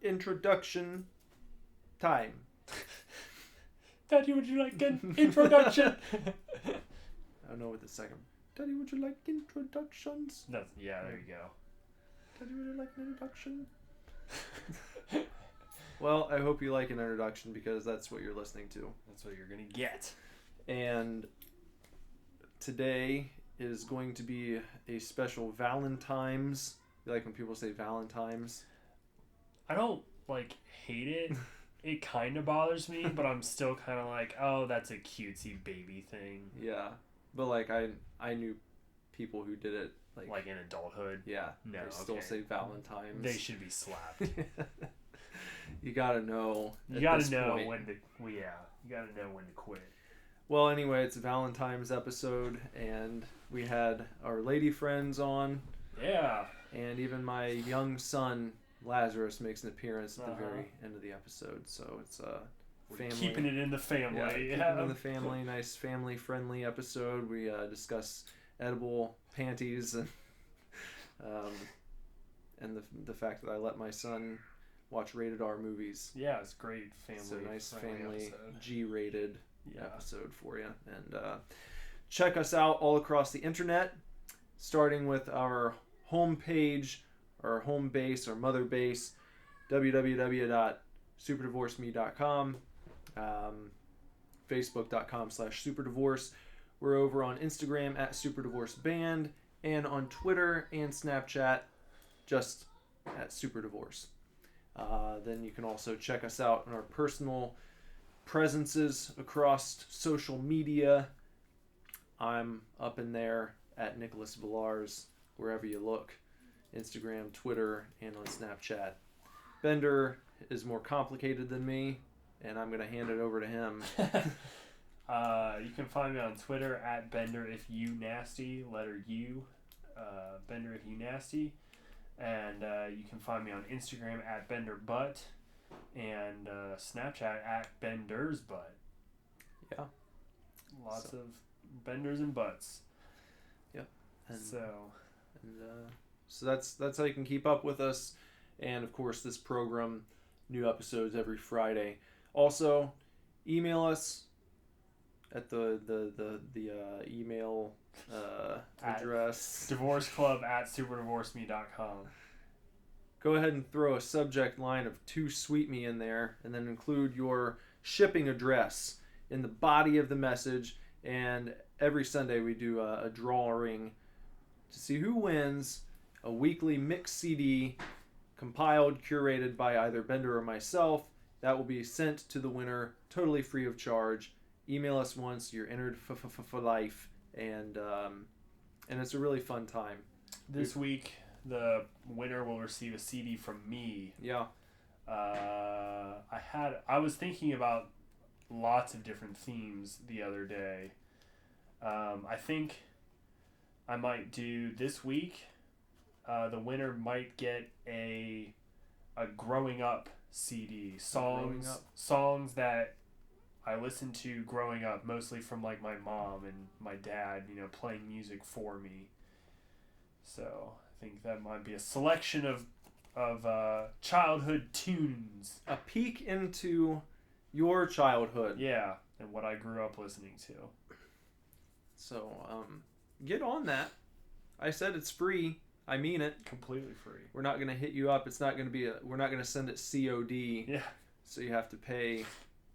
introduction time. Daddy, would you like an introduction? I don't know what the second. Daddy, would you like introductions? Yeah, there you go. Daddy, would you like an introduction? Well, I hope you like an introduction because that's what you're listening to. That's what you're going to get. And today is going to be a special Valentine's. You like when people say Valentine's? I don't, hate it. It kind of bothers me, but I'm still kind of like, oh, that's a cutesy baby thing. Yeah. But, I knew people who did it. Like in adulthood? Yeah. No, they still say Valentine's. They should be slapped. You gotta know. You gotta know when to. Well, yeah, you gotta know when to quit. Well, anyway, it's a Valentine's episode, and we had our lady friends on. Yeah. And even my young son Lazarus makes an appearance at the very end of the episode. So it's We're keeping it in the family. Yeah, keeping it in the family. Nice family-friendly episode. We discuss edible panties and the fact that I let my son watch rated R movies. Yeah, it's great family. So nice family episode. G-rated episode for you. And check us out all across the internet, starting with our homepage, our home base, our mother base, www.superdivorceme.com, facebook.com/superdivorce. We're over on Instagram at superdivorceband, and on Twitter and Snapchat just at superdivorce. Then you can also check us out on our personal presences across social media. I'm up in there at Nicholas Villars, wherever you look. Instagram, Twitter, and on Snapchat. Bender is more complicated than me, and I'm going to hand it over to him. You can find me on Twitter at BenderIfYouNasty, letter U, BenderIfYouNasty. And you can find me on Instagram at BenderButt and Snapchat at BendersButt. Yeah. Lots of benders and butts. Yep. And, so that's how you can keep up with us. And of course, this program, new episodes every Friday. Also, email us at the email address divorceclub@superdivorceme.com. Go ahead and throw a subject line of "to sweet me" in there, and then include your shipping address in the body of the message. And every Sunday we do a drawing to see who wins a weekly mix CD compiled, curated by either Bender or myself. That will be sent to the winner totally free of charge. Email us once, you're entered for life, and it's a really fun time. This week, the winner will receive a CD from me. Yeah. I was thinking about lots of different themes the other day. I think I might do this week. The winner might get a growing up CD. Songs that I listened to growing up, mostly from my mom and my dad, playing music for me. So I think that might be a selection of childhood tunes. A peek into your childhood. Yeah, and what I grew up listening to. So get on that. I said it's free. I mean it. Completely free. We're not going to hit you up. It's not going to be we're not going to send it COD. Yeah. So you have to pay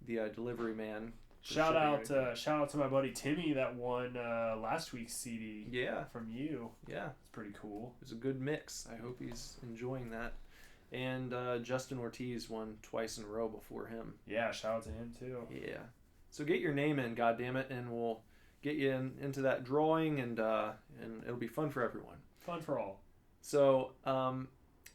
the delivery man. Shout out to my buddy Timmy that won last week's CD. Yeah. From you. Yeah. It's pretty cool. It was a good mix. I hope he's enjoying that. And Justin Ortiz won twice in a row before him. Yeah, shout out to him too. Yeah. So get your name in, goddammit, and we'll get you into that drawing, and it'll be fun for everyone. Fun for all. So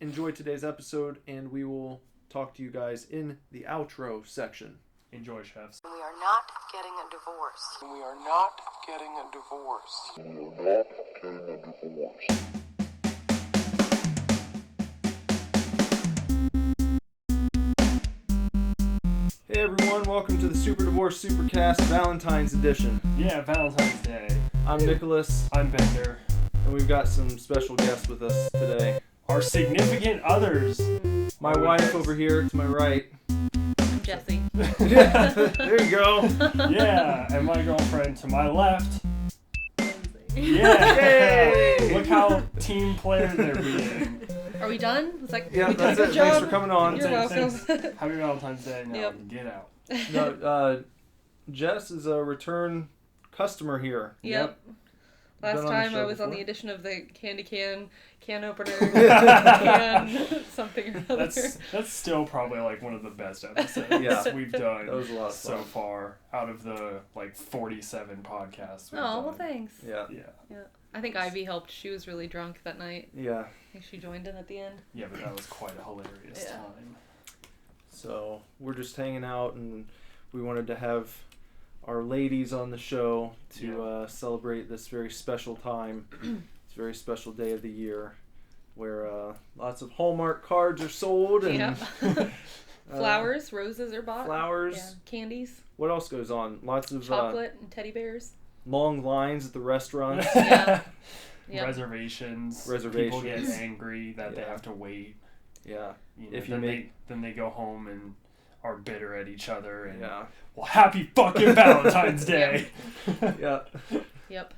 enjoy today's episode, and we will talk to you guys in the outro section. Enjoy, chefs. We are not getting a divorce. We are not getting a divorce. We are not getting a divorce. Hey everyone, welcome to the Super Divorce Supercast Valentine's Edition. Yeah, Valentine's Day. I'm Nicholas. I'm Bender. And we've got some special guests with us today. Our significant others. My wife over here to my right. I'm Jessie. Yeah, there you go. Yeah, and my girlfriend to my left. Lindsay. Yeah. Yay! Look how team player they're being. Are we done? It's like, Yeah, we did a that's good it. job. Thanks for coming on. You're welcome. Happy Valentine's Day. Now Yep. get out. No, Jess is a return customer here. Yep. Last Been on the time show I was on before? the edition of the candy can opener, can something or other. That's still probably like one of the best episodes Yeah. we've done That was a lot of so fun. far out of the like 47 podcasts we've Oh, done. well, thanks. Yeah. Yeah. I think Ivy helped. She was really drunk that night. Yeah. I think she joined in at the end. Yeah, but that was quite a hilarious Yeah. time. So we're just hanging out, and we wanted to have our ladies on the show to celebrate this very special time. It's a very special day of the year where lots of Hallmark cards are sold and Yeah. Flowers, roses are bought. flowers. Yeah. Candies, What else goes on? Lots of chocolate, and teddy bears. long lines at the restaurants. Yeah. Yep. Reservations. Reservations. People get angry that they Yeah. have to wait. Yeah. You know, If you then make- then they go home and are bitter at each other and Yeah. well, happy fucking Valentine's Day. Yeah. Yep.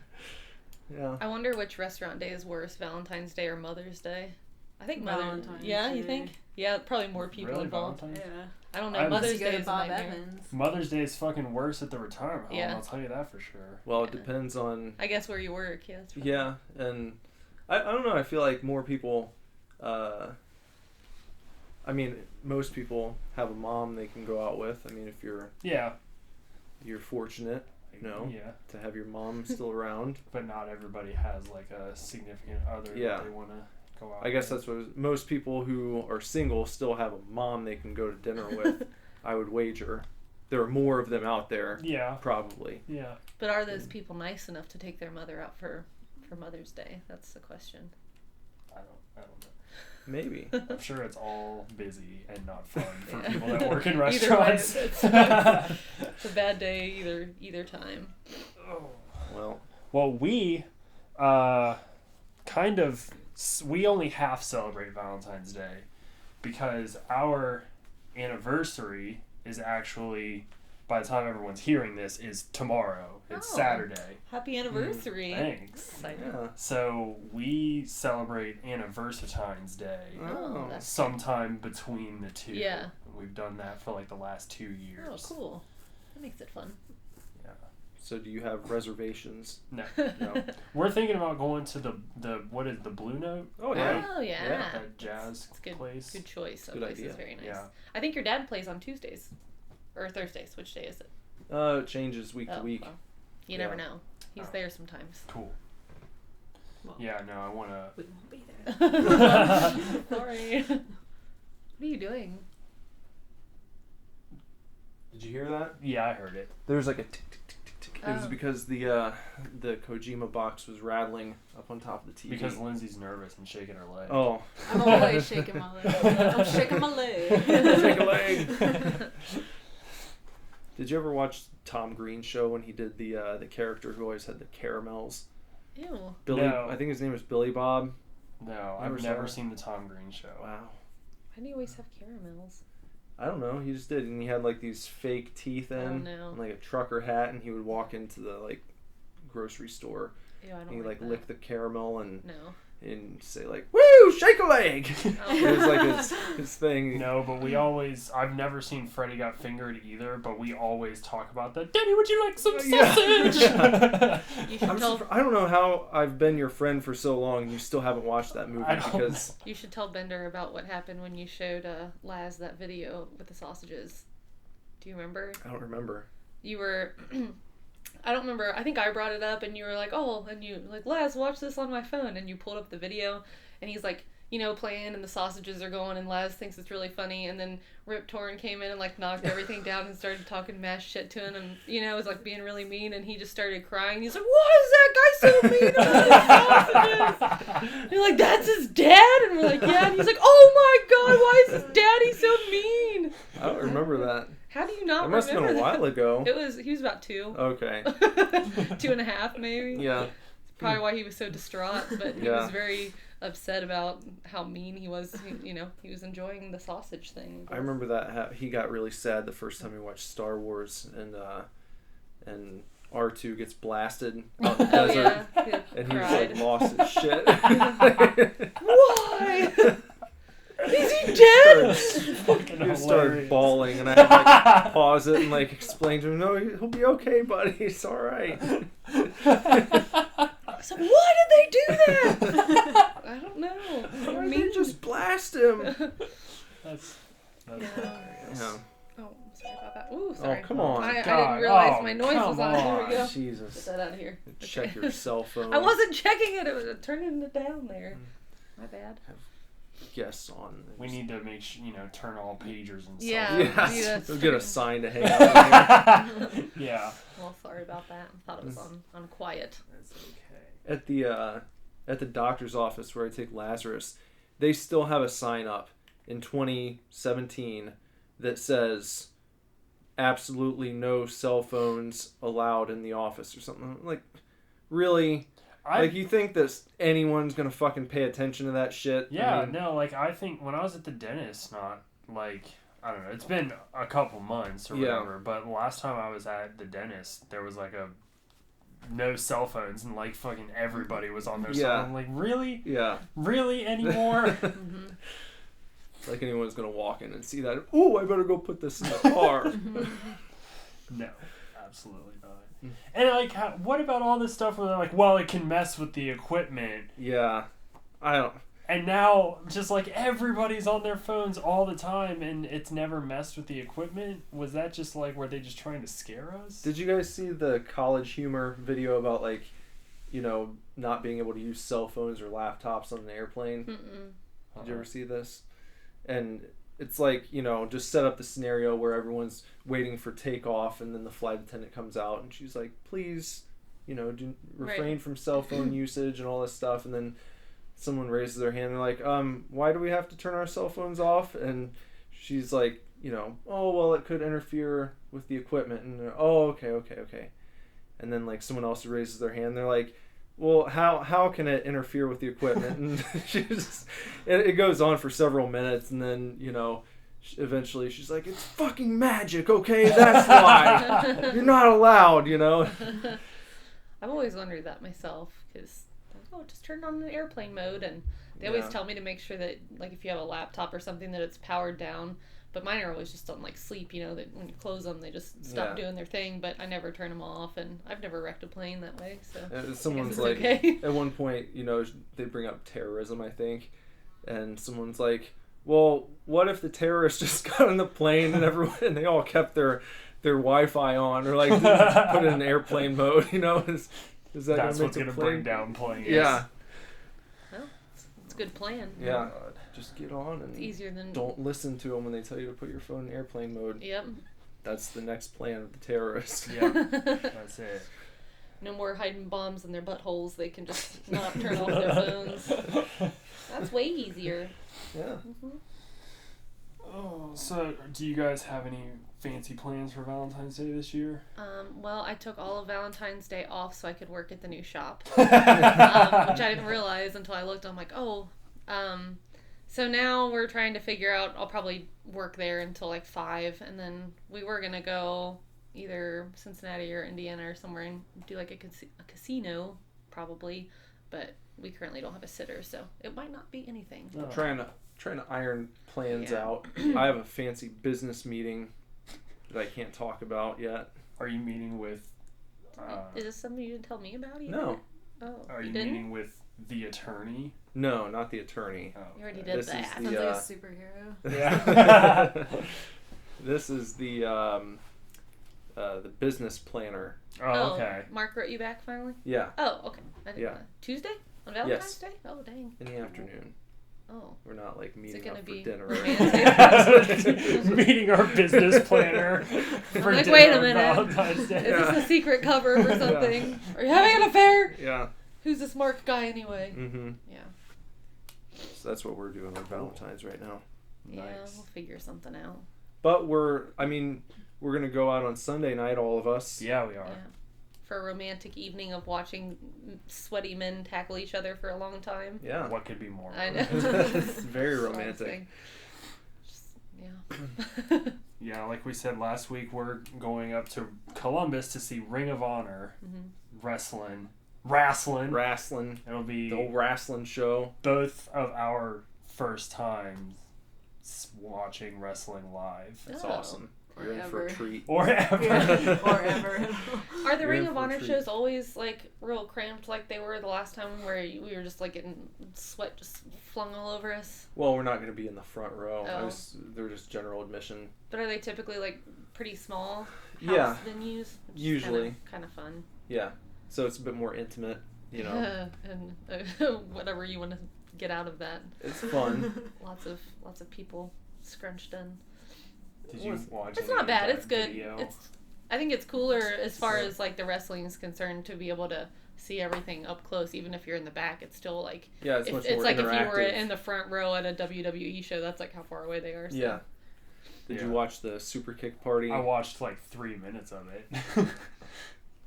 Yeah. I wonder which restaurant day is worse, Valentine's Day or Mother's Day. I think Valentine's Yeah, you Day. think? Yeah, probably more people Really, involved. Valentine's? Yeah. I don't know. Unless Mother's you go Day to is a Bob nightmare. Evans. Mother's Day is fucking worse at the retirement home. Yeah. I'll tell you that for sure. Well, it depends on. I guess where you work. Yeah. That's probably- Yeah, and I don't know. I feel like more people. I mean, most people have a mom they can go out with. I mean, if you're Yeah. fortunate, Yeah. to have your mom still around. But not everybody has like a significant other Yeah. that they want to go out I guess with. that's what most people who are single still have a mom they can go to dinner with. I would wager there are more of them out there. Yeah. Probably. Yeah. But are those people nice enough to take their mother out for Mother's Day? That's the question. I don't know. Maybe. I'm sure it's all busy and not fun for Yeah. people that work in Either way, restaurants. it's a bad day either time. Well. Well, we we only half celebrate Valentine's Day because our anniversary is actually, by the time everyone's hearing this, is tomorrow. It's Oh. Saturday. Happy anniversary! Thanks. Exciting. Yeah. So we celebrate Anniversatine's Day Oh, that's sometime between the two. Yeah. We've done that for like the last 2 years. Oh, cool. That makes it fun. So do you have reservations? No. No. We're thinking about going to the what is the Blue Note? Oh yeah. Oh yeah. Yeah, That jazz It's good. place. Good choice. That Good place idea. is very nice. Yeah. I think your dad plays on Tuesdays or Thursdays. Which day is it? It changes week to week. Well, you Yeah. never know. He's Oh. there sometimes. Cool. Well, Yeah, no, I want to. we won't be there. Sorry. What are you doing? Did you hear that? Yeah, I heard it. There was like a tick tick tick tick tick. It was Oh. because the Kojima box was rattling up on top of the TV. Because Lindsay's nervous and shaking her leg. Oh. I'm always shaking my leg. I'm shaking my leg. Shake a leg. Did you ever watch Tom Green's show when he did the character who always had the caramels? Ew. Billy, No. I think his name was Billy Bob. No, Never I've saw never it. seen the Tom Green show. Wow. Why do you always have caramels? I don't know. He just did, and he had like these fake teeth in, Oh, no. and like a trucker hat, and he would walk into the like grocery store, Ew, I and don't he'd like that. lick the caramel and No. say like, "Woo, shake a leg." Oh. It was like his thing. No, but we always. I've never seen Freddy Got Fingered either, but we always talk about that. Daddy, would you like some Yeah. sausage? You should I'm tell. I don't know how I've been your friend for so long and you still haven't watched that movie I don't because You should tell Bender about what happened when you showed Laz that video with the sausages. Do you remember? I don't remember. You were. I don't remember. I think I brought it up, and you were like, "Oh," and you like, "Laz, watch this on my phone," and you pulled up the video, and he's like, playing, and the sausages are going, and Laz thinks it's really funny, and then Rip Torn came in and like knocked everything down and started talking mash shit to him, and was like being really mean, and he just started crying. He's like, "Why is that guy so mean about the sausages?" And you're like, "That's his dad," and we're like, "Yeah," and he's like, "Oh my god, why is his daddy so mean?" I don't remember that. How do you not It must have remember been a while ago. He was about 2. Okay. 2.5 maybe. Yeah. Probably why he was so distraught, but he Yeah. was very upset about how mean he was. He was enjoying the sausage thing. I remember that he got really sad the first time he watched Star Wars, and R2 gets blasted out in the desert, yeah. and he Cried. just lost his shit. Why? Is he dead? He started bawling, and I had to pause it and explain to him, no, he'll be okay, buddy. It's all right. So why did they do that? I don't know. Why did they just blast him? That's Yeah. hilarious. Yeah. Oh, I'm sorry about that. Ooh, sorry. Oh, come on. I God. didn't realize Oh, my noise was come on. There we on. go. Get Jesus. that out of here. Check Okay. your cell phone. I wasn't checking it. It was turning it down there. My bad. Guests on. We need to make sure, turn all pagers and stuff. Yeah. Yes. We'll get a sign to hang out in here. Yeah. Well, sorry about that. I thought it was on quiet. That's okay. At the doctor's office where I take Lazarus, they still have a sign up in 2017 that says absolutely no cell phones allowed in the office or something. Really? You think that anyone's gonna fucking pay attention to that shit? Yeah, I think when I was at the dentist, I don't know, it's been a couple months or whatever, but last time I was at the dentist, there was no cell phones, and fucking everybody was on their cell phone. Really? Yeah. Really anymore? Like anyone's gonna walk in and see that. Ooh, I better go put this in the car. No, absolutely not. And what about all this stuff where they're well, it can mess with the equipment? Yeah, I don't. And now, just everybody's on their phones all the time, and it's never messed with the equipment. Was that just were they just trying to scare us? Did you guys see the College Humor video about not being able to use cell phones or laptops on an airplane? Mm-mm. Did you ever see this? And it's just set up the scenario where everyone's waiting for takeoff, and then the flight attendant comes out, and she's like, please, refrain from cell phone usage and all this stuff. And then someone raises their hand, and they're like, why do we have to turn our cell phones off? And she's like, oh, well, it could interfere with the equipment. And they're, oh, okay. And then someone else raises their hand, they're like, well, how can it interfere with the equipment? And it goes on for several minutes, and then, eventually she's like, it's fucking magic, okay? That's why. You're not allowed, I've always wondered that myself, because, just turn on the airplane mode, and they always tell me to make sure that, if you have a laptop or something, that it's powered down. But mine are always just on sleep, that when you close them, they just stop doing their thing. But I never turn them off, and I've never wrecked a plane that way. So someone's okay. At one point, they bring up terrorism, I think, and someone's like, well, what if the terrorists just got on the plane and they all kept their Wi-Fi on, or put it in airplane mode? Is that that's what's going to bring down planes? Yeah. Well, it's a good plan. Yeah. Just get on and it's easier than don't listen to them when they tell you to put your phone in airplane mode. Yep. That's the next plan of the terrorists. Yeah, that's it. No more hiding bombs in their buttholes. They can just not turn off their phones. That's way easier. Yeah. Mm-hmm. Oh, so do you guys have any fancy plans for Valentine's Day this year? Well, I took all of Valentine's Day off so I could work at the new shop, which I didn't realize until I looked. I'm like, so now we're trying to figure out, I'll probably work there until 5, and then we were going to go either Cincinnati or Indiana or somewhere and do a casino, probably, but we currently don't have a sitter, so it might not be anything. I'm trying to iron plans out. I have a fancy business meeting that I can't talk about yet. Are you meeting with... Is this something you didn't tell me about either? No. Oh, Are you meeting with the attorney? No, not the attorney. Oh, you already did This that. is Sounds like a superhero. Yeah. This is the business planner. Oh, okay. Mark wrote you back finally? Yeah, Oh, okay. I didn't Yeah. know that. Tuesday? On Valentine's Yes. Day? Oh, dang. in the afternoon. Oh. We're not meeting gonna up for be dinner. romantic? Meeting our business planner for like, dinner wait a on minute. Valentine's Day. Is this a secret cover for something? Are you having an affair? Yeah. Who's this Mark guy anyway? Mm-hmm. Yeah. So that's what we're doing on Valentine's right now. Yeah, Nice. we'll figure something out. But we're gonna go out on Sunday night, all of us. Yeah, we are. Yeah. for a romantic evening of watching sweaty men tackle each other for a long time. Yeah. What could be more? I know. It's very That's all I'm romantic. saying. Yeah. Yeah, like we said last week, we're going up to Columbus to see Ring of Honor wrestling. Wrestling. It'll be The whole wrestling show. both of our first times watching wrestling live. That's Oh. awesome. You're in for a Ever. treat. Or ever. Yeah, or ever. Are the You're Ring in of for a Honor treat. shows always like real cramped like they were the last time where we were just like getting sweat just flung all over us? Well, we're not going to be in the front row. Oh. They're just general admission. But are they typically like pretty small house Yeah. venues? Usually. Kind of fun. Yeah. So it's a bit more intimate, you know. And whatever you want to get out of that. It's fun. Lots of people scrunched in. Did you watch It's any not of bad. that It's good. video? I think it's cooler as far as like the wrestling is concerned to be able to see everything up close. Even if you're in the back, it's still like Yeah, it's much it's more like interactive. if you were in the front row at a WWE show. That's like how far away they are. So. Yeah. Did you Yeah. watch the super kick party? I watched like 3 minutes of it.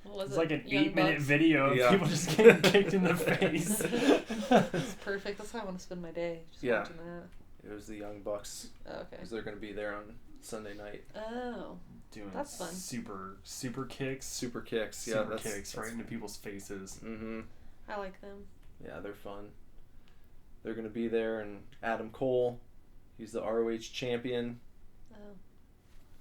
What was It's it? like an Young 8-minute Bucks? video of Yeah. people just getting kicked in the face. It's perfect. That's how I want to spend my day. Just Yeah. watching that. It was the Young Bucks. Oh, okay. Because they're going to be there on Sunday night. Oh. Doing That's fun. super kicks. Super kicks. Yeah, Super that's kicks right into people's faces. Mm-hmm. I like them. Yeah, they're fun. They're going to be there, and Adam Cole, he's the ROH champion. Oh.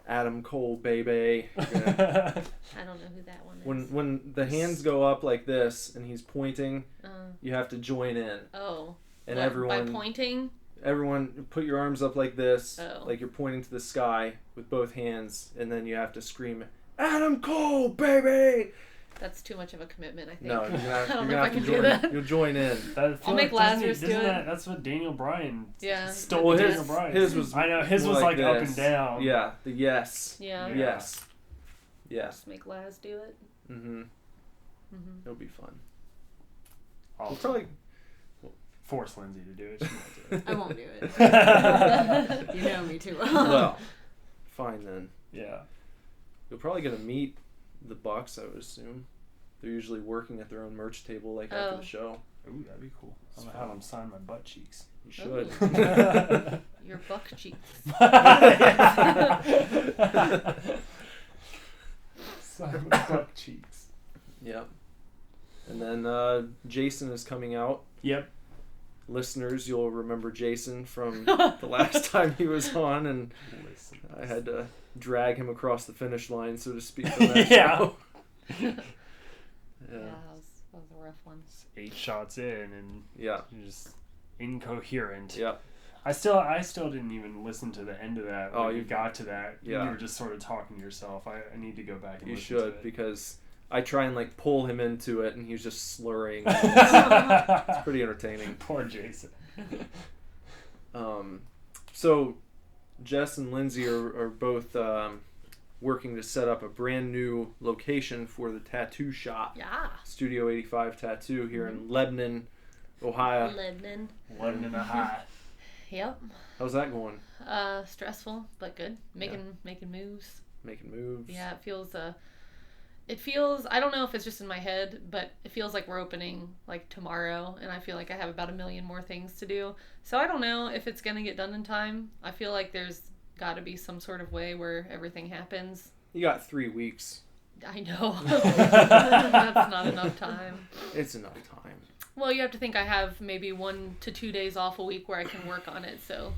Adam Cole, baby. You're gonna- I don't know who that one is. when the hands go up like this and he's pointing, Uh, you have to join in. oh. And What, everyone by pointing? everyone put your arms up like this, Oh. like you're pointing to the sky with both hands, and then you have to scream, Adam Cole, baby! That's too much of a commitment, I think. No, you're gonna I have, don't you're know gonna if I have can to do join. that. You'll join in. I'll make Lazarus do it. That's what Daniel Bryan Yeah. stole Well, Daniel his- Bryan. his was I know his more was like up this. and down. Yeah, the yes. Yeah. Yeah. Yes. Yes. Just make Laz do it. Mm-hmm. Mm-hmm. It'll be fun. I'll We'll probably force Lindsay to do it. She won't do it. I won't do it. You know me too well. well, fine then. Yeah. You're probably gonna meet the Bucks, I would assume. They're usually working at their own merch table, like after Oh. the show. Ooh, that'd be cool. I'm It's gonna fun. have him sign my butt cheeks. You should. Your buck cheeks. Sign my butt cheeks. Yep. And then Jason is coming out. Yep. Listeners, you'll remember Jason from the last time he was on, and Listen. I had to drag him across the finish line, so to speak, on that Yeah. show. Yeah, Yeah. that was a rough one. 8 shots in and Yeah. you're just incoherent. Yep. I still didn't even listen to the end of that. Oh, when you you- got to that. yeah. You were just sort of talking to yourself. I need to go back and You listen to should, it. because I try and like pull him into it, and he's just slurring. It's pretty entertaining. Poor Jason. So Jess and Lindsay are both working to set up a brand new location for the tattoo shop, Yeah. Studio 85 Tattoo, here in Lebanon, Ohio. Lebanon. 11 and a half. Yep. How's that going? Stressful, but good. Making moves. Making moves? Yeah, it feels, I don't know if it's just in my head, but it feels like we're opening like tomorrow, and I feel like I have about 1 million more things to do. So I don't know if it's going to get done in time. I feel like there's got to be some sort of way where everything happens. You got 3 weeks. I know. That's not enough time. It's enough time. Well, you have to think I have maybe 1 to 2 days off a week where I can work on it. So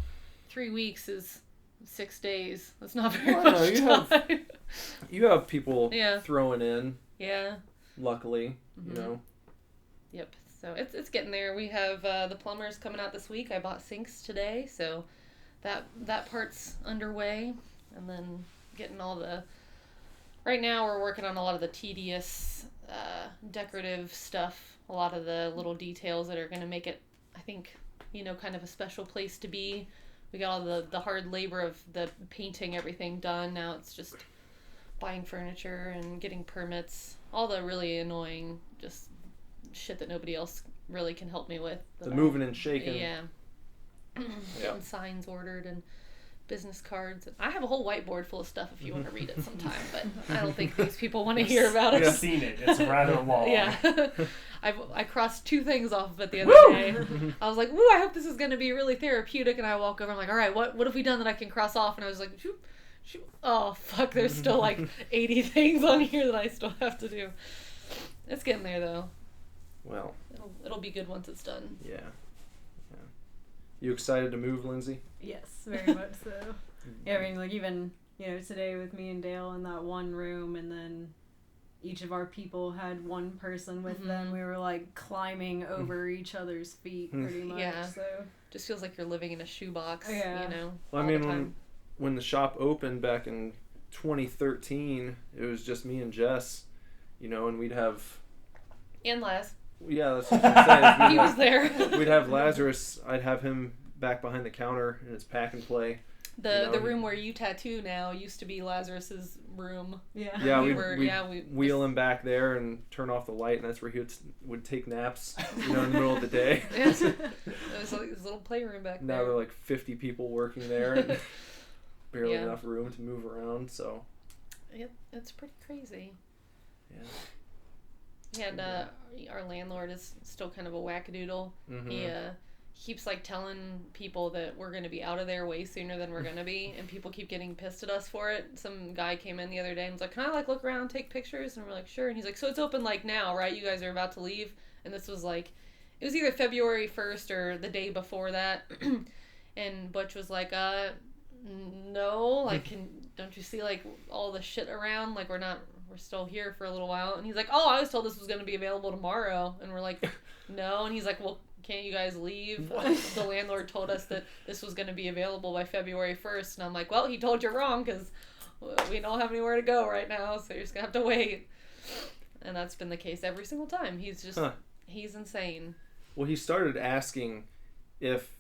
3 weeks is 6 days. That's not very Well, no, much you have- time. You have people Yeah. throwing in, Yeah. luckily, you Mhm. know. Yep. So it's getting there. We have the plumbers coming out this week. I bought sinks today, so that part's underway, and then getting all the. Right now, we're working on a lot of the tedious, decorative stuff. A lot of the little details that are going to make it, I think, kind of a special place to be. We got all the hard labor of the painting everything done. Now it's just buying furniture and getting permits. All the really annoying, just shit that nobody else really can help me with. The moving and shaking. Yeah. Yeah. Getting signs ordered and business cards. I have a whole whiteboard full of stuff if you want to read it sometime, but I don't think these people want to hear about it. I've seen it. It's rather long. Yeah. I crossed 2 things off of it the other day. I was like, woo, I hope this is going to be really therapeutic. And I walk over, I'm like, all right, what have we done that I can cross off? And I was like, shoop, shoop. Oh, fuck, there's still like 80 things on here that I still have to do. It's getting there, though. Well. It'll be good once it's done. Yeah. You excited to move, Lindsay? Yes, very much so. Yeah, I mean, like, even, today with me and Dale in that one room, and then each of our people had one person with them. We were, like, climbing over each other's feet, pretty much, Yeah. so. Just feels like you're living in a shoebox, Yeah. Well, I all the mean, time. when the shop opened back in 2013, it was just me and Jess, and we'd have... And Laz. Yeah, that's what I'm saying. He was there. We'd have Lazarus. I'd have him back behind the counter in his pack and play. The room where you tattoo now used to be Lazarus's room. Yeah. Yeah, we wheel him back there and turn off the light, and that's where he would take naps, in the middle of the day. Yes. There was like this little playroom back there. Now there are like 50 people working there, and barely Yeah. enough room to move around. So. It's pretty crazy. Yeah. And our landlord is still kind of a wackadoodle. Mm-hmm. He keeps like telling people that we're going to be out of there way sooner than we're going to be, and people keep getting pissed at us for it. Some guy came in the other day and was like, "Can I like look around, take pictures?" And we're like, "Sure." And he's like, "So it's open like now, right? You guys are about to leave?" And this was like, it was either February 1st or the day before that. And Butch was like, no, like, don't you see like all the shit around? Like, we're still here for a little while. And he's like, "Oh, I was told this was going to be available tomorrow." And we're like, "No." And he's like, "Well, can't you guys leave?" The landlord told us that this was going to be available by February 1st. And I'm like, "Well, he told you wrong, because we don't have anywhere to go right now, so you're just going to have to wait." And that's been the case every single time. He's just, he's insane. Well, he started asking if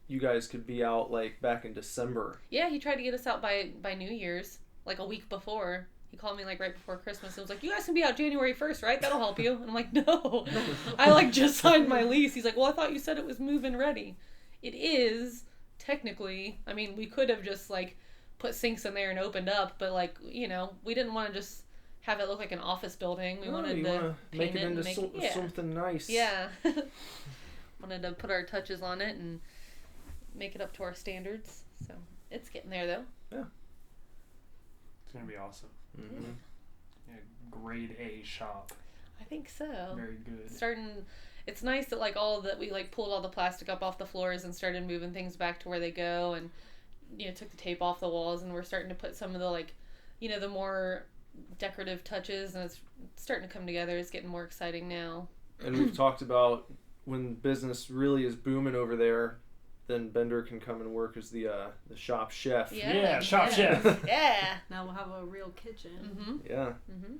you guys could be out like back in December. Yeah, he tried to get us out by New Year's, like a week before. He called me like right before Christmas and was like, "You guys can be out January 1st, right? That'll help you." And I'm like, "No, I like just signed my lease." He's like, "Well, I thought you said it was move-in ready." It is, technically. I mean, we could have just like put sinks in there and opened up, but like, we didn't want to just have it look like an office building. We wanted to make paint it into it something nice. Yeah. Wanted to put our touches on it and make it up to our standards. So it's getting there, though. Yeah. It's going to be awesome. Mm-hmm. Yeah, grade A shop. I think so. Very good. It's nice that we like pulled all the plastic up off the floors and started moving things back to where they go, and took the tape off the walls, and we're starting to put some of the the more decorative touches, and it's starting to come together. It's getting more exciting now. And we've talked about when business really is booming over there, then Bender can come and work as the shop chef. Yeah, shop chef. Yeah. Now we'll have a real kitchen. Mm-hmm. Yeah. Mm-hmm.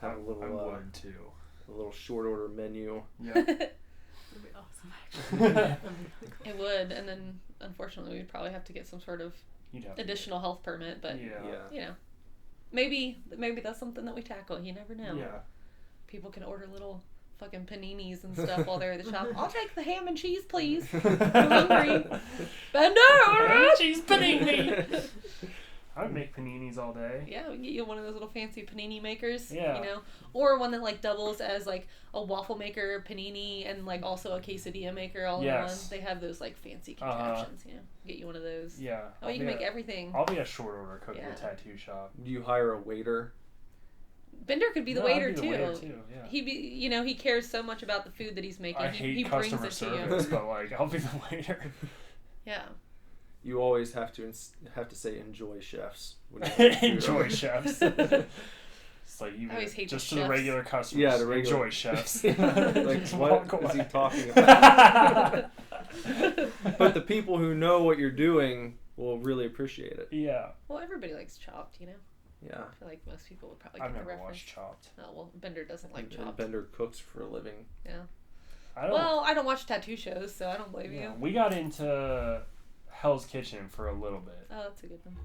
Have a little I would too. a little short order menu. Yeah. That'd be awesome, actually. That'd be really cool. It would, and then unfortunately we'd probably have to get some sort of additional health permit, but maybe maybe that's something that we tackle. You never know. Yeah. People can order little fucking paninis and stuff while they're at the shop. "I'll take the ham and cheese, please. I'm hungry." Bender! Ham and cheese panini! I would make paninis all day. Yeah, we can get you one of those little fancy panini makers. Yeah. Or one that like doubles as like a waffle maker, panini, and like also a quesadilla maker all in one. They have those like fancy contraptions. Get you one of those. Yeah. Oh, you can make everything. I'll be a short order cook at a tattoo shop. Do you hire a waiter? Bender could be the waiter I'd be too. The waiter too. Yeah. He be, he cares so much about the food that he's making. I he hate brings customer it service, to you. but like I'll be the waiter. Yeah. You always have to say "enjoy, chefs." When you Enjoy, chefs. It's like you I always hate just the to the chefs. regular customers. Yeah, the regular. Enjoy, chefs. Like, Just what walk is he away. talking about? But the people who know what you're doing will really appreciate it. Yeah. Well, everybody likes Chopped, Yeah. I feel like most people would probably I've get the never reference. watched Chopped. Oh, well, Bender doesn't like And Chopped. Bender cooks for a living. Yeah. I don't. Well, I don't watch tattoo shows, so I don't blame Yeah, you. we got into Hell's Kitchen for a little bit. Oh, that's a good one.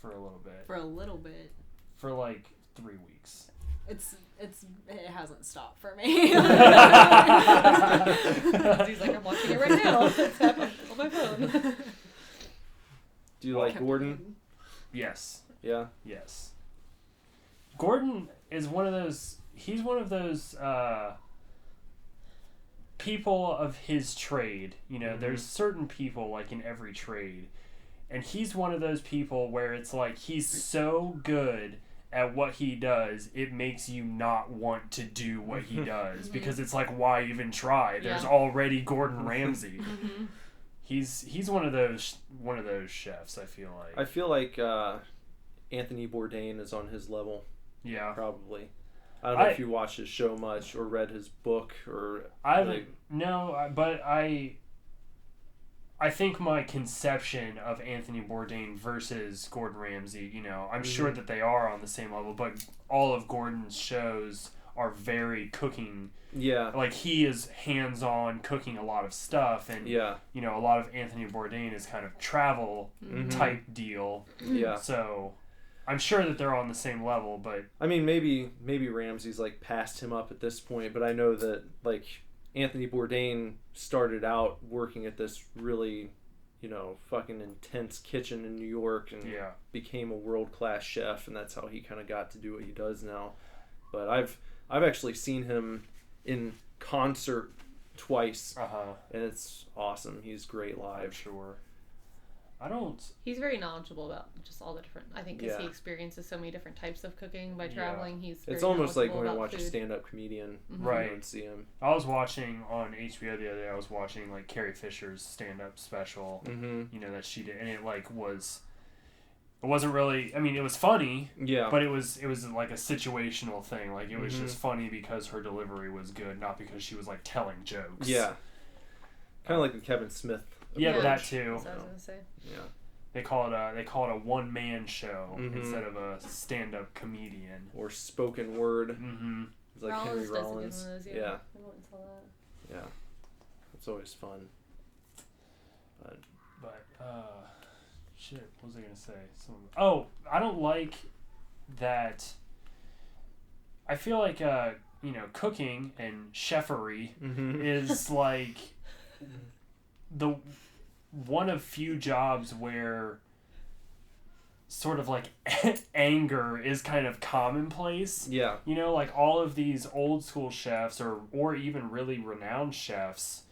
For a little bit. For a little bit. For like 3 weeks. It hasn't stopped for me. He's like, "I'm watching it right now. It's happening on my phone." Do you like Gordon? Yes. Yeah. Yes. Gordon is one of those. He's one of those people of his trade. You know, there's certain people like in every trade, and he's one of those people where it's like he's so good at what he does, it makes you not want to do what he does because it's like, why even try? There's already Gordon Ramsay. He's one of those chefs. I feel like Anthony Bourdain is on his level. Yeah, probably. I don't know if you watched his show much or read his book or. But I think my conception of Anthony Bourdain versus Gordon Ramsay, you know, I'm sure that they are on the same level, but all of Gordon's shows are very cooking. Yeah. Like, he is hands-on cooking a lot of stuff, and, you know, a lot of Anthony Bourdain is kind of travel type deal. Yeah. So, I'm sure that they're on the same level, but... I mean, maybe Ramsay's, like, passed him up at this point, but I know that, like... Anthony Bourdain started out working at this really, you know, fucking intense kitchen in New York and became a world-class chef, and that's how he kind of got to do what he does now. But I've actually seen him in concert twice, and it's awesome. He's great live. I'm sure. He's very knowledgeable about just all the different. I think because he experiences so many different types of cooking by traveling, he's. Very it's almost like when I watch a stand-up comedian, right? And see him. I was watching on HBO the other day. I was watching like Carrie Fisher's stand-up special. You know that she did, and it like was. It wasn't really. I mean, it was funny. Yeah. But it was like a situational thing. Like it was just funny because her delivery was good, not because she was like telling jokes. Yeah. Kind of like the Kevin Smith. Yeah, that too. That's what I was gonna say. Yeah. They call it a one-man show instead of a stand-up comedian or spoken word. It's like Henry Rollins Rollins. Those, Yeah. I went and saw that. Yeah. It's always fun. But shit, what was I gonna say? I don't like that. I feel like you know, cooking and chefery is like the one of few jobs where sort of like anger is kind of commonplace. Yeah. You know, like all of these old school chefs or even really renowned chefs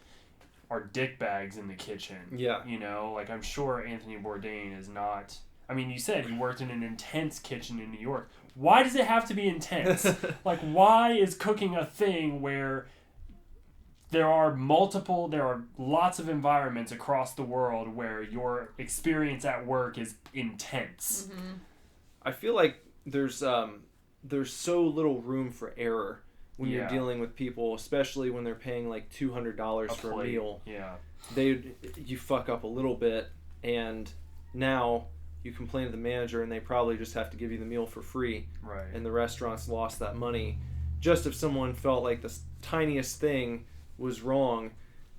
are dickbags in the kitchen. Yeah. You know, like I'm sure Anthony Bourdain is not. I mean, you said he worked in an intense kitchen in New York. Why does it have to be intense? Like, why is cooking a thing where there are lots of environments across the world where your experience at work is intense? I feel like there's so little room for error when you're dealing with people, especially when they're paying like $200 for a meal. Yeah. You fuck up a little bit, and now you complain to the manager, and they probably just have to give you the meal for free. Right. And the restaurant's lost that money. Just if someone felt like the tiniest thing was wrong,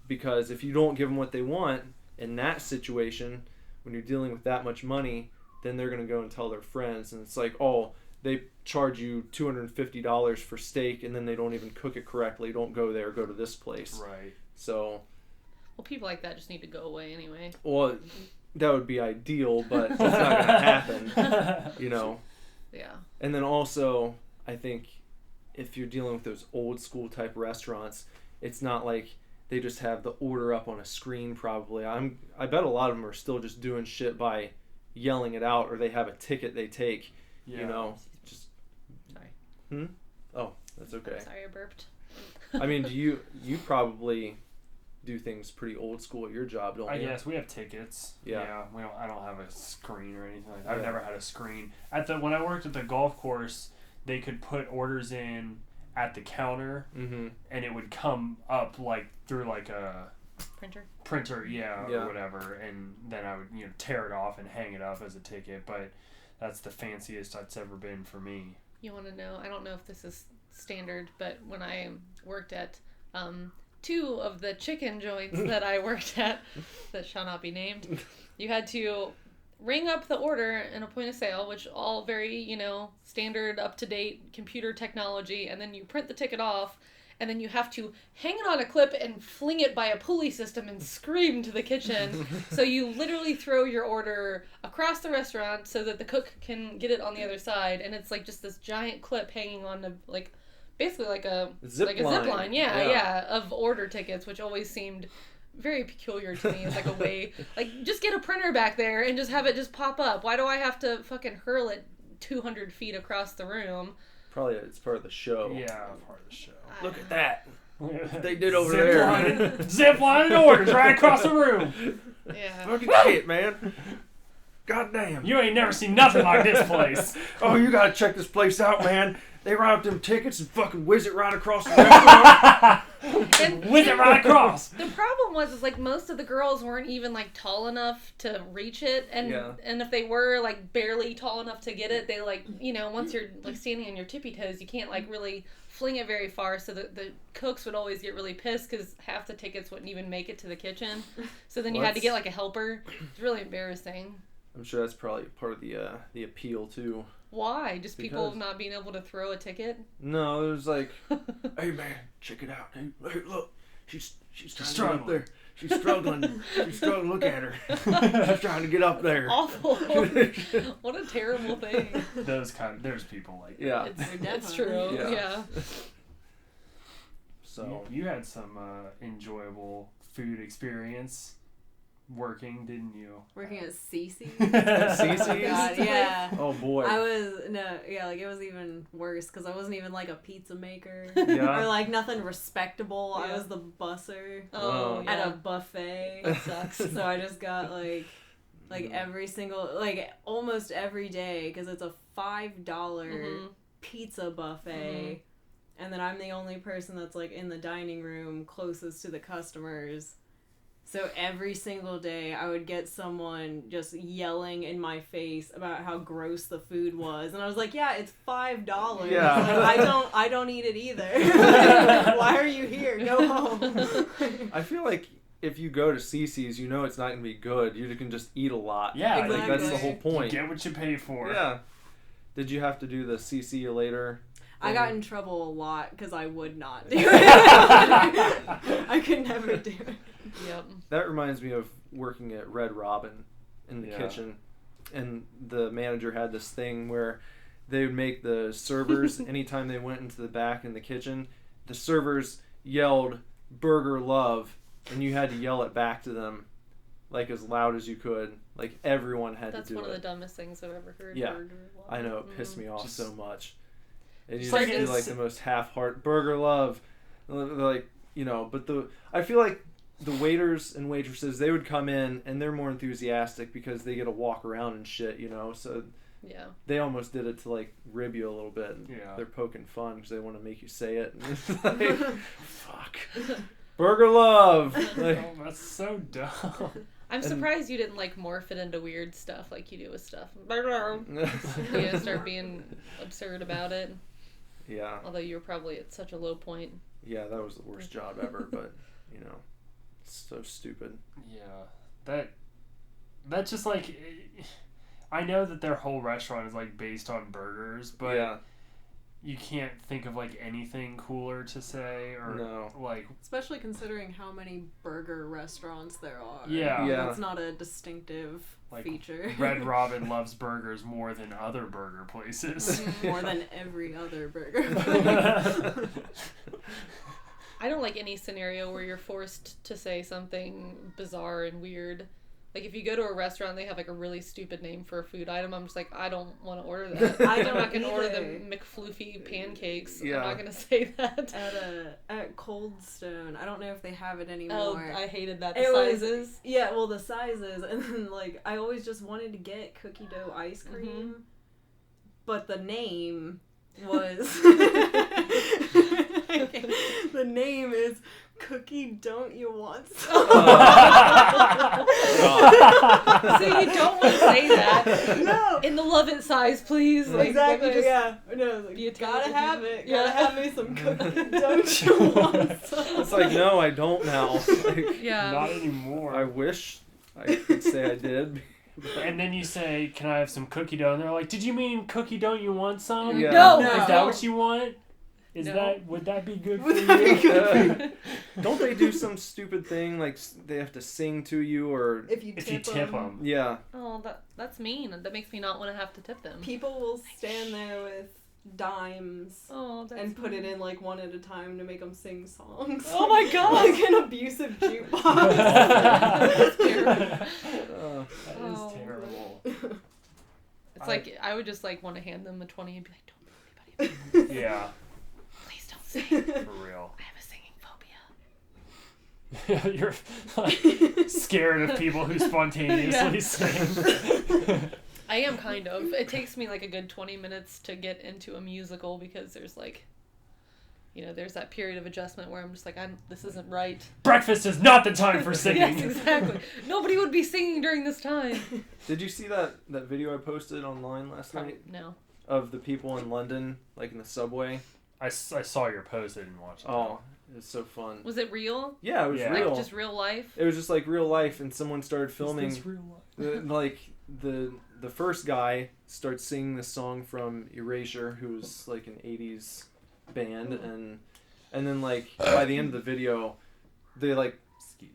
because if you don't give them what they want in that situation, when you're dealing with that much money, then they're going to go and tell their friends, and it's like, oh, they charge you $250 for steak, and then they don't even cook it correctly. Don't go there. Go to this place. Right. So. Well, people like that just need to go away anyway. Well, that would be ideal, but it's not going to happen. You know. Yeah. And then also, I think if you're dealing with those old school type restaurants, it's not like they just have the order up on a screen. Probably, I bet a lot of them are still just doing shit by yelling it out, or they have a ticket they take. Yeah. You know, just. Sorry. Oh, that's okay. I'm sorry, I burped. I mean, you probably do things pretty old school at your job, don't you? I guess we have tickets. Yeah. I don't have a screen or anything like that. I've never had a screen. When I worked at the golf course, they could put orders in at the counter, and it would come up like through like a printer, or whatever, and then I would tear it off and hang it up as a ticket. But that's the fanciest it's ever been for me. You want to know? I don't know if this is standard, but when I worked at two of the chicken joints that I worked at, that shall not be named, you had to ring up the order in a point of sale, which all very, standard, up-to-date computer technology, and then you print the ticket off, and then you have to hang it on a clip and fling it by a pulley system and scream to the kitchen. So you literally throw your order across the restaurant so that the cook can get it on the other side, and it's like just this giant clip hanging on the, like, basically like a zip line, yeah, of order tickets, which always seemed very peculiar to me. It's like a way, like, just get a printer back there and just have it just pop up. Why do I have to fucking hurl it 200 feet across the room? Probably it's part of the show. Yeah, part of the show. Look at that. They did over there. Zip line and orders right across the room. Yeah. Fucking shit, man. God damn. You ain't never seen nothing like this place. Oh, you gotta check this place out, man. They write up them tickets and fucking whiz it right across the restaurant. Whiz it right across. The problem was like most of the girls weren't even like tall enough to reach it, and and if they were like barely tall enough to get it, they like, you know, once you're like standing on your tippy toes, you can't like really fling it very far, so the cooks would always get really pissed because half the tickets wouldn't even make it to the kitchen. So then you had to get like a helper. It's really embarrassing. I'm sure that's probably part of the appeal too. Why? Just people not being able to throw a ticket? No, it was like, hey man, check it out, dude. Hey, look, she's trying to get up there. She's struggling. She's struggling. Look at her. She's trying to get up there. Awful. What a terrible thing. There's people like that. Yeah, it's true. Yeah. So you had some enjoyable food experience working, didn't you? Working at Cece's. Cece's? Oh, God, yeah. Oh boy. Like it was even worse because I wasn't even like a pizza maker Yeah. or like nothing respectable. Yeah. I was the busser at a buffet. That sucks. So I just got like every single, like almost every day, because it's a $5 pizza buffet, and then I'm the only person that's like in the dining room closest to the customers. So every single day I would get someone just yelling in my face about how gross the food was. And I was like, yeah, it's $5. Yeah. Like, I don't eat it either. Why are you here? Go home. I feel like if you go to Cece's, you know it's not going to be good. You can just eat a lot. Yeah, exactly. Like, that's the whole point. You get what you pay for. Yeah. Did you have to do the CC later? I got in trouble a lot because I would not do it. I could never do it. Yep. That reminds me of working at Red Robin in the kitchen, and the manager had this thing where they would make the servers, anytime they went into the back in the kitchen, the servers yelled "Burger Love," and you had to yell it back to them like as loud as you could. Like everyone had That's to do it. That's one of the dumbest things I've ever heard. Yeah, Burger Love. I know, it pissed me off so much. And you like just do like the most half-heart Burger Love, like, you know. But I feel like the waiters and waitresses, they would come in and they're more enthusiastic because they get to walk around and shit, you know. So yeah, they almost did it to like rib you a little bit. And they're poking fun because they want to make you say it. And it's like, fuck, Burger Love. Like, oh, that's so dumb. I'm surprised you didn't like morph it into weird stuff like you do with stuff. You start being absurd about it. Yeah. Although you were probably at such a low point. Yeah, that was the worst job ever, but you know, it's so stupid. Yeah, that's just like, I know that their whole restaurant is like based on burgers, but you can't think of like anything cooler to say or like, especially considering how many burger restaurants there are. Yeah. It's not a distinctive feature. Red Robin loves burgers more than other burger places. More than every other burger place. I don't like any scenario where you're forced to say something bizarre and weird. Like, if you go to a restaurant, they have, like, a really stupid name for a food item. I'm just like, I don't want to order that. I'm not going to order the McFloofy pancakes. Yeah. I'm not going to say that. At Cold Stone, I don't know if they have it anymore. Oh, I hated that. The sizes. The sizes. And then, like, I always just wanted to get cookie dough ice cream. But the name was... the name is... Cookie, don't you want some? So you don't want to say that. No. In the love it size, please. Like, exactly. No, like, you gotta have it. Gotta have me some cookie. Don't you want some? It's like, no, I don't now. Like, not anymore. I wish I could say I did. And then you say, "Can I have some cookie dough?" And they're like, "Did you mean cookie? Don't you want some?" Yeah. No. Is that what you want? Would that be good for Would that be you? good? Don't they do some stupid thing like they have to sing to you or? If you If you tip tip them, them. Yeah. Oh, that's mean. That makes me not want to have to tip them. people will stand there with dimes Oh, that's and put it mean. in like one at a time to make them sing songs. Oh my God. Like an abusive jukebox. That's terrible. That is Oh. terrible. It's like I would just like want to hand them a 20 and be like, "Don't tell anybody. Yeah, Please don't sing. for real. I have a singing phobia." You're like scared of people who spontaneously Yeah. sing. I am kind of. It takes me like a good 20 minutes to get into a musical because there's like, there's that period of adjustment where I'm just like, this isn't right. Breakfast is not the time for singing. Yes, exactly. Nobody would be singing during this time. Did you see that video I posted online last night No. of the people in London, like in the subway? I saw your post. I didn't watch it. Oh, it was so fun. Was it real? Yeah, it was Yeah. real. Like just real life? It was just like real life, and someone started Is filming. this real life? Like the first guy starts singing this song from Erasure, who's like an '80s band, and then like by the end of the video, they like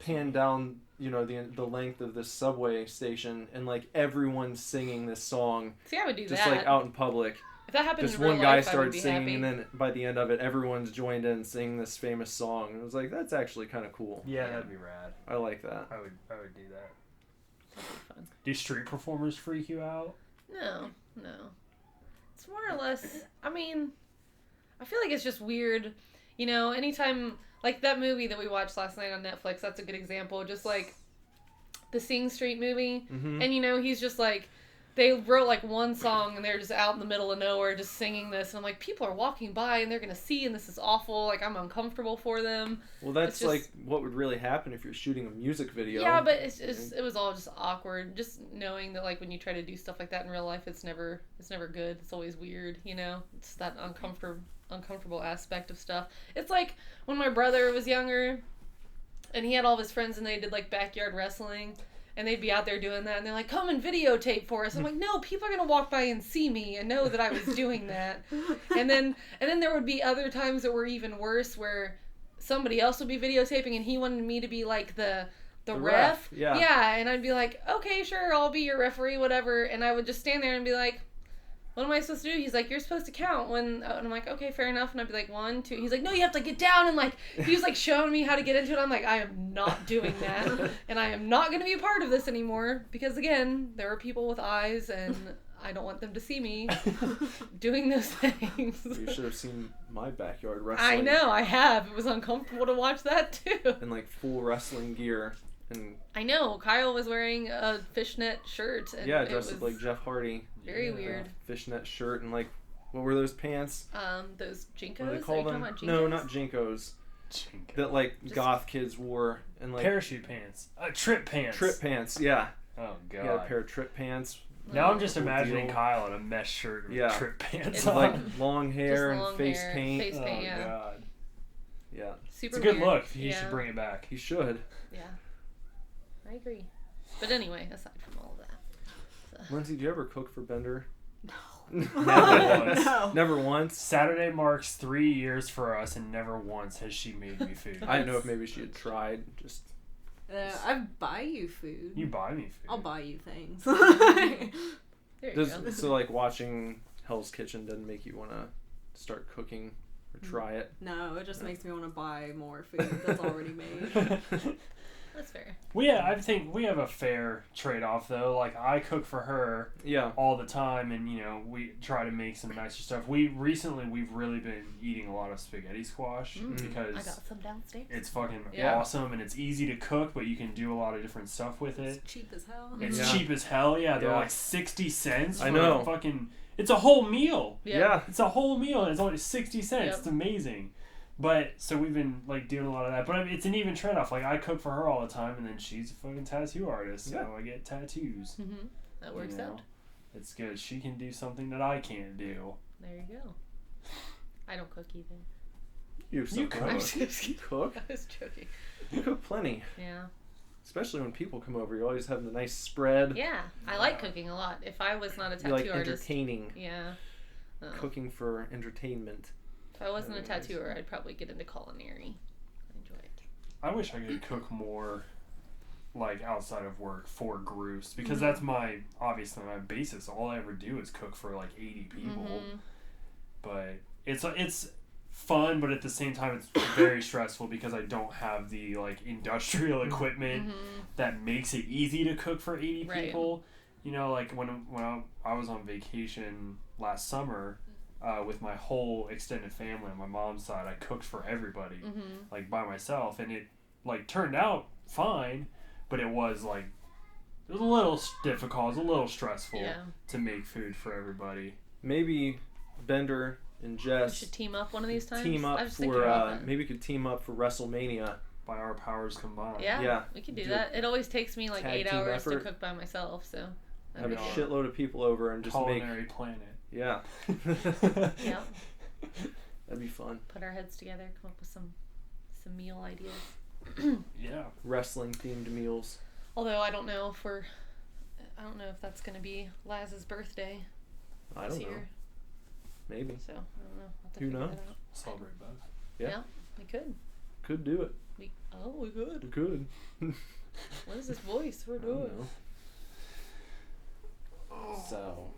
pan down, the length of this subway station, and like everyone's singing this song, See, I would do just that. like out in public. If that happened Just in real one guy life, I would started be singing, happy. and then by the end of it, everyone's joined in singing this famous song. And it was like, that's actually kind of cool. Yeah, that'd be rad. I like that. I would do that. That'd be fun. Do street performers freak you out? No. It's more or less, I mean, I feel like it's just weird, anytime, like that movie that we watched last night on Netflix, that's a good example, just like the Sing Street movie, Mm-hmm. and he's just like, they wrote like one song and they're just out in the middle of nowhere just singing this, and I'm like, people are walking by and they're gonna see, and this is awful, like I'm uncomfortable for them. Well, that's It's just- like what would really happen if you're shooting a music video. Yeah, but it was all just awkward. Just knowing that like when you try to do stuff like that in real life, it's never good. It's always weird, It's that uncomfortable aspect of stuff. It's like when my brother was younger, and he had all of his friends, and they did like backyard wrestling, and they'd be out there doing that, and they're like, "Come and videotape for us." I'm like, "No, people are gonna walk by and see me and know that I was doing that." And then there would be other times that were even worse, where somebody else would be videotaping, and he wanted me to be like the ref. Yeah. Yeah, and I'd be like, "Okay, sure, I'll be your referee, whatever." And I would just stand there and be like, "What am I supposed to do?" He's like, "You're supposed to count when," and I'm like, "Okay, fair enough." And I'd be like, 1, 2. He's like, "No, you have to get down," and like he was like showing me how to get into it. I'm like, I am not doing that, and I am not going to be a part of this anymore, because again, there are people with eyes, and I don't want them to see me doing those things. You should have seen my backyard wrestling. I know, I have. It was uncomfortable to watch that too. In like full wrestling gear. And I know, Kyle was wearing a fishnet shirt, and yeah, it dressed was up like Jeff Hardy. very Yeah, weird. Fishnet shirt and like, what were those pants? Those Jinkos? What do they Are call you them? talking about No, Jinkos? not Jinkos. Jinko. That like Just- goth kids wore and like Parachute pants. Trip pants. trip pants. Yeah, Oh, he God. had a pair of trip pants. Now I'm just Cool imagining deal. Kyle in a mesh shirt with Yeah. trip pants It's on. Like long hair Just long and face hair, paint. face Oh, paint, yeah. God. Yeah, Super It's a good weird. look. He Yeah. should bring it back. he should. Yeah. I agree. But anyway, aside from all of that. Lindsay, do you ever cook for Bender? Never once. No. Never once. Saturday marks 3 years for us, and never once has she made me food. I didn't know if maybe she had tried. Just I buy you food. You buy me food. I'll buy you things. There you go. so like watching Hell's Kitchen doesn't make you want to start cooking or try it. No, it just makes me want to buy more food that's already made. That's fair. I think we have a fair trade-off though. Like I cook for her Yeah. all the time, and we try to make some nicer stuff. We've really been eating a lot of spaghetti squash because I got some downstairs. it's fucking Yeah. awesome, and it's easy to cook, but you can do a lot of different stuff with it. It's cheap as hell. It's Yeah. cheap as hell. Yeah, they're Yeah. like 60 cents. I for know. a fucking. It's a whole meal. Yeah. It's a whole meal, and it's only 60 cents. Yep. It's amazing. But so we've been like doing a lot of that. But I mean, it's an even trade off. Like I cook for her all the time, and then she's a fucking tattoo artist, so Yeah. I get tattoos. Mm-hmm. That works out. It's good. She can do something that I can't do. There you go. I don't cook either. You cook. I'm cook. just You kidding. cook. I was joking. You cook plenty. Yeah. Especially when people come over, you always have the nice spread. Yeah. I like cooking a lot. If I was not a You tattoo like artist. entertaining. Yeah. Oh. Cooking for entertainment. If I wasn't a That'd be nice. tattooer, I'd probably get into culinary. I enjoy it. I wish I could cook more, like, outside of work for groups, because Mm-hmm. that's obviously my basis. All I ever do is cook for, like, 80 people. Mm-hmm. But it's fun, but at the same time it's very stressful because I don't have the, like, industrial equipment that makes it easy to cook for 80 Right. people. You know, like, when I was on vacation last summer with my whole extended family on my mom's side, I cooked for everybody, like, by myself, and it, like, turned out fine, but it was, like, it was a little difficult, it was a little stressful to make food for everybody. Maybe Bender and We Jess should team up one of these times. team I up was thinking about for that. maybe could team up for WrestleMania. By our powers combined. Yeah, Yeah. we could do Do that. It always takes me like tag 8 team hours effort. to cook by myself, so Have that'd a be good. shitload of people over and just make. Culinary planet. Yeah. Yeah, That'd be fun. put our heads together, come up with some meal ideas. Yeah. Wrestling themed meals. Although I don't know if that's gonna be Laz's birthday I this don't know. year. Maybe. So I don't know. We'll have to Who figure knows? that out. Celebrate both. Yeah. We could. Could do it. We could. We could. What is this voice we're I don't doing? know. So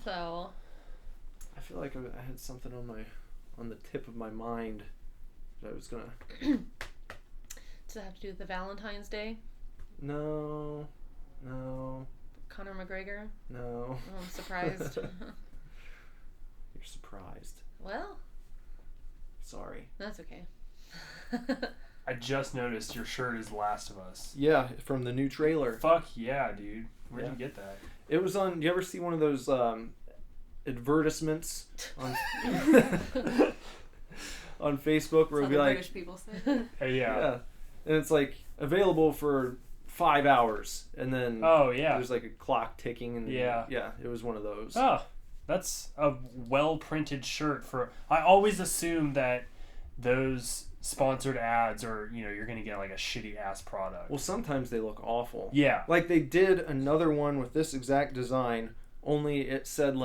So I feel like I had something on the tip of my mind that I was gonna. does it have to do with the Valentine's Day? No. Conor McGregor? No. Oh, I'm surprised. You're surprised. Well, Sorry. that's okay. I just noticed your shirt is Last of Us. Yeah, from the new trailer. Fuck yeah, dude. Where'd Yeah. you get that? It was on. You ever see one of those advertisements on on Facebook where it'll That's how be the like, British people say. Hey, yeah. yeah, and it's like available for 5 hours, and then Oh, yeah. there's like a clock ticking, and Yeah. it was one of those. Oh, that's a well-printed shirt for... I always assume that those sponsored ads are, you're going to get like a shitty-ass product. Well, sometimes they look awful. Yeah. Like they did another one with this exact design, only it said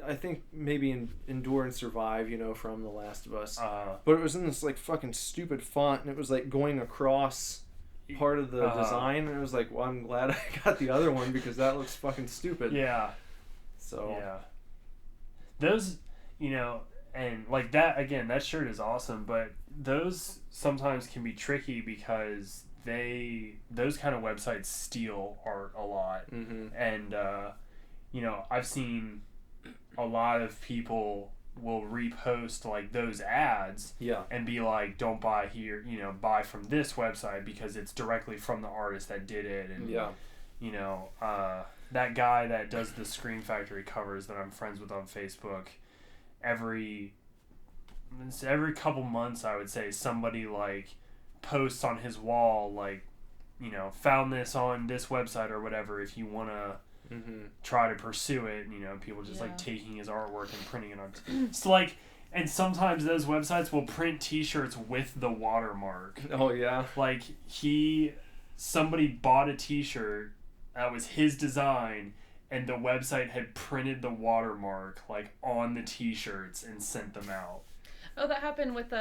I think maybe Endure and Survive, from The Last of Us. But it was in this like fucking stupid font, and it was like going across part of the design, and it was like, well, I'm glad I got the other one because that looks fucking stupid. Yeah. So Yeah. Those, and like that, again, that shirt is awesome, but those sometimes can be tricky because those kind of websites steal art a lot. Mm-hmm. And, I've seen a lot of people will repost like those ads Yeah. and be like, don't buy here, buy from this website because it's directly from the artist that did it. And, Yeah. that guy that does the Scream Factory covers that I'm friends with on Facebook, every couple months, I would say, somebody like posts on his wall like, found this on this website or whatever, if you want to try to pursue it. People just like taking his artwork and printing it on. So like, and sometimes those websites will print t-shirts with the watermark. Oh yeah. Like somebody bought a t-shirt that was his design, and the website had printed the watermark like on the t-shirts and sent them out. Oh, that happened with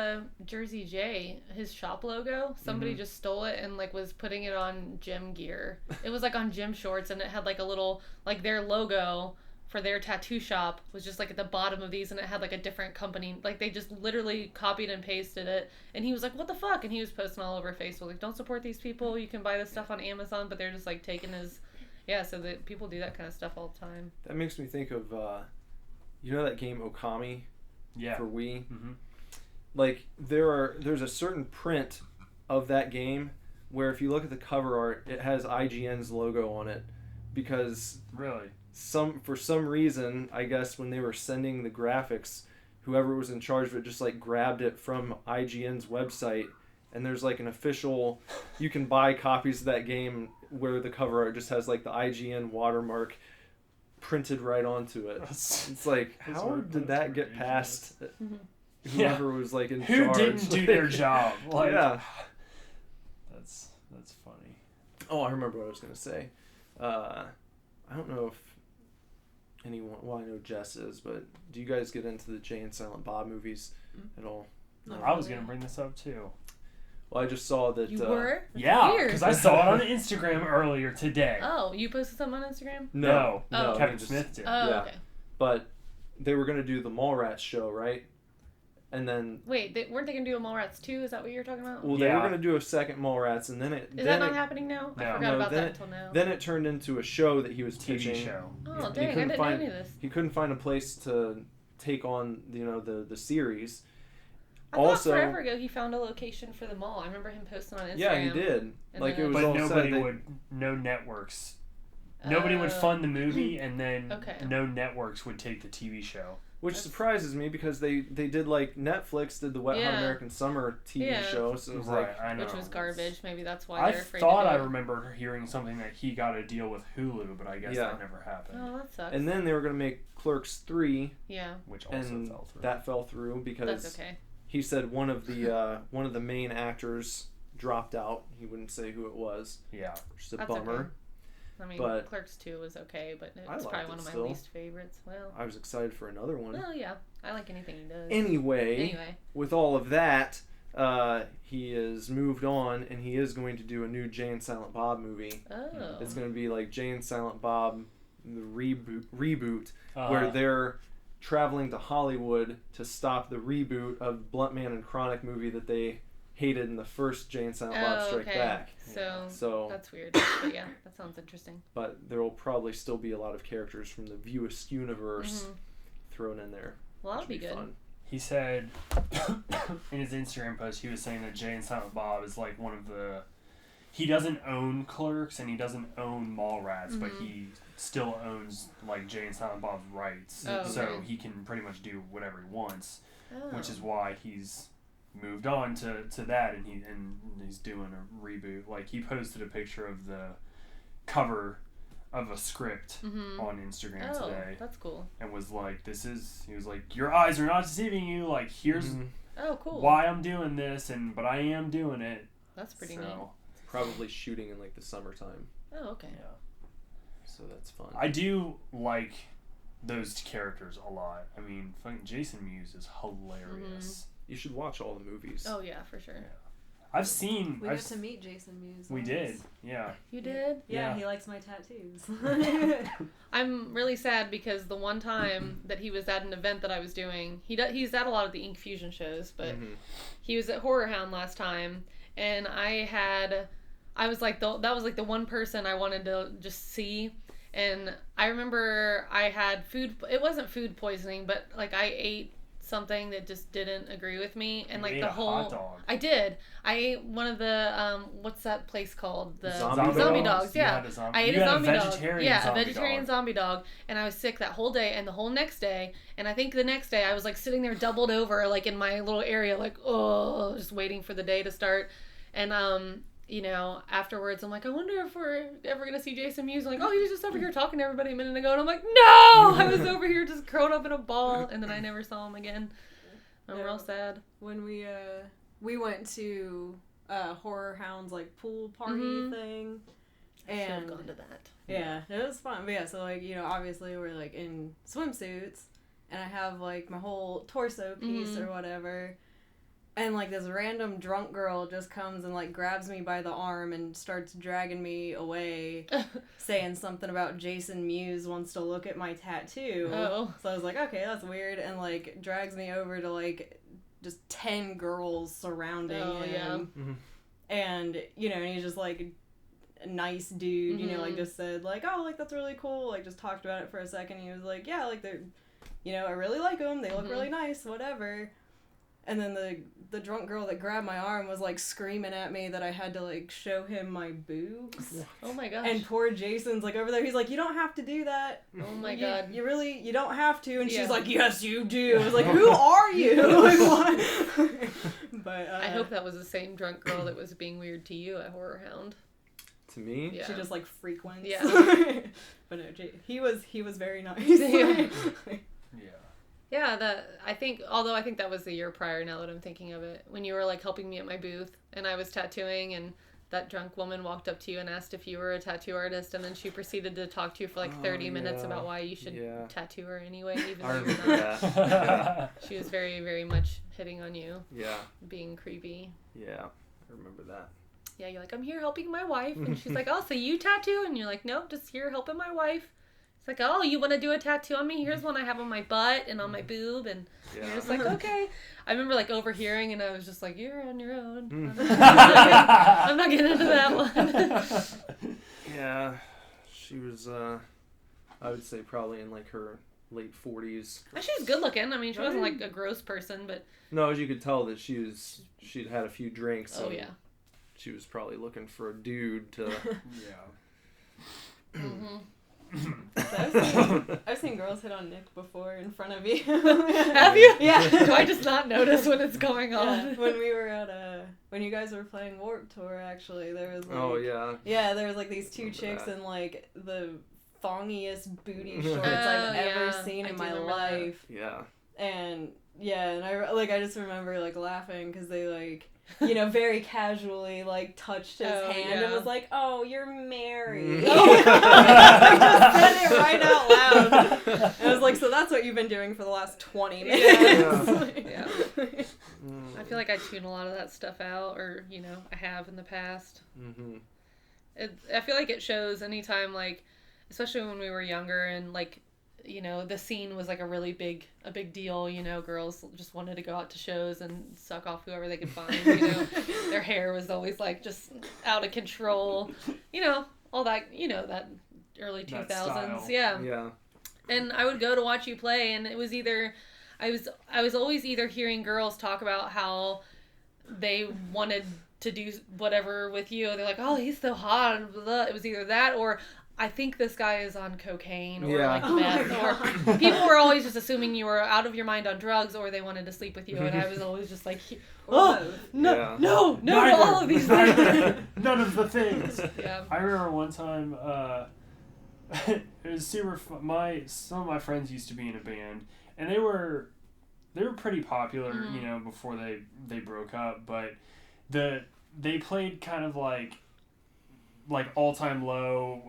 Jersey J, his shop logo. Somebody just stole it and like was putting it on gym gear. It was like on gym shorts, and it had like a little, like their logo for their tattoo shop was just like at the bottom of these, and it had like a different company. Like they just literally copied and pasted it, and he was like, what the fuck? And he was posting all over Facebook like, don't support these people, you can buy this stuff on Amazon, but they're just like taking his... Yeah, so that people do that kind of stuff all the time. That makes me think of that game Okami for Wii. Mm-hmm. Like there's a certain print of that game where if you look at the cover art, it has IGN's logo on it, because Really? for some reason, I guess when they were sending the graphics, whoever was in charge of it just like grabbed it from IGN's website, and there's like an official, you can buy copies of that game where the cover art just has like the IGN watermark printed right onto it. It's like, how did that get past whoever was like in Who charge? didn't do their job? Like, yeah. That's funny. Oh, I remember what I was gonna say. I don't know if anyone. Well, I know Jess is, but do you guys get into the Jay and Silent Bob movies at all? Not I was really. gonna bring this up too. Well, I just saw that. You were? Yeah, Weird. because I saw it on Instagram earlier today. Oh, you posted something on Instagram? No, Oh. Kevin just- Smith did. Oh, Yeah. okay. But they were gonna do the Mallrats show, right? And then, Wait, weren't they going to do a Mallrats 2? Is that what you're talking about? well, they Yeah. were gonna do a second Mallrats, and then it. Is then that not it, happening now? I No. forgot No, about then that it- until now. Then it turned into a show that he was TV pitching. show. Oh, He dang, I couldn't didn't know find- any of this. He couldn't find a place to take on, the series. I Also- thought forever ago he found a location for the mall. I remember him posting on Instagram. Yeah, he did. And Like, then it was But all nobody said. no networks. Nobody would fund the movie, and then Okay. no networks would take the TV show. Which surprises me because they did, like, Netflix did the Wet Hot Yeah. American Summer TV Yeah. show, so it was Right, like, I know. Which was garbage. Maybe that's why I they're afraid thought to I do it. remember hearing something that he got a deal with Hulu, but I guess Yeah. that never happened. Oh, that sucks. and then they were gonna make Clerks 3, yeah, Which also and fell through. that fell through because that's okay. he said one of the main actors dropped out. He wouldn't say who it was, Yeah. which is a That's bummer. okay. I mean, But- Clerks 2 was okay, but I it's liked probably it one of my still. least favorites. Well, I was excited for another one. yeah, I like anything he does. Anyway, with all of that, he has moved on, and he is going to do a new Jay and Silent Bob movie. Oh. It's going to be like Jay and Silent Bob, the reboot, Uh-huh. where they're traveling to Hollywood to stop the reboot of Blunt Man and Chronic movie that they hated in the first Jay and Silent Bob Strike okay. Back. So, So, that's weird. But yeah, that sounds interesting. but there will probably still be a lot of characters from the View Askew universe Mhm. thrown in there. Well, that'll which be will good. Fun. He said in his Instagram post, he was saying that Jay and Silent Bob is like one of the. He doesn't own Clerks and he doesn't own Mallrats, but he still owns like Jay and Silent Bob's rights, Oh, so okay. he can pretty much do whatever he wants, Oh. which is why he's moved on to that, and he's doing a reboot. Like he posted a picture of the cover of a script on Instagram Oh, today, that's cool. and was like, he was like, your eyes are not deceiving you, like here's Oh, cool. why I'm doing this, but I am doing it. That's pretty So, neat. Probably shooting in like the summertime, Oh, okay. yeah. so that's fun. I do like those characters a lot. I mean, fucking Jason Mewes is hilarious. You should watch all the movies. Oh, yeah, for sure. I've seen. We I've got to meet Jason Mewes. We once. did. Yeah. You did? Yeah, Yeah. he likes my tattoos. I'm really sad because the one time that he was at an event that I was doing, he's at a lot of the Ink Fusion shows, but he was at Horror Hound last time, and I was like that was like the one person I wanted to just see, and I remember I had it wasn't food poisoning, but like I ate something that just didn't agree with me, and You like ate the a whole hot dog. I did. I ate one of the what's that place called? The Zombie dogs. You Yeah. had a zombie- I ate you a had zombie dog. vegetarian Yeah, zombie a vegetarian dog. zombie dog, and I was sick that whole day and the whole next day. And I think the next day I was like sitting there doubled over, like in my little area, like just waiting for the day to start. And afterwards I'm like, I wonder if we're ever gonna see Jason Mewes. I'm like, oh, he was just over here talking to everybody a minute ago, and I'm like, no, I was over here just curled up in a ball, and then I never saw him again. I'm real sad. When we went to Horror Hound's like pool party thing, I should have and gone to that. yeah, it was fun. But yeah, so like obviously we're like in swimsuits, and I have like my whole torso piece or whatever, and like this random drunk girl just comes and like grabs me by the arm and starts dragging me away, saying something about Jason Mewes wants to look at my tattoo. Oh. So I was like, okay, that's weird, and like drags me over to like just 10 girls surrounding him. And and he's just like a nice dude, like just said like, oh, like that's really cool, like just talked about it for a second. He was like, yeah, like they're I really like them, they look really nice, whatever. And then the drunk girl that grabbed my arm was like screaming at me that I had to like show him my boobs. Oh my gosh. And poor Jason's like over there, he's like, you don't have to do that. Oh my god. You don't have to. And Yeah. she's like, yes, you do. I was like, who are you? Like, what? But I hope that was the same drunk girl that was being weird to you at Horror Hound. To me, Yeah. she just like frequents. Yeah. But no, he was very nice. Yeah. Yeah. Yeah, I think that was the year prior now that I'm thinking of it, when you were like helping me at my booth and I was tattooing, and that drunk woman walked up to you and asked if you were a tattoo artist, and then she proceeded to talk to you for like 30 minutes about why you should tattoo her anyway, even though you're not. Yeah. She was very, very much hitting on you. Yeah. Being creepy. Yeah. I remember that. Yeah, you're like, I'm here helping my wife. And she's like, oh, so you tattoo? And you're like, nope, just here helping my wife. It's like, oh, you want to do a tattoo on me? Here's one I have on my butt and on my boob. And you're just like, okay. I remember like overhearing, and I was just like, you're on your own. I'm not getting into that one. Yeah. She was, I would say probably in like her late 40s. And she was good looking. I mean, she wasn't like a gross person, but... No, as you could tell that she'd had a few drinks. Oh, yeah. She was probably looking for a dude to... Yeah. So I've seen girls hit on Nick before in front of you. Have you? Yeah. Do I just not notice when it's going on? Yeah. When we were at when you guys were playing Warped Tour, actually, there was like... Oh, yeah. Yeah, there was like these two chicks in like the thongiest booty shorts I've ever seen in my life. Yeah. And I just remember like laughing because they like, you know, very casually like touched his hand and was like, "Oh, you're married." I just said it right out loud. And I was like, "So that's what you've been doing for the last 20 minutes." Yeah. I feel like I tune a lot of that stuff out, or you know, I have in the past. I feel like it shows anytime, like, especially when we were younger and like, you know, the scene was like a big deal, you know, girls just wanted to go out to shows and suck off whoever they could find, you know, their hair was always like just out of control, you know, all that, you know, that early 2000s. Yeah. And I would go to watch you play, and it was either, I was always either hearing girls talk about how they wanted to do whatever with you, they're like, oh, he's so hot, and blah, blah. It was either that or I think this guy is on cocaine or like meth, or people were always just assuming you were out of your mind on drugs, or they wanted to sleep with you, and I was always just like, no to all of these things. None of the things. Yeah. I remember one time, it was super fun. Some of my friends used to be in a band, and they were pretty popular, you know, before they broke up, but they played kind of like All Time Low,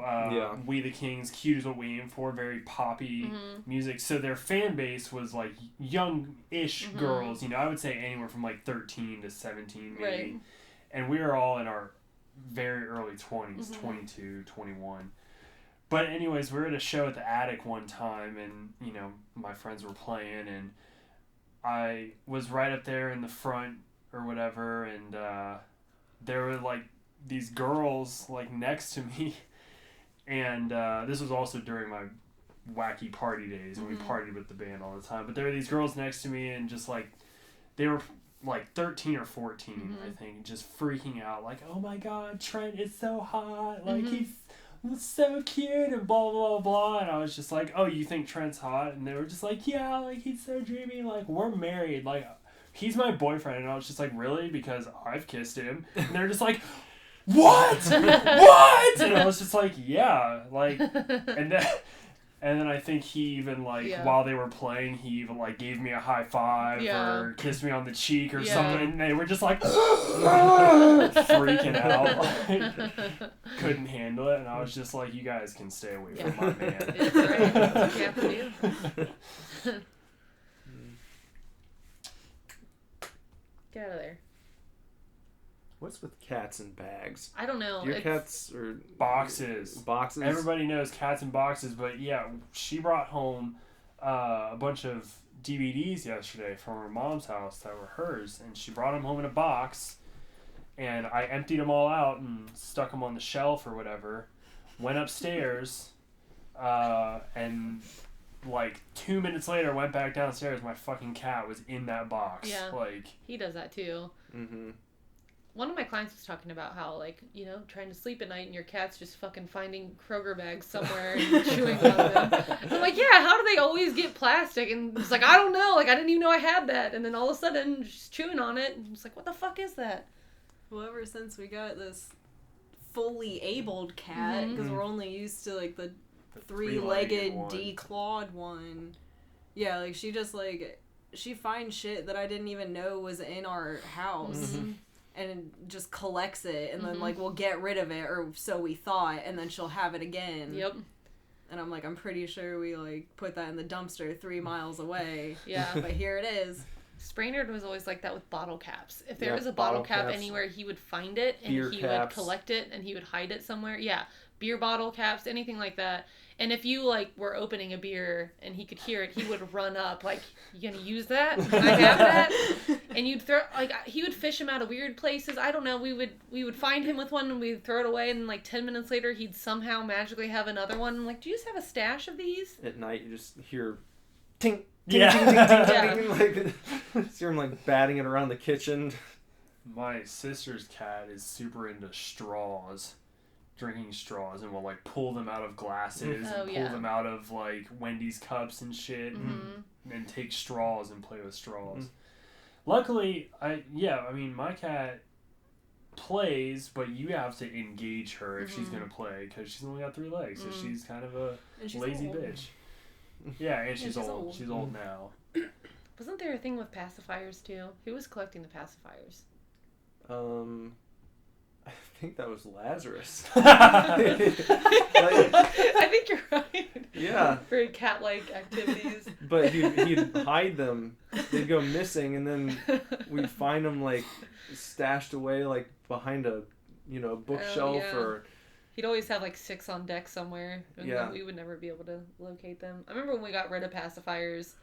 We the Kings, Cute Is What We Aim For, very poppy music. So their fan base was like young-ish girls, you know, I would say anywhere from like 13 to 17 maybe. Right. And we were all in our very early 20s, 22, 21. But anyways, we were at a show at the Attic one time, and, you know, my friends were playing, and I was right up there in the front or whatever, and there were like these girls like next to me, and this was also during my wacky party days, and we partied with the band all the time, but there were these girls next to me, and just like they were like 13 or 14 I think, just freaking out like, oh my god, Trent is so hot, like he's so cute and blah blah blah, and I was just like, oh, you think Trent's hot? And they were just like, yeah, like he's so dreamy, like we're married, like he's my boyfriend. And I was just like, really? Because I've kissed him. And they're just like, what? What? And I was just like, yeah, like, and then I think he even like while they were playing, he even like gave me a high five or kissed me on the cheek or something, and they were just like freaking out, like, couldn't handle it, and I was just like, you guys can stay away from my man. It's right. That's what you have to do. Get out of there. What's with cats and bags? I don't know. Your cats are boxes. Boxes. Everybody knows cats and boxes, but yeah, she brought home a bunch of DVDs yesterday from her mom's house that were hers, and she brought them home in a box, and I emptied them all out and stuck them on the shelf or whatever. Went upstairs, and like 2 minutes later, went back downstairs. My fucking cat was in that box. Yeah, like he does that too. One of my clients was talking about how, like, you know, trying to sleep at night and your cat's just fucking finding Kroger bags somewhere and chewing on them. I'm like, yeah, how do they always get plastic? And it's like, I don't know. Like, I didn't even know I had that. And then all of a sudden, she's chewing on it. And it's like, what the fuck is that? Well, ever since we got this fully abled cat, because we're only used to, like, the three-legged, declawed one. Yeah, like, she just, like, she finds shit that I didn't even know was in our house. and just collects it, and then, like, we'll get rid of it, or so we thought, and then she'll have it again. Yep. And I'm like, I'm pretty sure we, like, put that in the dumpster 3 miles away. Yeah. But here it is. Sprainard was always like that with bottle caps. If there Yeah, was a bottle cap caps. anywhere, he would find it, and Beer he caps. would collect it, and he would hide it somewhere. Yeah. Beer bottle caps, anything like that. And if you, like, were opening a beer and he could hear it, he would run up, like, you gonna use that? Can I have that? And you'd throw, like, he would fish them out of weird places. I don't know. We would find him with one and we'd throw it away, and, like, 10 minutes later, he'd somehow magically have another one. I'm like, do you just have a stash of these? At night, you just hear tink, tink, Yeah. tink, tink, tink, Yeah. tink, like, see him, like, batting it around the kitchen. My sister's cat is super into straws. Drinking straws, and will, like, pull them out of glasses Oh, and yeah. pull them out of, like, Wendy's cups and shit, Mhm. and take straws and play with straws. Luckily, I mean, my cat plays, but you have to engage her if she's gonna play, because she's only got 3 legs, so she's kind of a And she's lazy old. bitch. Yeah, and she's she's old. old. She's old now. Wasn't there a thing with pacifiers, too? Who was collecting the pacifiers? I think that was Lazarus. I think you're right. Yeah. Very cat-like activities. But he'd hide them. They'd go missing, and then we'd find them, like, stashed away, like, behind a, bookshelf yeah. or... He'd always have like 6 on deck somewhere, and Yeah. we would never be able to locate them. I remember when we got rid of pacifiers.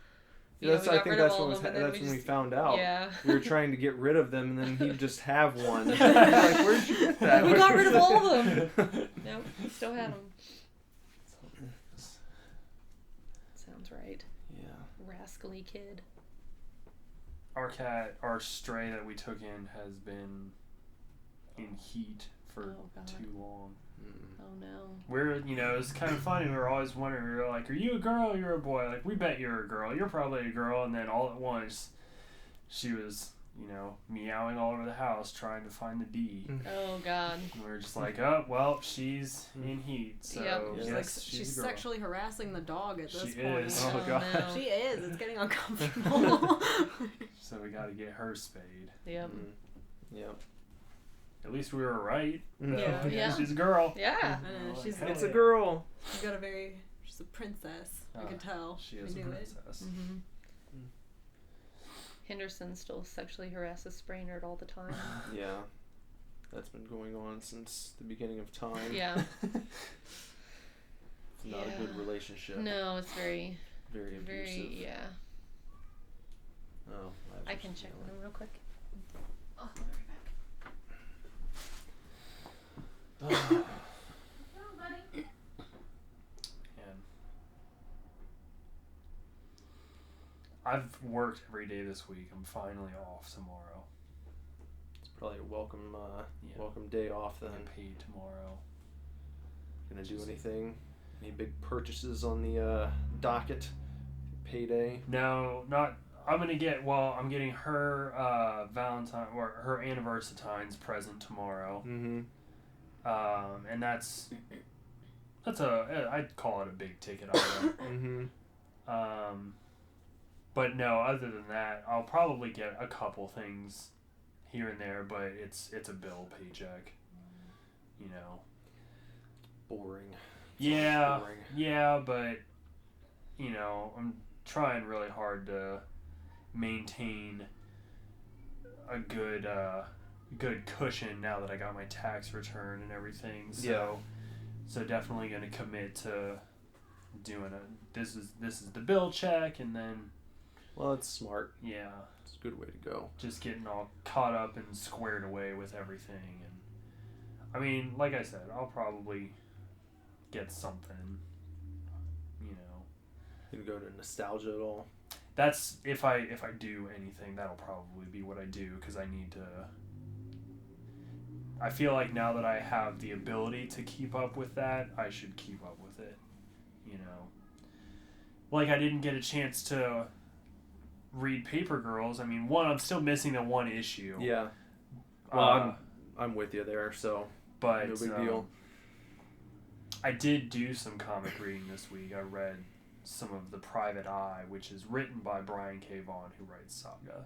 Yeah, we I got think rid of that's all when, of them, and then that's when we just- found out. Yeah. We were trying to get rid of them, and then he'd just have one. Like, where'd you get that? We got rid of all of them. Nope, we still had them. Sounds right. Yeah. Rascally kid. Our stray that we took in has been in heat for Oh, God. too long. Oh no. We're, it's kind of funny. We were always wondering, we were like, are you a girl or you're a boy? Like, we bet you're a girl. You're probably a girl. And then all at once, she was, meowing all over the house trying to find the D. Oh God. And we were just like, oh, well, she's in heat. So, Yep. yes, She's like, she's she's a girl. sexually harassing the dog at this She point. is. Oh, God. No. She is. It's getting uncomfortable. So we got to get her spayed. Yep. Yep. At least we were right. Yeah. Yeah. She's a girl. Yeah. I know, she's It's a girl. got a she's a princess. You can tell. She is We a knew it. princess. Mm-hmm. Henderson still sexually harasses Sprainard all the time. Yeah. That's been going on since the beginning of time. Yeah. It's not a good relationship. No, it's very, Very abusive. very, yeah. Oh, I can check with him real quick. Oh, I'll be right back. Oh, Oh, buddy. And I've worked every day this week. I'm finally off tomorrow. it's probably a welcome Yeah. welcome day off then. I get paid tomorrow. Gonna do anything? Any big purchases on the docket? Payday? No, not. I'm getting her Valentine or her Anniversatine's present tomorrow. Mm-hmm. And that's I'd call it a big ticket item. Mm-hmm. But no, other than that, I'll probably get a couple things here and there, but it's a bill paycheck. Boring. Yeah, boring. yeah, but I'm trying really hard to maintain a good cushion now that I got my tax return and everything. So definitely gonna commit to doing this is the bill check, and then Well, it's smart. yeah, It's a good way to go. just getting all caught up and squared away with everything. And I mean, like I said, I'll probably get something. You can go to nostalgia at all. That's if I do anything, that'll probably be what I do, because I need to. I feel like now that I have the ability to keep up with that, I should keep up with it. Like, I didn't get a chance to read Paper Girls. I mean, I'm still missing the one issue. Yeah. Well, I'm with you there, so but no big deal. I did do some comic reading this week. I read some of The Private Eye, which is written by Brian K. Vaughan, who writes Saga,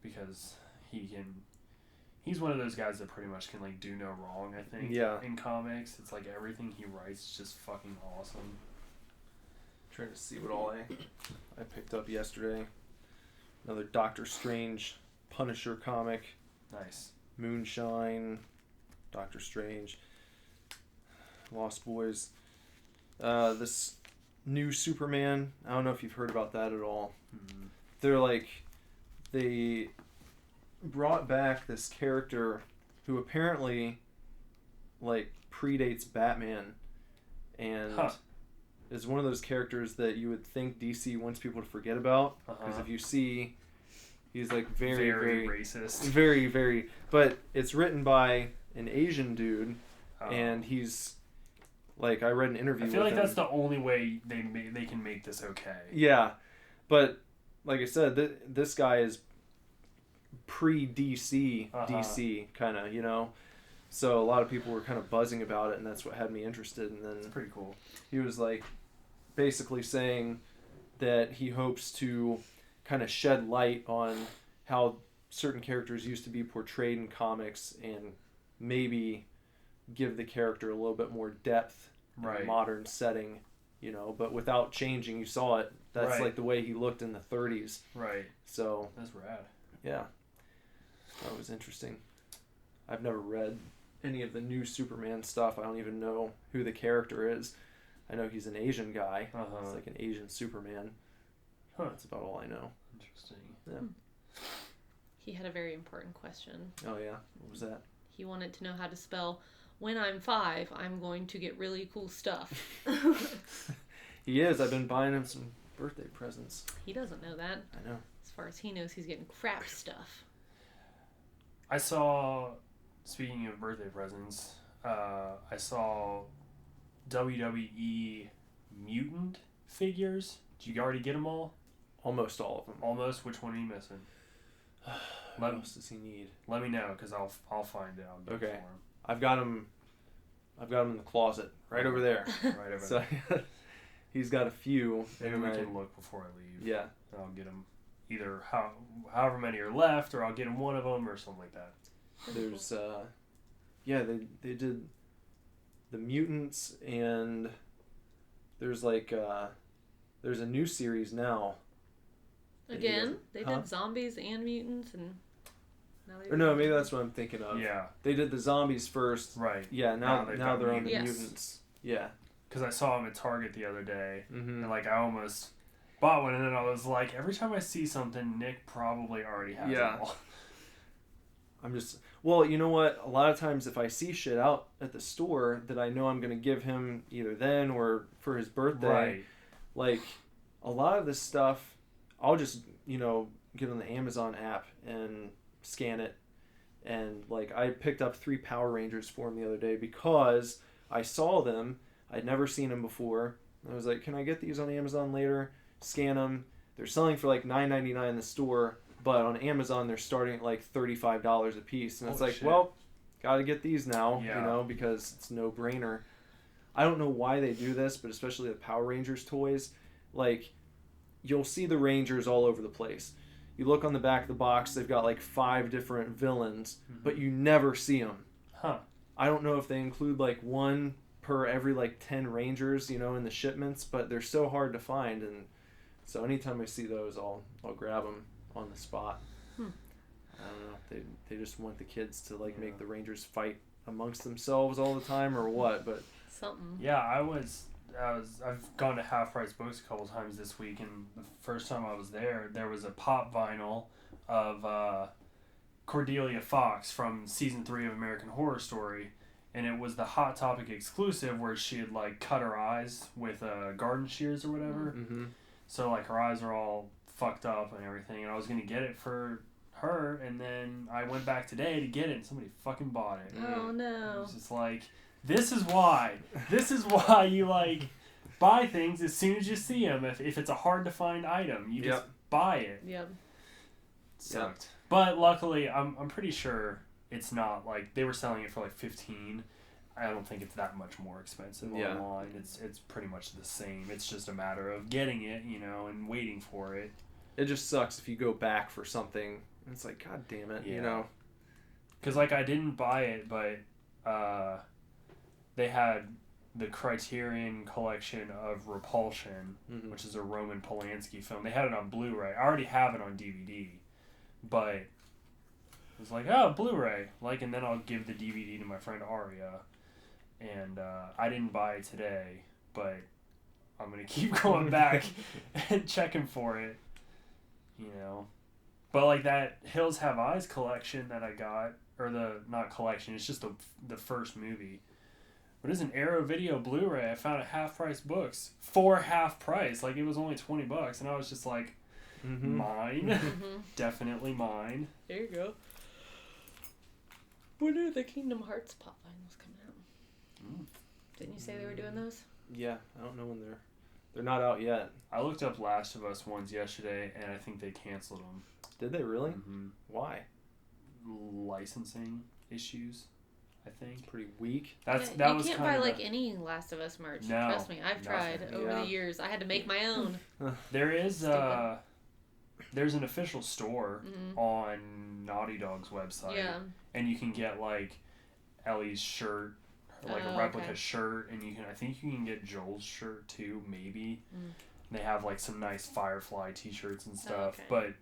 because he He's one of those guys that pretty much can like do no wrong, I think. Yeah. In comics, it's like everything he writes is just fucking awesome. Trying to see what all I picked up yesterday. Another Doctor Strange Punisher comic. Nice. Moonshine, Doctor Strange, Lost Boys. This new Superman. I don't know if you've heard about that at all. Mm-hmm. They brought back this character who apparently like predates Batman and is one of those characters that you would think DC wants people to forget about, because if you see, he's like very racist, very, but it's written by an Asian dude, and he's like, I read an interview with him. I feel like that's the only way they can make this okay. Yeah, but like I said, this guy is pre-DC, DC kind of, you know? So a lot of people were kind of buzzing about it, and that's what had me interested. And then it's pretty cool. He was like basically saying that he hopes to kind of shed light on how certain characters used to be portrayed in comics and maybe give the character a little bit more depth in a modern setting, you know, but without changing. You saw it. That's like the way he looked in the 30s. Right. So that's rad. Yeah. That was interesting. I've never read any of the new Superman stuff. I don't even know who the character is. I know he's an Asian guy. It's like an Asian Superman. That's about all I know. Interesting. Yeah. He had a very important question. Oh, yeah? What was that? He wanted to know how to spell, when I'm 5, I'm going to get really cool stuff. He is. I've been buying him some birthday presents. He doesn't know that. I know. As far as he knows, he's getting crap stuff. I saw, speaking of birthday presents, I saw WWE Mutant figures. Did you already get them all? Almost all of them. Almost? Which one are you missing? What else does he need? Let me know, because I'll find it. I'll get it for him. I've got him in the closet, right over there. Right over so, there. He's got a few. Maybe we can look before I leave. Yeah. And I'll get them either however many are left, or I'll get him one of them, or something like that. There's, they did the mutants, and there's like, there's a new series now. Again, they did zombies and mutants, and now they. Or no, maybe that's what I'm thinking of. Yeah. They did the zombies first. Right. Yeah. Now they're on the mutants. Yeah. Because I saw them at Target the other day, and like I almost bought one, and then I was like, every time I see something, Nick probably already has them all. Well, you know what? A lot of times if I see shit out at the store that I know I'm going to give him either then or for his birthday, like a lot of this stuff, I'll just, get on the Amazon app and scan it. And like I picked up 3 Power Rangers for him the other day because I saw them. I'd never seen them before. I was like, can I get these on Amazon later? Scan them. They're selling for like $9.99 in the store. But on Amazon, they're starting at like $35 a piece. And it's like, well, got to get these now, because it's no brainer. I don't know why they do this, but especially the Power Rangers toys. Like, you'll see the Rangers all over the place. You look on the back of the box, they've got like 5 different villains, but you never see them. I don't know if they include like one per every like 10 Rangers, in the shipments, but they're so hard to find. And so anytime I see those, I'll grab them on the spot. I don't know. They just want the kids to like make the Rangers fight amongst themselves all the time or what, but something. Yeah, I've gone to Half Price Books a couple times this week, and the first time I was there was a pop vinyl of Cordelia Fox from season 3 of American Horror Story, and it was the Hot Topic exclusive where she had like cut her eyes with garden shears or whatever. So like her eyes are all fucked up and everything, and I was gonna get it for her, and then I went back today to get it, and somebody fucking bought it. Oh no! It was just like, this is why you like buy things as soon as you see them. If it's a hard to find item, you just buy it. Yep. Sucked. But luckily, I'm pretty sure it's not like they were selling it for like $15. I don't think it's that much more expensive online. It's pretty much the same. It's just a matter of getting it, and waiting for it. It just sucks if you go back for something and it's like, God damn it, Because, like, I didn't buy it, but they had the Criterion collection of Repulsion, Mhm. which is a Roman Polanski film. They had it on Blu-ray. I already have it on DVD, but it was like, oh, Blu-ray. Like, and then I'll give the DVD to my friend Aria. And I didn't buy it today, but I'm going to keep going back and checking for it, you know. But, like, that Hills Have Eyes collection that I got, or not collection, it's just the first movie. But it's an Arrow Video Blu-ray. I found at Half Price Books for half price. Like, it was only $20, and I was just like, mine. Definitely mine. There you go. When are the Kingdom Hearts pop vinyls coming out? Didn't you say they were doing those? Yeah, I don't know when they're not out yet. I looked up Last of Us ones yesterday, and I think they canceled them. Did they really? Mm-hmm. Why? Licensing issues, I think. Pretty weak. That you was can't kind buy of like any Last of Us merch. No, Trust me, I've tried nothing. over Yeah. the years. I had to make my own. There is Stupid. there's an official store Mhm. on Naughty Dog's website, Yeah. and you can get like Ellie's shirt, like a Oh, replica okay. shirt, and I think you can get Joel's shirt too, maybe. Mm. They have like some nice Firefly T-shirts and stuff, okay. but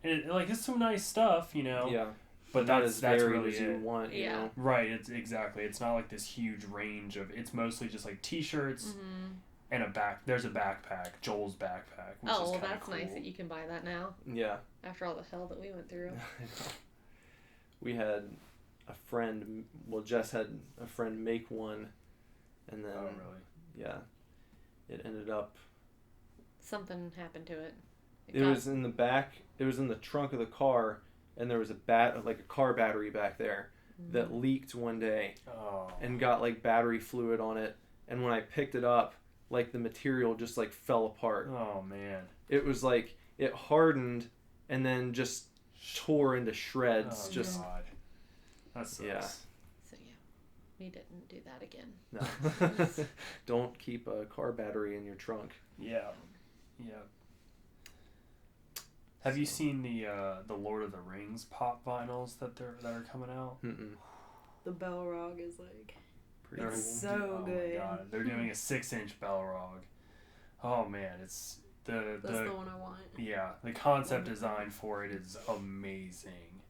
it's some nice stuff, you know. Yeah. But Not that's as varied really as you it. want, you Yeah. know? Right, it's exactly. It's not like this huge range of. It's mostly just like T-shirts Mm-hmm. and there's a backpack, Joel's backpack. Which Oh, is well, kinda that's cool. nice that you can buy that now Yeah. after all the hell that we went through. We had a friend, Jess had a friend make one, and then, Oh, really? yeah, it ended up, Something happened to it. it was in the back, it was in the trunk of the car, and there was a car battery back there that leaked one day Oh. and got like battery fluid on it, and when I picked it up, like the material just like fell apart. Oh man. It was like, it hardened and then just tore into shreds. Oh, just God. That sucks. Yeah. So yeah, we didn't do that again. No. Don't keep a car battery in your trunk. Yeah. Yeah. Have you seen the Lord of the Rings pop vinyls that are coming out? Mm-mm. The Balrog is like Pretty They're cool. so good. My God. They're doing a 6-inch Balrog. Oh man, it's That's the one I want. yeah, the concept design for it is amazing.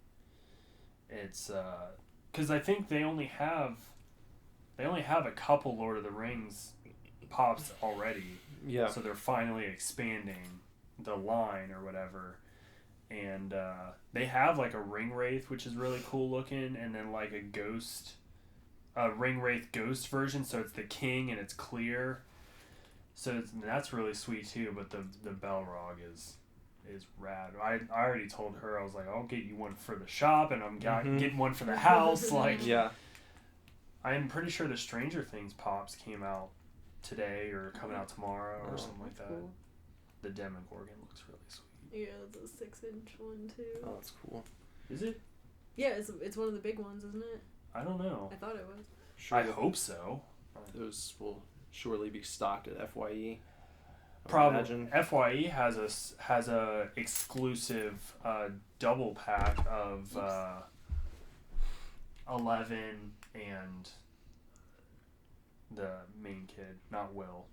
It's because I think they only have a couple Lord of the Rings pops already. Yeah. So they're finally expanding the line or whatever. And they have like a ring wraith, which is really cool looking, and then like a ring wraith ghost version, so it's the king and it's clear. So that's really sweet too. But the Balrog is rad. I already told her, I was like, I'll get you one for the shop, and I'm getting one for the house. Like, Yeah. I'm pretty sure the Stranger Things pops came out today or coming out tomorrow or something like that. Cool. The Demogorgon looks really sweet. Yeah, it's a 6-inch one too. Oh, that's cool. Is it? Yeah, it's one of the big ones, isn't it? I don't know. I thought it was. Sure. I hope so. Those will surely be stocked at FYE. I would Probably. imagine. FYE has a exclusive double pack of 11 and the main kid, not Will.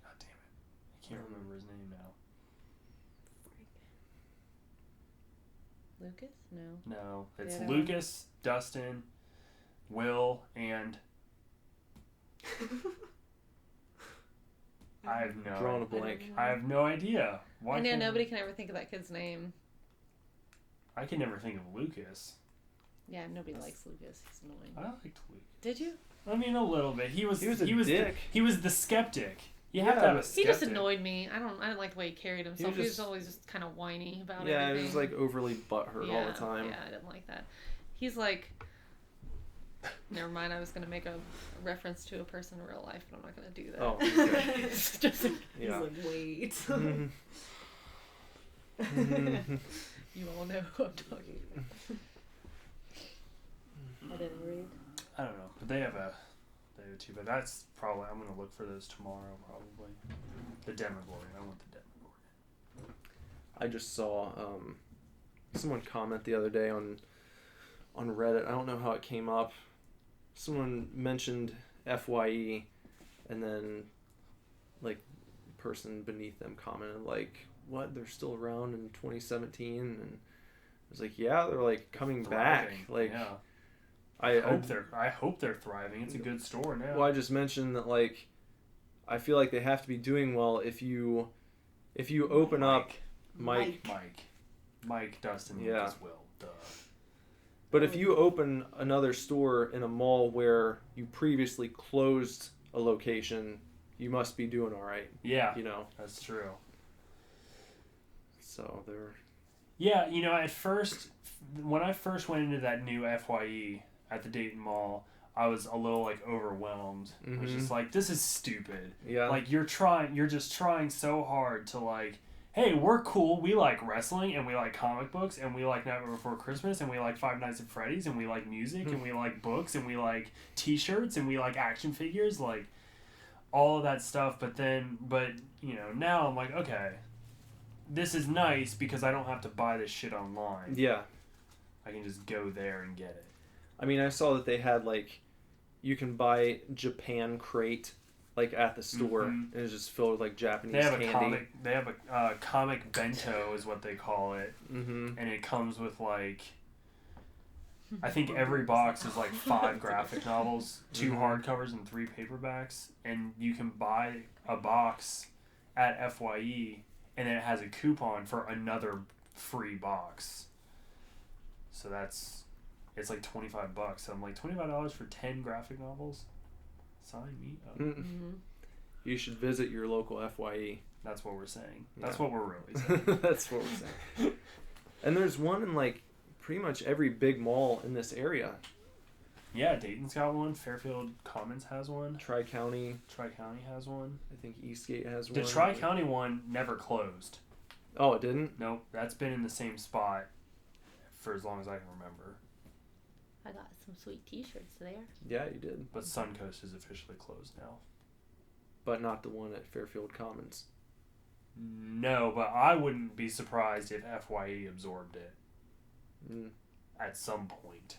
God damn it. I can't remember his name now. Lucas? No. No, it's Yeah. Lucas, Dustin, Will, and I have Drawing a no blank. I have no idea. Why I know can't- nobody can ever think of that kid's name. I can never think of Lucas. Yeah, nobody likes Lucas. He's annoying. I liked Lucas. Did you? I mean, a little bit. He was a dick. He was the skeptic. You have to Yeah. have a He skeptic. just annoyed me. I didn't like the way he carried himself. He was just- always just kind of whiny about Yeah, it everything. was like overly butthurt all the time. Yeah, I didn't like that. He's like. Never mind. I was gonna make a reference to a person in real life, but I'm not gonna do that. Oh, It's just yeah. He's like, wait. Mhm. Mhm. you all know who I'm talking about. I didn't read. I don't know, but they have two. But that's probably I'm gonna look for those tomorrow. Probably the Demogorgon. I want the Demogorgon. I just saw someone comment the other day on on Reddit. I don't know how it came up. Someone mentioned FYE, and then like person beneath them commented like, "What? They're still around in 2017?" And I was like, "Yeah, they're like coming back." Like, yeah. I hope they're thriving. It's a good store now. Well, I just mentioned that like I feel like they have to be doing well if you open up Mike Dustin, yeah. Lucas Will. Duh. But if you open another store in a mall where you previously closed a location, you must be doing all right. Yeah, You know. that's true. So they're. Yeah, you know, at first, when I first went into that new FYE at the Dayton Mall, I was a little like overwhelmed. I was just like, this is stupid. Yeah. Like you're just trying so hard to like, hey, we're cool. We like wrestling and we like comic books and we like Nightmare Before Christmas and we like Five Nights at Freddy's and we like music and we like books and we like T-shirts and we like action figures, like all of that stuff. But you know, now I'm like, okay, this is nice because I don't have to buy this shit online. Yeah. I can just go there and get it. I mean, I saw that they had like, you can buy Japan crate like at the store, and it's just filled with like Japanese candy. They have a comic bento is what they call it, and it comes with like, I think every box is like 5 graphic novels, 2 hardcovers, and 3 paperbacks, and you can buy a box at FYE, and then it has a coupon for another free box. So it's like $25. So I'm like, $25 for 10 graphic novels? Sign me up. You should visit your local FYE. That's what we're saying. Yeah. That's what we're really saying. That's what we're saying. And there's one in like pretty much every big mall in this area. Yeah, Dayton's got one. Fairfield Commons has one. Tri-County has one. I think Eastgate has The one. Tri-County one never closed. Oh, it didn't? Nope, that's been in the same spot for as long as I can remember. I got some sweet T-shirts there. Yeah, you did. But Suncoast is officially closed now. But not the one at Fairfield Commons. No, but I wouldn't be surprised if FYE absorbed it at some point.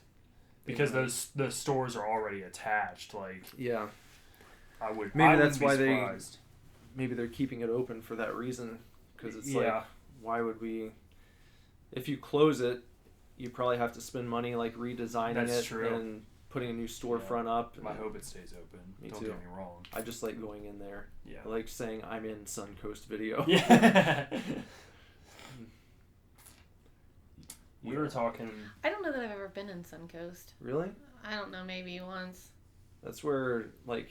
Because the stores are already attached. Like, yeah. Maybe that's why maybe they're keeping it open for that reason. Because it's like, why would we... If you close it, you probably have to spend money like redesigning it and putting a new storefront up. I hope it stays open. Don't get me wrong. I just like going in there. Yeah. I like saying I'm in Suncoast video. Yeah. We were talking... I don't know that I've ever been in Suncoast. Really? I don't know, maybe once. That's where, like,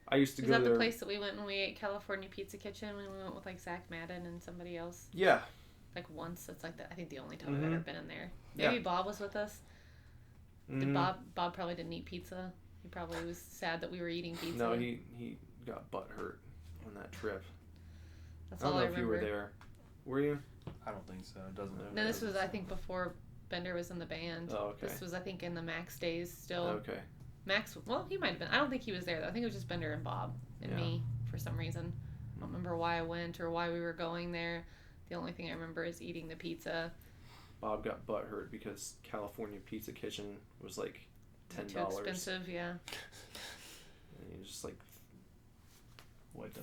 I used to go there. Is that the place that we went when we ate California Pizza Kitchen when we went with, like, Zach Madden and somebody else? Yeah. Like, once. That's, like, I think the only time I've ever been in there. Maybe Bob was with us. Did Bob probably didn't eat pizza. He probably was sad that we were eating pizza. No, he got butt hurt on that trip. That's all I remember. I don't know if you were there. Were you? I don't think so. It doesn't. No, this was, I think, before Bender was in the band. Oh, okay. This was, I think, in the Max days still. Okay. Max, well, he might have been. I don't think he was there, though. I think it was just Bender and Bob and me for some reason. I don't remember why I went or why we were going there. The only thing I remember is eating the pizza. Bob got butt hurt because California Pizza Kitchen was like $10. Too expensive, yeah. And he just like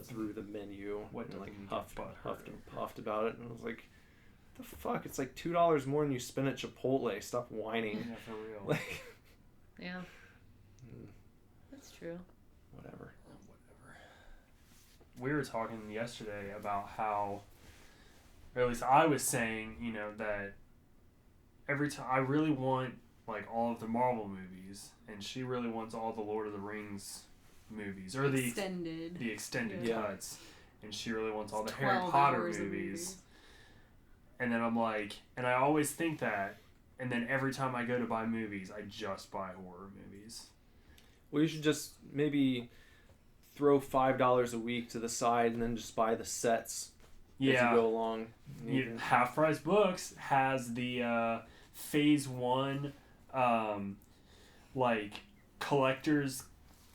through the menu and like huffed and puffed about it, and I was like, the fuck, it's like $2 more than you spend at Chipotle. Stop whining. Yeah, for real. Like, yeah. That's true. Whatever. We were talking yesterday about how, or at least I was saying, you know, that every time I really want like all of the Marvel movies, and she really wants all the Lord of the Rings movies or the extended cuts, and she really wants all the Harry Potter movies. And then I'm like, and I always think that, and then every time I go to buy movies, I just buy horror movies. Well, you should just maybe throw $5 a week to the side and then just buy the sets as you go along. Half Price Books has the Phase 1 like collector's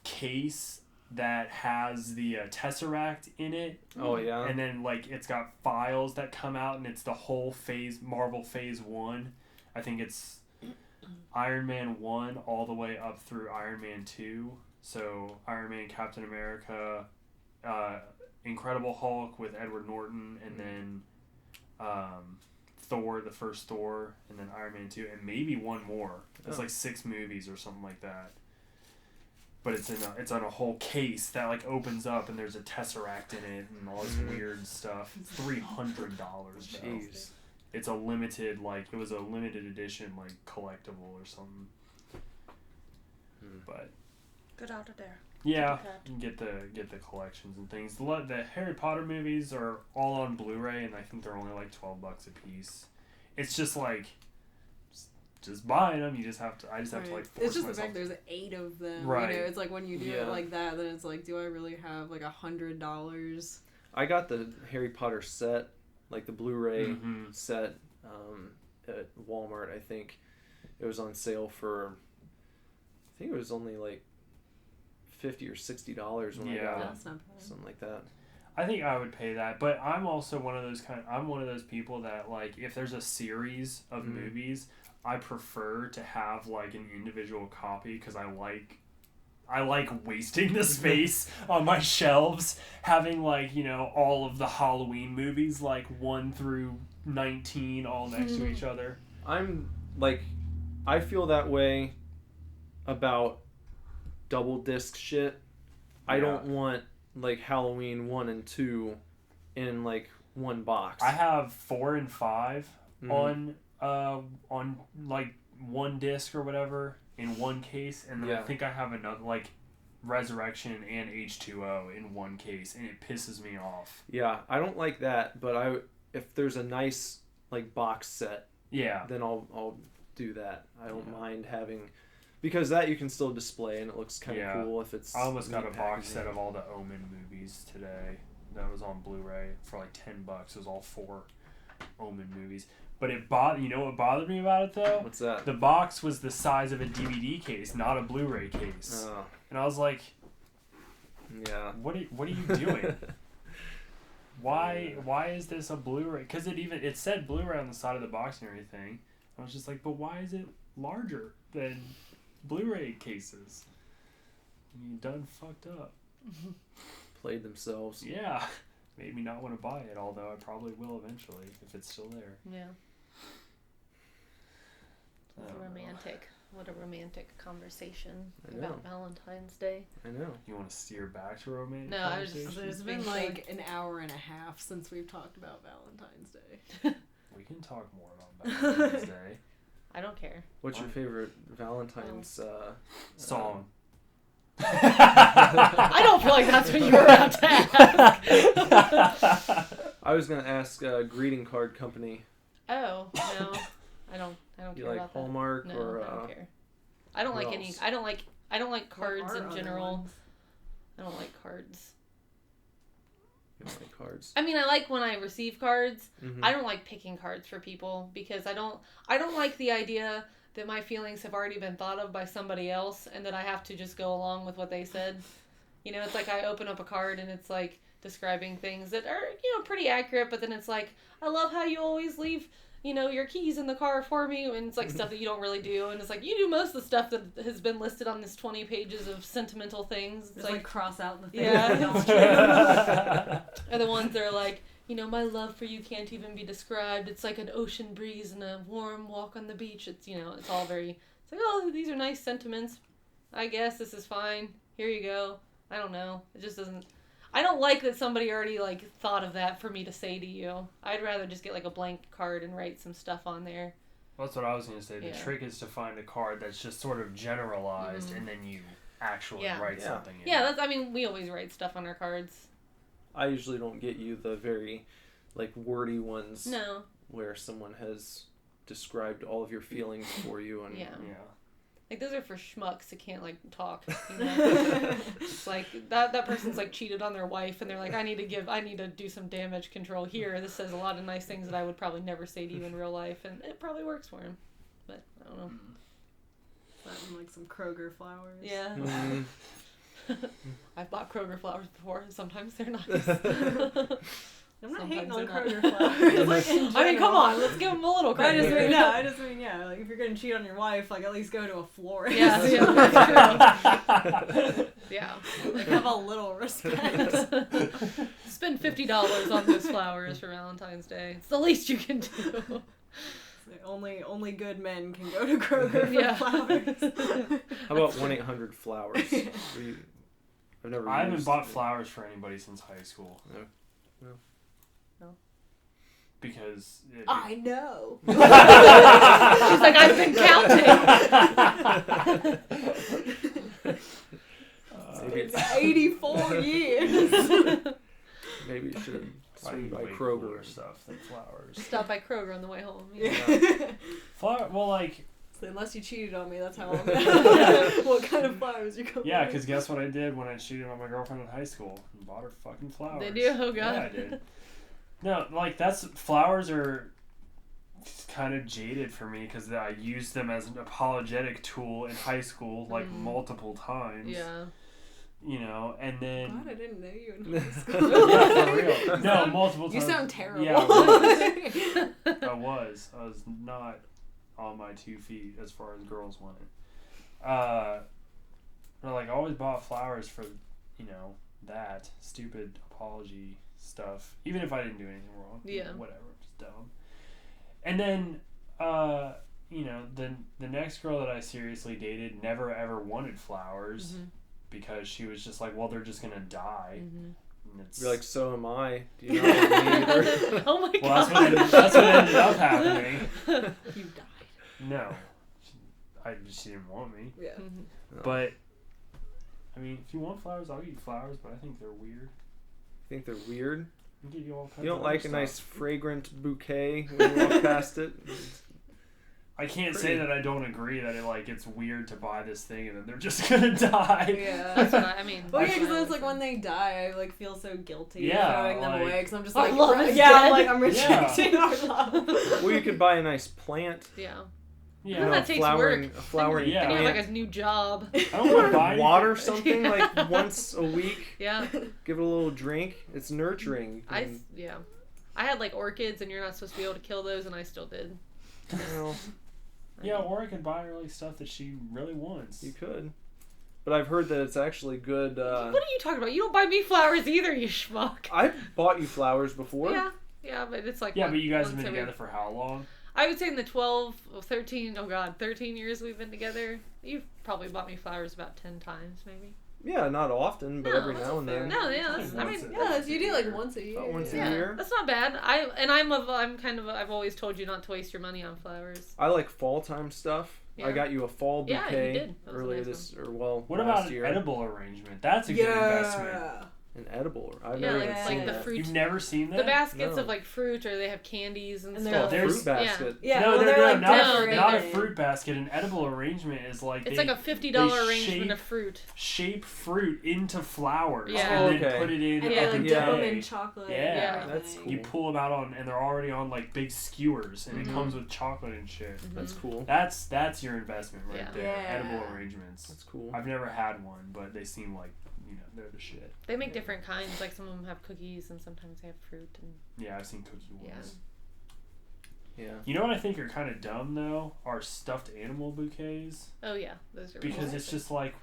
case that has the Tesseract in it. Oh, yeah. And then like it's got files that come out, and it's the whole Marvel Phase 1. I think it's Iron Man 1 all the way up through Iron Man 2. So Iron Man, Captain America, Incredible Hulk with Edward Norton, and then Thor, the first Thor, and then Iron Man 2, and maybe one more. It's like 6 movies or something like that. But it's on a whole case that like opens up and there's a Tesseract in it and all this weird stuff. It's $300 though. Jeez. It's a limited it was a limited edition like collectible or something. But Get out of there. yeah, you can get the collections and things. The Harry Potter movies are all on Blu-ray and I think they're only like $12 a piece. It's just like just buying them. I just have to like force It's just myself. the fact there's 8 of them. Right. You know, it's like when you do it like that, then it's like, do I really have like $100? I got the Harry Potter set, like the Blu-ray set, at Walmart. I think it was on sale for, I think it was only like $50 or $60 when I got it. That's not bad. Something like that. I think I would pay that, but I'm also one of those people that like if there's a series of movies, I prefer to have like an individual copy because I like wasting the space on my shelves, having like, you know, all of the Halloween movies like 1 through 19 all next to each other. I'm like, I feel that way about double disc shit. I don't want like Halloween 1 and 2 in like one box. I have 4 and 5 on like one disc or whatever in one case, and then I think I have another like Resurrection and H2O in one case, and it pisses me off. Yeah, I don't like that, but if there's a nice like box set, then I'll do that. I don't mind having, because that you can still display and it looks kind of cool if it's. I almost got a box set of all the Omen movies today. That was on Blu-ray for like $10. It was all 4 Omen movies. But you know what bothered me about it though? What's that? The box was the size of a DVD case, not a Blu-ray case. Oh. And I was like, yeah. What are you doing? Why is this a Blu-ray? Because it said Blu-ray on the side of the box and everything. I was just like, but why is it larger than Blu-ray cases? You done fucked up. Played themselves. Yeah. Made me not want to buy it, although I probably will eventually if it's still there. Yeah. What a romantic conversation about Valentine's Day. I know. You want to steer back to romantic No, conversation? It's been like an hour and a half since we've talked about Valentine's Day. We can talk more about Valentine's Day. I don't care. What's your favorite Valentine's song? I don't feel like that's what you were about to ask. I was gonna ask greeting card company. Oh no, I don't You care like about Hallmark that. or? No, I don't care. I don't like any. else? I don't like cards What are in other general. ones? I don't like cards. You don't like cards. I mean, I like when I receive cards. Mm-hmm. I don't like picking cards for people because I don't like the idea that my feelings have already been thought of by somebody else and that I have to just go along with what they said. You know, it's like I open up a card and it's like describing things that are, you know, pretty accurate, but then it's like, I love how you always leave, you know, your keys in the car for me, and it's like stuff that you don't really do, and it's like, you do most of the stuff that has been listed on this 20 pages of sentimental things. It's Just like cross out the things Yeah. that don't true. Are the ones that are like, you know, my love for you can't even be described. It's like an ocean breeze and a warm walk on the beach. It's, you know, it's all very, it's like, oh, these are nice sentiments. I guess this is fine. Here you go. I don't know. It just doesn't, I don't like that somebody already, like, thought of that for me to say to you. I'd rather just get, like, a blank card and write some stuff on there. That's what I was going to say. The Yeah. trick is to find a card that's just sort of generalized, and then you actually write something in. Yeah, that's, I mean, we always write stuff on our cards. I usually don't get you the very, like, wordy ones. No. Where someone has described all of your feelings for you and. Yeah. Yeah. Like, those are for schmucks that can't, like, talk, you know? It's like, that person's, like, cheated on their wife, and they're like, I need to do some damage control here. This says a lot of nice things that I would probably never say to you in real life, and it probably works for him. But, I don't know. That and like some Kroger flowers. Yeah. Mm-hmm. I've bought Kroger flowers before, and sometimes they're nice. I'm not hating on Sometimes Kroger they're flowers. Like, in I mean, come general. on, let's give them a little I just credit. mean, no, I just mean, yeah, like if you're gonna cheat on your wife, like at least go to a florist. Yeah, that's true. Yeah. Like have a little respect. Spend $50 on those flowers for Valentine's Day. It's the least you can do. Only good men can go to Kroger for Yeah. flowers. How about 1-800-Flowers? I've never. I haven't used bought it. flowers for anybody since high school. No. Because I know. She's like, I've been counting. Maybe it's, 84 years. maybe you should I swing need by way Kroger. cooler stuff than flowers. Stop by Kroger on the way home. Flower, well, like, So unless you cheated on me, that's how I'm gonna. What kind of flowers you going? yeah, because guess what I did when I cheated on my girlfriend in high school? I bought her fucking flowers. Did you? Oh, God. Yeah, I did. No, like, flowers are kind of jaded for me because I used them as an apologetic tool in high school, like, multiple times. Yeah. You know, and then... God, I didn't know you in high school. Yeah, for real. No, multiple times. You sound terrible. Yeah, I was. I was not on my 2 feet as far as girls went. But like, I always bought flowers for, you know, that stupid apology stuff. Even if I didn't do anything wrong. Yeah. Whatever. Just dumb. And then, you know, the next girl that I seriously dated never ever wanted flowers because she was just like, well, they're just gonna die. And it's, You're like, so am I. Do you know what I mean? Oh my well, God. that's what ended up happening. You died. No, she didn't want me. Yeah. But I mean, if you want flowers, I'll give you flowers. But I think they're weird. I think they're weird. I'll give you all kinds You don't of like other a nice stuff. fragrant bouquet when you walk past it? I can't pretty. say that I don't agree that it's weird to buy this thing and then they're just gonna die. Yeah. That's what I mean. Well, yeah, that's because what I it's like would when they die, I like feel so guilty Yeah, throwing them like- away because I'm just Our like, love is yeah, dead. I'm like I'm rejecting our love. Well, you could buy a nice plant. say. Yeah. Yeah. Well, that takes flowering, work. a flowering Yeah. And you have plant. like a new job. I don't want to buy Water anything. something like once a week. Yeah. Give it a little drink. It's nurturing. Yeah. I had like orchids, and you're not supposed to be able to kill those, and I still did. Well, Yeah, or I could buy her like stuff that she really wants. you could. But I've heard that it's actually good. What are you talking about? You don't buy me flowers either, you schmuck. I bought you flowers before. Yeah, but it's like Yeah, but you guys have once been every- together for how long? I would say in the 13 years we've been together, you've probably bought me flowers about 10 times, maybe. Yeah, not often, but No, every that's now and then. No, yeah, that's, I Once mean, a- Yeah, you do like once a year. About once a yeah, year. that's not bad. I've always told you not to waste your money on flowers. I like fall time stuff. Yeah. I got you a fall Yeah, you bouquet did. That was a earlier nice What last about an year. edible arrangement? That's a good investment. An edible. I've Yeah, never like, even like seen the that. fruit. You've never seen that? The baskets No. of like fruit, or they have candies and And stuff. they're- Fruit basket. Yeah, no, well, no, they're no, like not a decorated. fruit basket. An edible arrangement is like It's they like a $50 they arrangement shape- of fruit. shape fruit into flowers Yeah. and then Okay. put it in And Yeah. they a like Yeah. dip them in bouquet. chocolate. Yeah. and That's everything. cool. You pull them out on, and they're already on like big skewers, and Mhm. it comes with chocolate and shit. That's cool. That's your investment right Yeah. there. Yeah. Edible arrangements. That's cool. I've never had one, but they seem like they're the shit. They make different kinds. Like some of them have cookies, and sometimes they have fruit. And Yeah, I've seen cookie ones. Yeah. You know what I think are kind of dumb though? Are stuffed animal bouquets. oh yeah, those are Because really it's just like,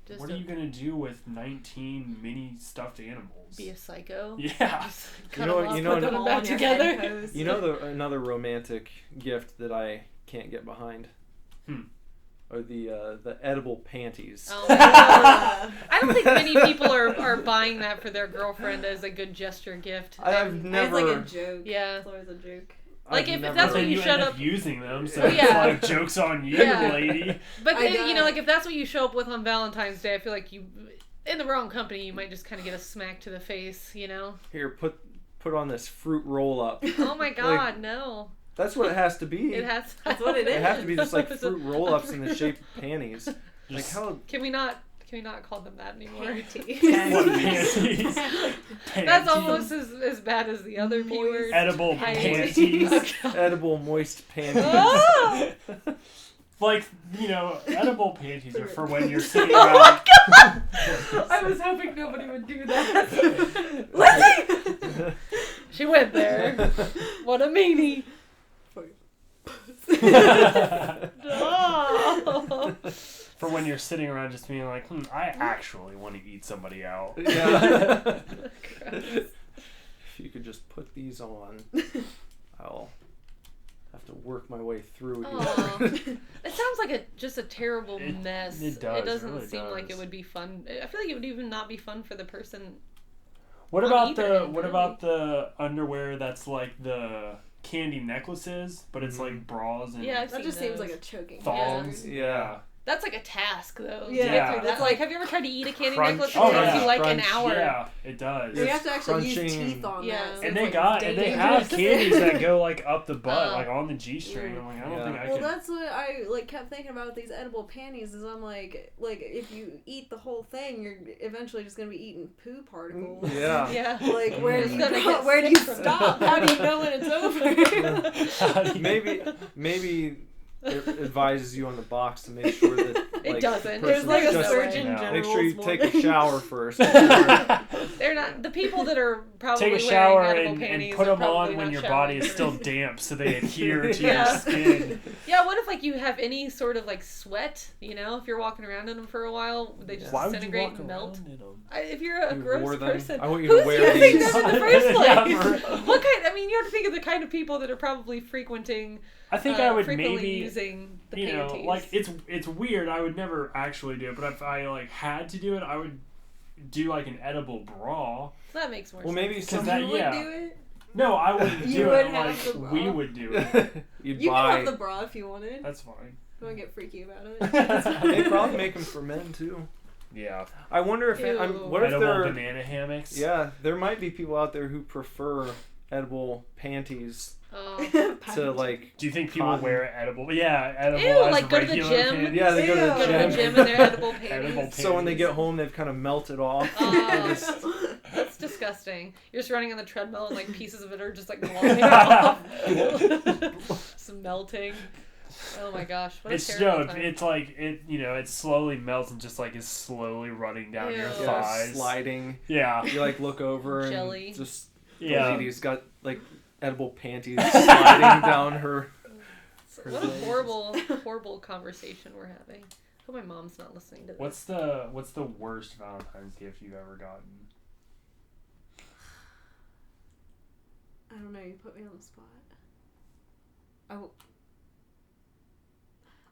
Just what are you gonna do with 19 mini stuffed animals? be a psycho. Yeah. Just You cut know them what- off, you know put what- them All back on your together. head You know another romantic gift that I can't get behind? Are the edible panties. Oh my God. I don't think many people are buying that for their girlfriend as a good gesture gift. I've It's never. like a joke. Yeah. It's always a joke. Like, I've if never- that's But what then you you showed end up up- using them, so Oh, it's yeah. like joke's on you, Yeah. lady. But I then, know. like if that's what you show up with on Valentine's Day, I feel like you, in the wrong company, you might just kind of get a smack to the face. Here, put on this fruit roll up. Oh my God, no! That's what it has to be. It has. That's what it They is. have to be just like It's fruit a- roll ups in the shape of panties. Like Just- how? Can we not call them that anymore? What panties? That's Panties. almost as bad as the other P word. Edible Panties. panties. Edible moist panties. Oh! Like, edible panties are for when you're sitting around. I was hoping nobody would do that. She went there. What a meanie. Oh. For when you're sitting around just being like, I actually want to eat somebody out. Yeah. If you could just put these on, I'll have to work my way through here. It sounds like just a terrible mess. It does. It doesn't really seem like it does. would be fun. I feel like it would even not be fun for the person. What on about either end, what really. about the underwear that's like the candy necklaces, but it's like bras and Yeah, I've That seen just seems those. like a choking thongs? hazard. Yeah. That's like a task, though. Yeah. To get through Yeah. that. Like, have you ever tried to eat a candy Crunch. necklace? It Oh, takes yeah. you like an Crunch. hour. Yeah, it does. You have to actually use crunching. teeth on Yeah. that. so And it's they like and they dangerous. have candies that go like up the butt, Oh. like on the G-string. I'm like, I don't Yeah. think I Well, could. that's what I like kept thinking about with these edible panties. Is I'm like if you eat the whole thing, you're eventually just gonna be eating poo particles. Yeah. Yeah. Like where do you Gonna go, get where do you sick from stop? How do you know when it's over? Maybe it advises you on the box to make sure that It doesn't. There's like a just- Surgeon No. General's Make sure you take a warning. shower first. They're not the people that are probably Take a wearing shower edible and panties put are them probably on when not your showering body is first. still damp, so they adhere to Yeah. your skin. Yeah, what if like you have any sort of like sweat? You know, if you're walking around in them for a while, they just Why would you disintegrate walk and melt. around in them? If you're a You gross wore them? person, I want you to who's wear using these. them in the first Yeah, place? for real. What kind? I mean, you have to think of the kind of people that are probably frequenting. I think I would frequently maybe, using the you know, panties. like it's weird. I would never actually do it, but if I like had to do it, I would do like an edible bra. That makes more Well, sense. maybe Because some. that, You would yeah. do it. No, I wouldn't You do would it. have Like the bra. we would do it. You'd You buy. can have the bra if you wanted. That's fine. Don't get freaky about They it. probably make them for men too. Yeah. I wonder if Ew. what if Edible there. banana hammocks. Yeah, there might be people out there who prefer edible panties Oh. to like. Do you think people Cotton. wear edible? Yeah, edible. Ew, as like go to the regular gym. panties. Yeah, they go to Ew. the Go to the gym. gym in their edible panties. Edible So when they panties. get home, they've kind of melted off. Oh, that's disgusting. You're just running on the treadmill and like pieces of it are just like falling off. Just melting. Oh my gosh, what a It's terrible no, time. it's like it. You know, it slowly melts and just like is slowly running down your Ew. Yeah, thighs. sliding. Yeah, You like look over Jelly. and just the yeah. lady's got like edible panties sliding down her. What a horrible conversation we're having. I hope my mom's not listening to this. What's the worst Valentine's gift you've ever gotten? I don't know. You put me on the spot.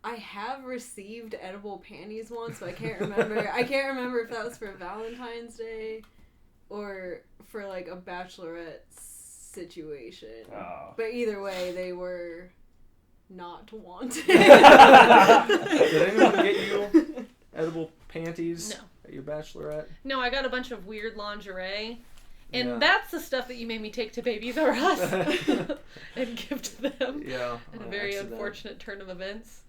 I have received edible panties once, but I can't remember. I can't remember if that was for Valentine's Day or for like a bachelorette situation. Oh. But either way, they were not wanted. Did anyone get you edible panties No. at your bachelorette? No, I got a bunch of weird lingerie. And Yeah. that's the stuff that you made me take to Babies R Us and give to them. Yeah. In a on very accident. unfortunate turn of events.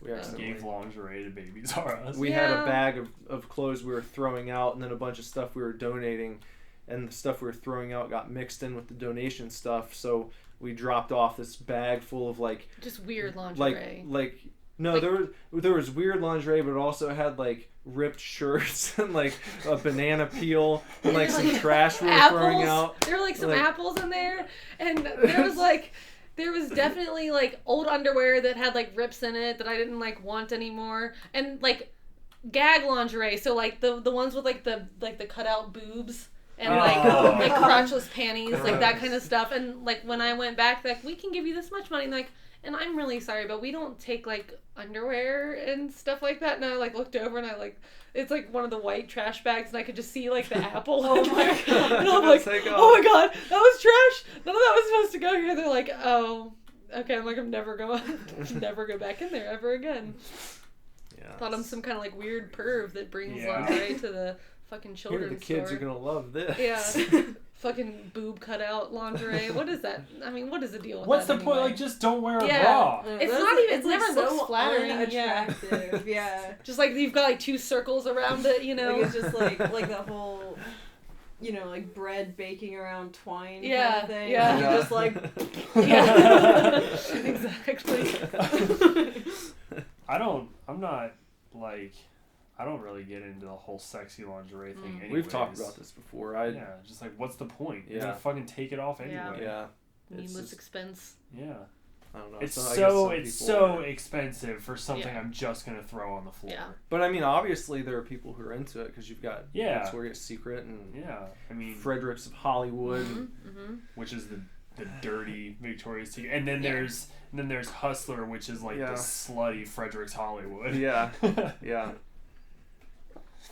We accidentally. Gave lingerie to Babies R Us. We had Yeah. a bag of clothes we were throwing out, and then a bunch of stuff we were donating, and the stuff we were throwing out got mixed in with the donation stuff. So we dropped off this bag full of like Just weird lingerie. no, there was weird lingerie, but it also had like ripped shirts and like a banana peel and like some trash we were throwing out. There were like some Like- apples in there, and there was definitely like old underwear that had like rips in it that I didn't like want anymore, and like gag lingerie. So like the ones with like the cutout boobs. And Oh. like crotchless panties, like that kind of stuff. And like when I went back, like we can give you this much money, and like, and I'm really sorry, but we don't take like underwear and stuff like that. And I like looked over and I like, it's like one of the white trash bags, and I could just see like the apple. Oh my God. And I'm like, Take off. oh my god, that was trash. None of that was supposed to go here. They're like, oh, okay. I'm like, I'm never going, never go back in there ever again. Yeah. Thought I'm some kind of like weird perv that brings Yeah. lingerie to the fucking Here, children's the kids store. are gonna love this. Yeah. Fucking boob cutout lingerie. What is that? I mean, what is the deal with What's that the point? anyway? Like, just don't wear a Yeah. bra. It's not even- it like, never looks flattering, unattractive. Yeah. Just like you've got like two circles around it, you know? Like it's just like the whole, you know, like bread baking around twine Yeah, kind of thing. yeah. And you're just like, Yeah. Exactly. I'm not like I don't really get into the whole sexy lingerie thing. Anyways. We've talked about this before. Just like, what's the point? Yeah. You're gonna fucking take it off anyway. Yeah. Needless expense. Yeah. I don't know. It's I guess so some it's people so are. expensive for something I'm just gonna throw on the floor. Yeah. But I mean, obviously there are people who are into it because you've got Yeah. Victoria's Secret and Yeah. I mean, Fredericks of Hollywood. Mm-hmm. which is the dirty Victoria's Secret, and then Yeah. there's Hustler, which is like Yeah. the slutty Fredericks Hollywood. Yeah. Yeah.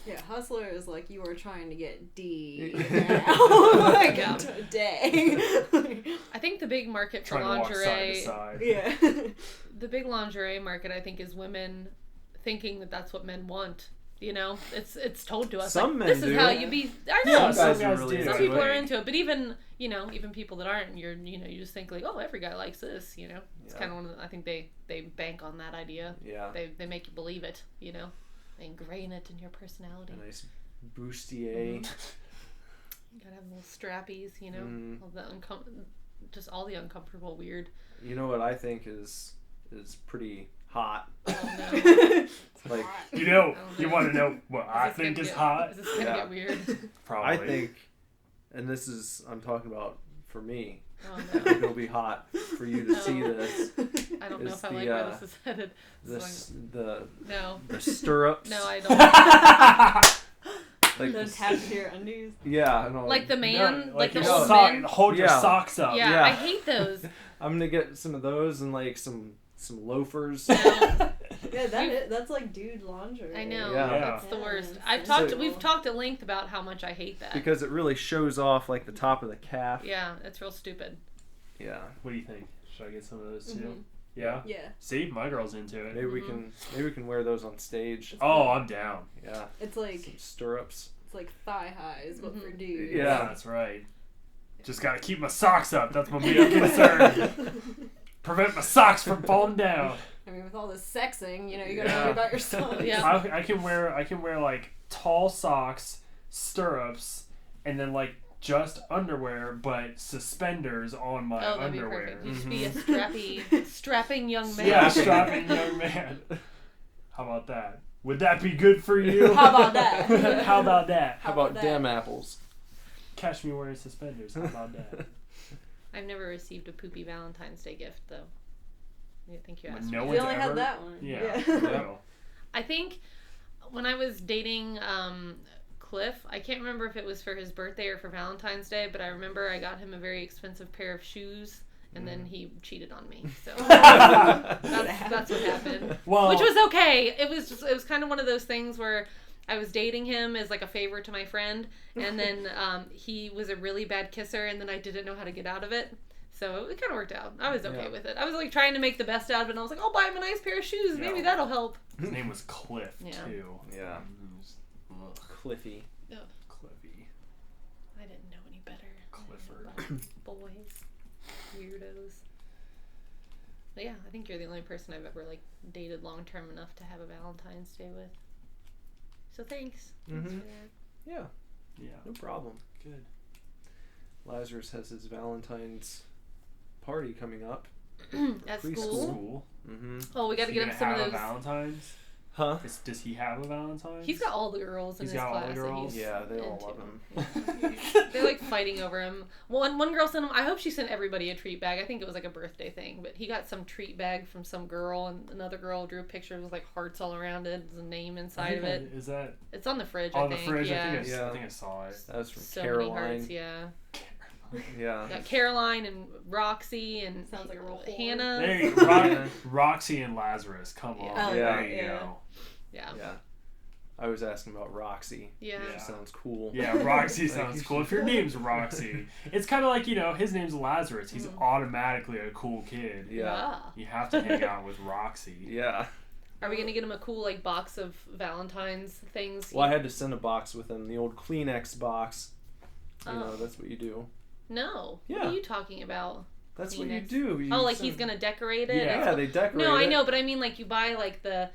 Yeah, Hustler is like you are trying to get D Yeah. now, like Yeah. today. I think the big market for Trying to walk side to lingerie, side. Yeah. the big lingerie market, I think, is women thinking that that's what men want. You know, it's told to us. Some like, men this do. is how you be. I know. Yeah, Some some guys are guys really do. Some into people it. are into it, but even people that aren't, you just think like, oh, every guy likes this. You know, it's Yeah. kind of one of the, I think they bank on that idea. Yeah. They make you believe it. You know, they ingrain it in your personality. A nice bustier. You gotta have little strappies. You know, Mm. all the just all the uncomfortable weird. You know what I think is pretty hot? Oh no. Like You know, I don't you know. want to know what I this think gonna is get- hot? Is this gonna Yeah. get weird? Probably. I think, and this is I'm talking about for me. Oh I think no. it'll be hot for you to No. see this. I don't know is if I the, like where this is headed. This the No. the stirrups. No, I don't. like The tabs to your undies. Yeah, no. Like the man, No, like the your old sock- men. hold your Yeah. socks up. Yeah, Yeah. I hate those. I'm gonna get some of those and like some loafers. No, Yeah, that's like dude lingerie. I know. Yeah. That's the worst. Yeah, We've talked at length about how much I hate that. Because it really shows off like the top of the calf. Yeah, it's real stupid. Yeah. What do you think? Should I get some of those too? Mhm. Yeah. Yeah, See, my girl's into it. Maybe we can wear those on stage. Oh, I'm down. Yeah. it's like Some stirrups. it's like thigh highs, but for dudes. Yeah. That's right. Just gotta keep my socks up. That's my main concern. Prevent my socks from falling down. I mean, with all this sexing, you gotta Yeah. worry about your socks. Yeah. I can wear like tall socks, stirrups, and then like just underwear, but suspenders on my Oh, that'd be underwear. perfect. You should be a strapping young man. Yeah, strapping young man. How about that? Would that be good for you? How about that? How about that? How about that? damn apples? Catch me wearing suspenders. How about that? I've never received a poopy Valentine's Day gift though. I think you asked No me. We one's only ever. had that one. Yeah. Yeah. I think when I was dating Cliff, I can't remember if it was for his birthday or for Valentine's Day, but I remember I got him a very expensive pair of shoes, and then he cheated on me. So that's what happened. Well, Which was okay. It was kind of one of those things where I was dating him as like a favor to my friend, and then he was a really bad kisser, and then I didn't know how to get out of it. So it kind of worked out. I was okay Yeah. with it. I was like trying to make the best out of it, and I was like, I'll buy him a nice pair of shoes. Yeah. Maybe that'll help. his name was Cliff Yeah. too. Yeah. Ugh, Cliffy. Cliffy. I didn't know any better. Clifford. About boys. Weirdos. But yeah, I think you're the only person I've ever like dated long term enough to have a Valentine's Day with. So thanks. Thanks Mhm. for that. Yeah. Yeah. No problem. Good. Lazarus has his Valentine's party coming up. At Preschool. school. School. Mm-hmm. Oh, we got to Is he get him gonna some of have a those. Valentine's? Huh? Does he have a Valentine's? He's got all the girls in He's his got all the class girls? that he's Yeah, they all into. love him. They're like fighting over him. One girl sent him. I hope she sent everybody a treat bag. I think it was like a birthday thing, but he got some treat bag from some girl, and another girl drew a picture with like hearts all around it. There's a name inside of it. Is that It's on the fridge. on I the think. fridge? Yeah. I think I saw it. That was from So Caroline. many hearts. Yeah. Yeah. Got Caroline and Roxy and Sounds like a real whore. Hannah. There you go. Yeah. Roxy and Lazarus. Come on. Yeah. Oh, There yeah. you go. Yeah. Yeah. I was asking about Roxy. Yeah. Yeah. She sounds cool. Yeah, Roxy Like, sounds you cool. should- If your name's Roxy, it's kind of like, his name's Lazarus. He's Mhm. automatically a cool kid. Yeah. You have to hang out with Roxy. Yeah. Are we gonna get him a cool like box of Valentine's things? Well, I had to send a box with him, the old Kleenex box. You Oh. know, that's what you do. No. What Yeah. are you talking about? That's what you Kleenex. do. You Oh, like send- he's gonna decorate it? Yeah. Yeah, they decorate No, I it. know, but I mean like you buy like the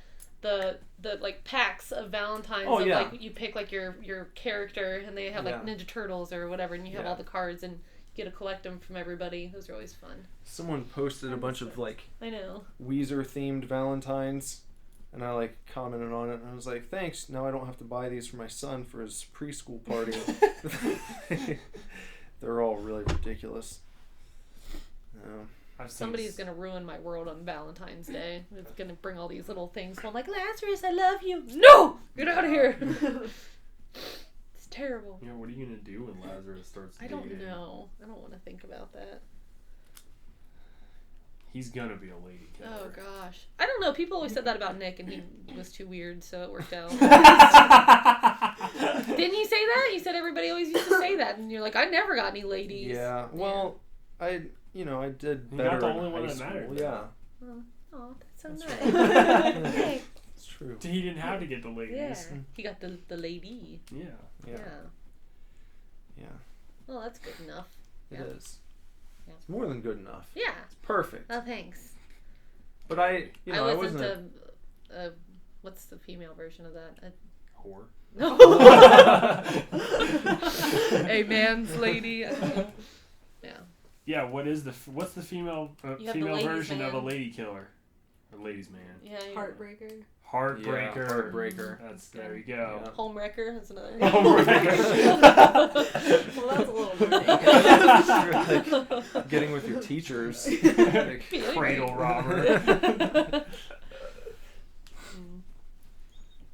like packs of Valentines Oh, of yeah. like you pick like your character and they have like Yeah. Ninja Turtles or whatever and you have Yeah. all the cards and you get to collect them from everybody. Those are always fun. Someone posted a bunch of like I know. Weezer themed Valentines, And I like commented on it, and I was like, thanks, now I don't have to buy these for my son for his preschool party. They're all really ridiculous. Somebody's gonna ruin my world on Valentine's Day. It's gonna bring all these little things. So I'm like, Lazarus, I love you. No! Get out of here! It's terrible. You know, what are you gonna do when Lazarus starts dating? I don't know. I don't want to think about that. He's gonna be a lady killer. Oh gosh, I don't know. People always said that about Nick, and he was too weird, so it worked out. Didn't you say that? You said everybody always used to say that, and you're like, I never got any ladies. Yeah. Well, I did You're better not the in only one high that school. mattered. Yeah. Oh, that's so That's nice. Yay. It's true. He didn't have to get the ladies. Yeah, he got the lady. Yeah. Yeah. Yeah. Well, that's good enough. It Yeah. is. Yeah. It's more than good enough. Yeah. It's perfect. Oh, thanks. But I listened wasn't. to what's the female version of that? Whore. No. A man's lady. Yeah. Yeah. What's the female You have female the ladies' version of a man. lady killer? Or ladies' man. Yeah. Heartbreaker. Heartbreaker. Yeah, heartbreaker. There you go. Yeah. Homewrecker is another. Homewrecker. Well, that's a little more Like, getting with your teachers. Like, Cradle robber.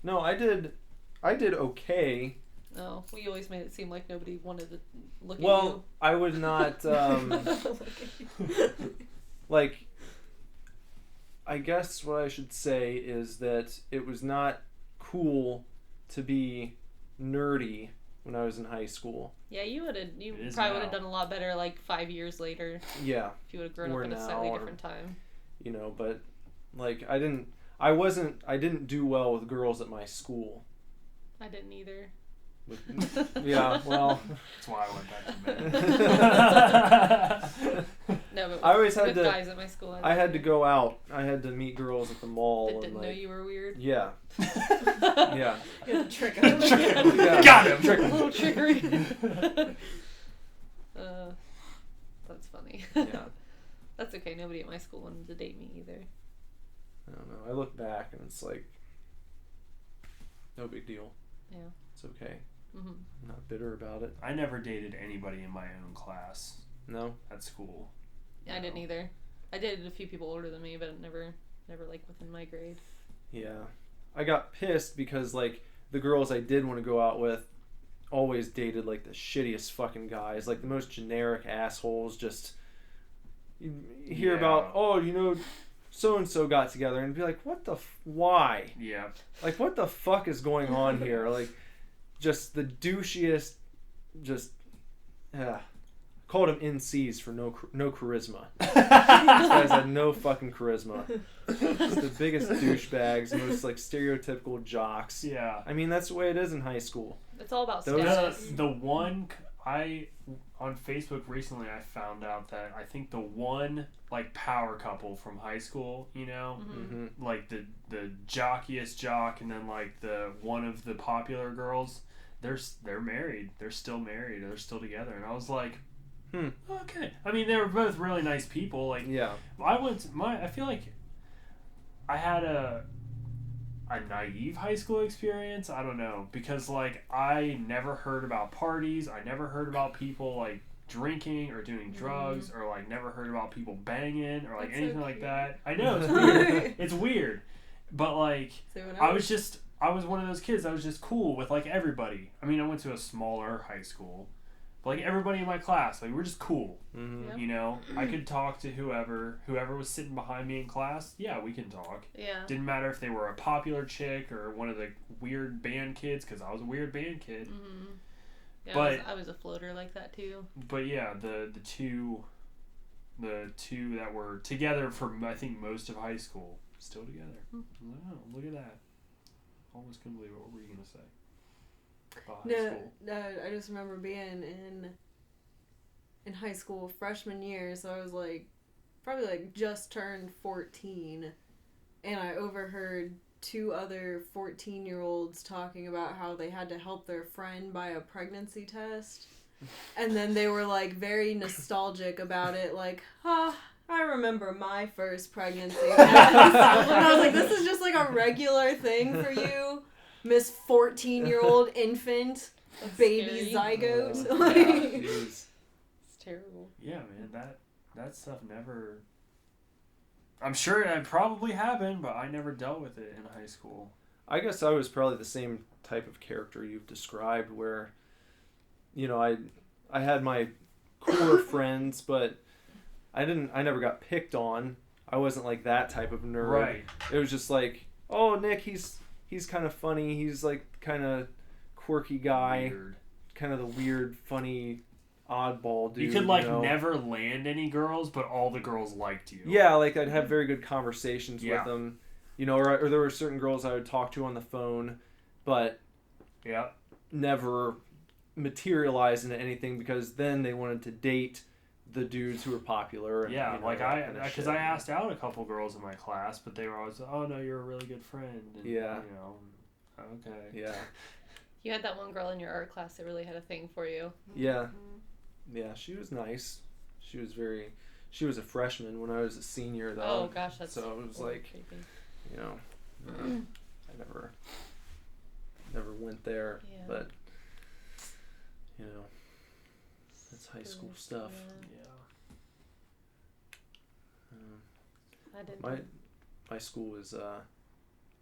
no, I did okay. No, we always made it seem like nobody wanted to look at Well, I would not. Like, I guess what I should say is that it was not cool to be nerdy when I was in high school. Yeah, you It is probably would have now. done a lot better like 5 years later Yeah, if you would have grown Or up in a now, slightly or- different time. but like I didn't do well with girls at my school. I didn't either. Yeah, well, That's why I went back to bed. No, but I always had with to- guys at my school. I had to go out. I had to meet girls at the mall. That and didn't like, know you were weird. Yeah, yeah. You had to trick him. Yeah. Got him. Trick A 'em. little trickery. That's funny. Yeah. That's okay. Nobody at my school wanted to date me either. I don't know. I look back and it's like, no big deal. Yeah. It's okay. Mm-hmm. I'm not bitter about it. I never dated anybody in my own class No. at school. Yeah, I didn't either. I dated a few people older than me, but never like within my grade. Yeah. I got pissed because like the girls I did want to go out with always dated like the shittiest fucking guys, like the most generic assholes. Just you hear Yeah. about, oh, so and so got together, and be like, what the why? Yeah. Like, what the fuck is going on here? Like, just the douchiest, just called them NCs for no charisma. These guys had no fucking charisma. Just the biggest douchebags, most like stereotypical jocks. Yeah. I mean, that's the way it is in high school. It's all about Those- status. The one on Facebook recently, I found out that I think the one like power couple from high school, Mm-hmm. like the jockiest jock, and then like the one of the popular girls, they're married. They're still married. They're still together. And I was like, okay. I mean, they were both really nice people. Like, Yeah. I feel like I had a naive high school experience. I don't know, because like I never heard about parties. I never heard about people like drinking or doing drugs, or like never heard about people banging or like That's so anything like cute. that. I know, it's weird. It's weird, but like So when I was one of those kids that was just cool with like everybody. I mean, I went to a smaller high school, but like everybody in my class, like we're just cool. Mm-hmm. Yeah. I could talk to whoever was sitting behind me in class. Yeah, we can talk. Yeah. Didn't matter if they were a popular chick or one of the weird band kids, because I was a weird band kid. Mm-hmm. Yeah, But- I was a floater like that too. But yeah, the two that were together for I think most of high school, still together. Wow, look at that. Almost couldn't believe it. What were you gonna say? About high school. No, I just remember being in high school freshman year, so I was like probably like just turned 14, and I overheard two other 14-year-olds talking about how they had to help their friend buy a pregnancy test, and then they were like very nostalgic about it, like, I remember my first pregnancy. And I was like, this is just like a regular thing for you, Miss 14-year-old infant, That's baby scary. zygote. Yeah, Like, jeez. It's terrible. Yeah, man, that stuff never. I'm sure it probably happened, but I never dealt with it in high school. I guess I was probably the same type of character you've described, where, you know, I had my core friends, but I never got picked on. I wasn't like that type of nerd. Right. It was just like, oh, Nick, he's kind of funny. He's like kind of quirky guy, Weird. kind of the weird, funny, oddball dude. You could like know? never land any girls, but all the girls liked you. Yeah, like I'd have very good conversations Yeah. with them, you know, or there were certain girls I would talk to on the phone, but Yeah. never materialize into anything because then they wanted to date the dudes who were popular. And, Yeah, you know, like that kind of because shit. I asked out a couple girls in my class, but they were always, oh no, you're a really good friend. And, Yeah. You know, okay. Yeah, You had that one girl in your art class that really had a thing for you. yeah, yeah. She was nice. She was a freshman when I was a senior though. Oh gosh, that's so it was like, creepy. you know, I never went there, Yeah. but you know, that's high school stuff. Yeah. I didn't. My school was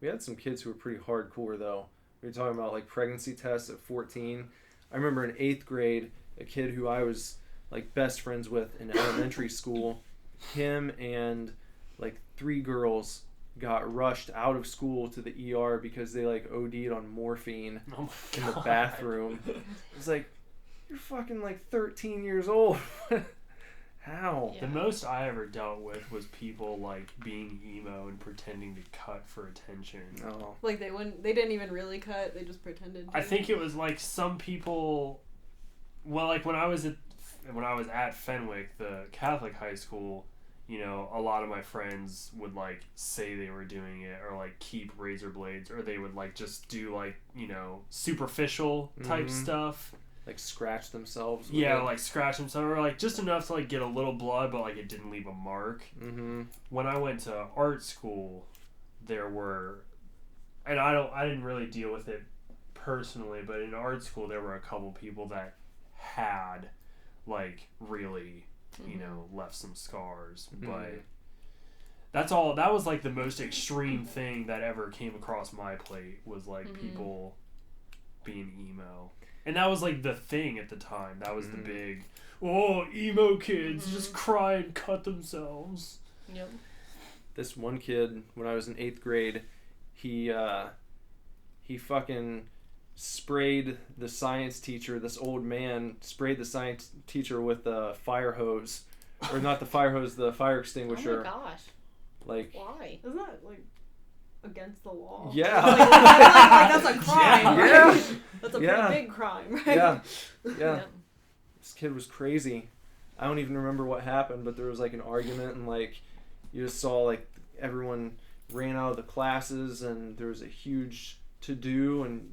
we had some kids who were pretty hardcore though. We were talking about like pregnancy tests at 14. I remember in 8th grade, a kid who I was like best friends with in elementary school, him and like 3 girls got rushed out of school to the ER because they like OD'd on morphine Oh my in God. the bathroom. It's like, you're fucking like 13 years old. How? Yeah. The most I ever dealt with was people like being emo and pretending to cut for attention. Oh. like they didn't even really cut, they just pretended to. I think it was like some people. Well, like when I was at Fenwick, the Catholic high school, you know, a lot of my friends would like say they were doing it or like keep razor blades, or they would like just do like, you know, superficial type Mhm. stuff. Like scratch themselves. Yeah, like scratch themselves, or like just enough to like get a little blood, but like it didn't leave a mark. Mm-hmm. When I went to art school, there were, and I didn't really deal with it personally, but in art school there were a couple people that had like really, you know, left some scars, but that's all. That was like the most extreme thing that ever came across my plate was like people being emo. And that was like the thing at the time. That was the big, oh, emo kids just cry and cut themselves. Yep. This one kid, when I was in 8th grade, he fucking sprayed the science teacher. This old man sprayed the science teacher with a fire hose, or not the fire hose, the fire extinguisher. Oh my gosh. Like, Why? Isn't that like against the law? yeah. Like, that's a crime. Yeah. Right? That's a pretty Yeah. big crime, right? Yeah. Yeah. Yep. This kid was crazy. I don't even remember what happened, but there was like an argument, and like you just saw like everyone ran out of the classes, and there was a huge to-do and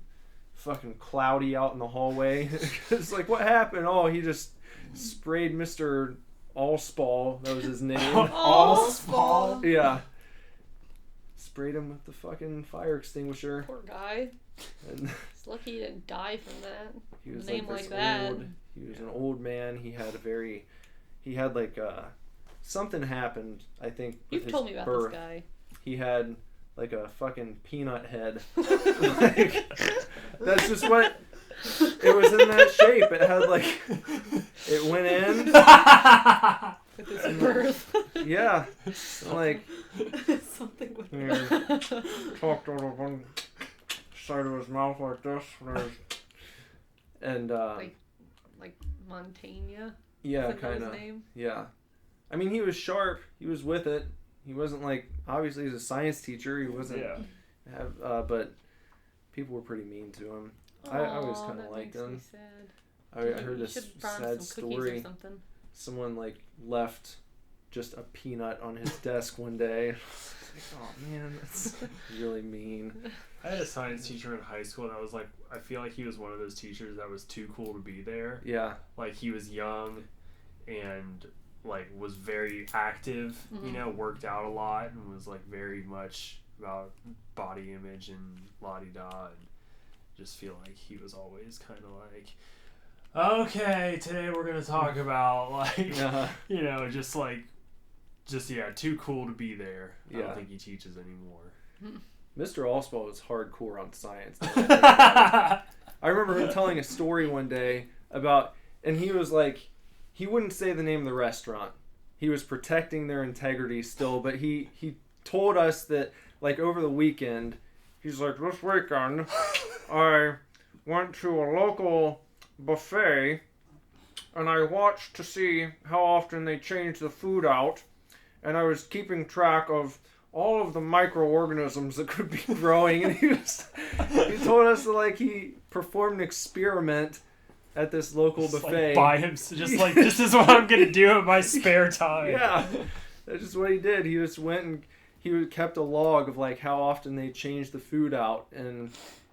fucking cloudy out in the hallway. It's like, what happened? Oh, he just sprayed Mr. Allspall. That was his name. Allspall. Yeah. Sprayed him with the fucking fire extinguisher. Poor guy. And He's lucky he didn't die from that. he was A name like like this that. old. He was an old man. He had like something happened. I think with You've his told me about birth. this guy. He had like a fucking peanut head. Like, that's just what it was in that shape. It had like it went in. With his birth. Yeah, like Something with talked out of one side of his mouth like this, and like Montaigne. yeah, Isn't that kind his of. name? Yeah. I mean, he was sharp. He was with it. He wasn't like, obviously he's a science teacher. He wasn't but people were pretty mean to him. I always Aw, kind of that liked makes me him. sad. I heard You this should brought him sad some cookies or story. something. Someone like left just a peanut on his desk one day. Like, oh man, that's really mean. I had a science teacher in high school that was like, I feel like he was one of those teachers that was too cool to be there. Yeah. Like he was young and like was very active, Mm-hmm. you know, worked out a lot and was like very much about body image and la-di-da, and just feel like he was always kind of like, okay, today we're gonna talk about like you know, just too cool to be there. I don't think he teaches anymore. Mr. Allspaw was hardcore on science. I remember him telling a story one day about, and he was like, he wouldn't say the name of the restaurant. He was protecting their integrity still, but he told us that, like, over the weekend, he's like, this weekend, I went to a local buffet, and I watched to see how often they changed the food out, and I was keeping track of all of the microorganisms that could be growing, and he told us that, like, he performed an experiment at this local buffet. Like by him, just like, this is what I'm gonna do in my spare time. Yeah, that's just what he did. He just went and he kept a log of like how often they changed the food out and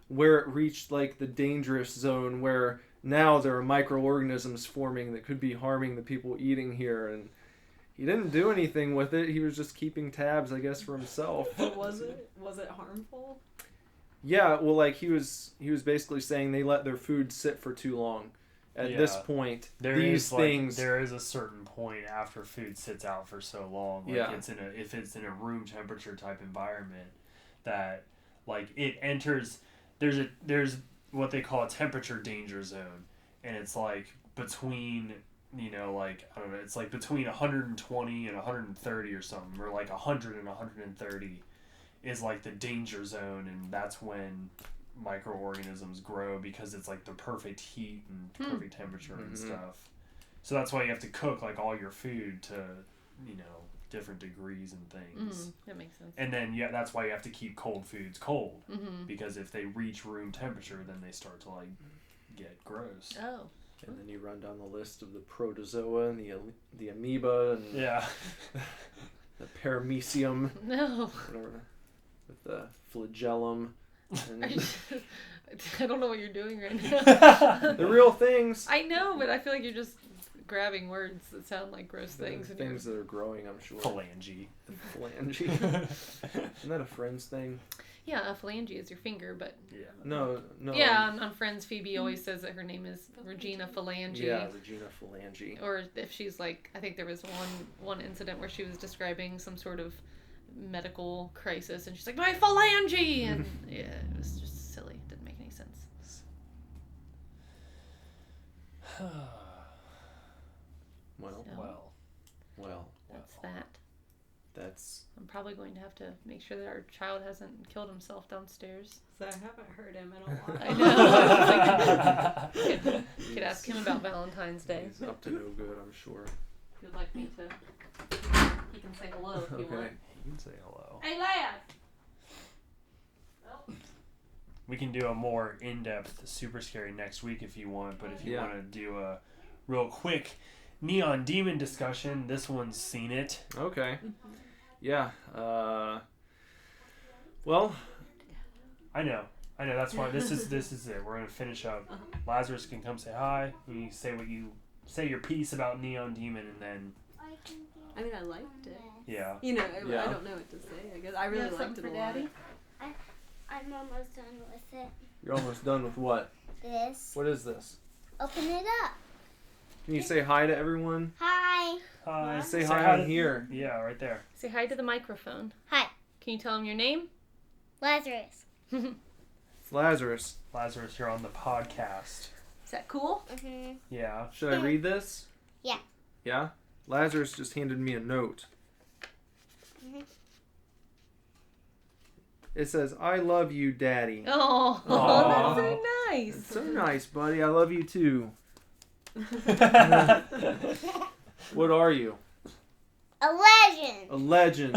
where it reached like the dangerous zone where now there are microorganisms forming that could be harming the people eating here. And he didn't do anything with it. He was just keeping tabs, I guess, for himself. Was it harmful? Yeah, well, like he was basically saying they let their food sit for too long. At this point, there is a certain point after food sits out for so long. Like if it's in a room temperature type environment, that like it enters. There's what they call a temperature danger zone, and it's like between, you know, like, I don't know, it's like between 120 and 130 or something, or like 100 and 130. Is like the danger zone, and that's when microorganisms grow because it's like the perfect heat and perfect temperature and stuff. So that's why you have to cook like all your food to, you know, different degrees and things. That makes sense. And then that's why you have to keep cold foods cold, because if they reach room temperature, then they start to like get gross. Oh. And then you run down the list of the protozoa and the amoeba and the paramecium. No. Whatever. With the flagellum. And I don't know what you're doing right now. the real things. I know, but I feel like you're just grabbing words that sound like gross things. Things that are growing, I'm sure. Phalange. Phalange. Isn't that a Friends thing? Yeah, a phalange is your finger, but... Yeah. No. Yeah, on Friends, Phoebe always says that her name is Regina Phalange. Yeah, Regina Phalange. Or if she's like... I think there was one incident where she was describing some sort of medical crisis, and she's like, my phalange! And yeah, it was just silly. It didn't make any sense. Well. That's... I'm probably going to have to make sure that our child hasn't killed himself downstairs. So I haven't heard him in a while. I know. Could ask him about Valentine's Day. He's up to no good, I'm sure. If you'd like me to... He can say hello if you want. You can say hello. Hey, lad! We can do a more in-depth Super Scary next week if you want, but if you want to do a real quick Neon Demon discussion, this one's seen it. Okay. Yeah. Well, I know. That's why this is it. We're gonna finish up. Lazarus can come say hi. You say your piece about Neon Demon, and then. I mean, I liked it. Yeah. You know, I don't know what to say. I guess I really liked it a lot. Daddy? I'm almost done with it. you're almost done with what? This. What is this? Open it up. Can you say hi to everyone? Hi. Hi. Say hi on here. Yeah, right there. Say hi to the microphone. Hi. Can you tell him your name? Lazarus. It's Lazarus. Lazarus, you're on the podcast. Is that cool? Mm-hmm. Yeah. Should I read this? Yeah. Yeah? Lazarus just handed me a note. Mm-hmm. It says, I love you, Daddy. Oh, Aw. that's so nice. It's so nice, buddy. I love you, too. What are you? A legend. A legend.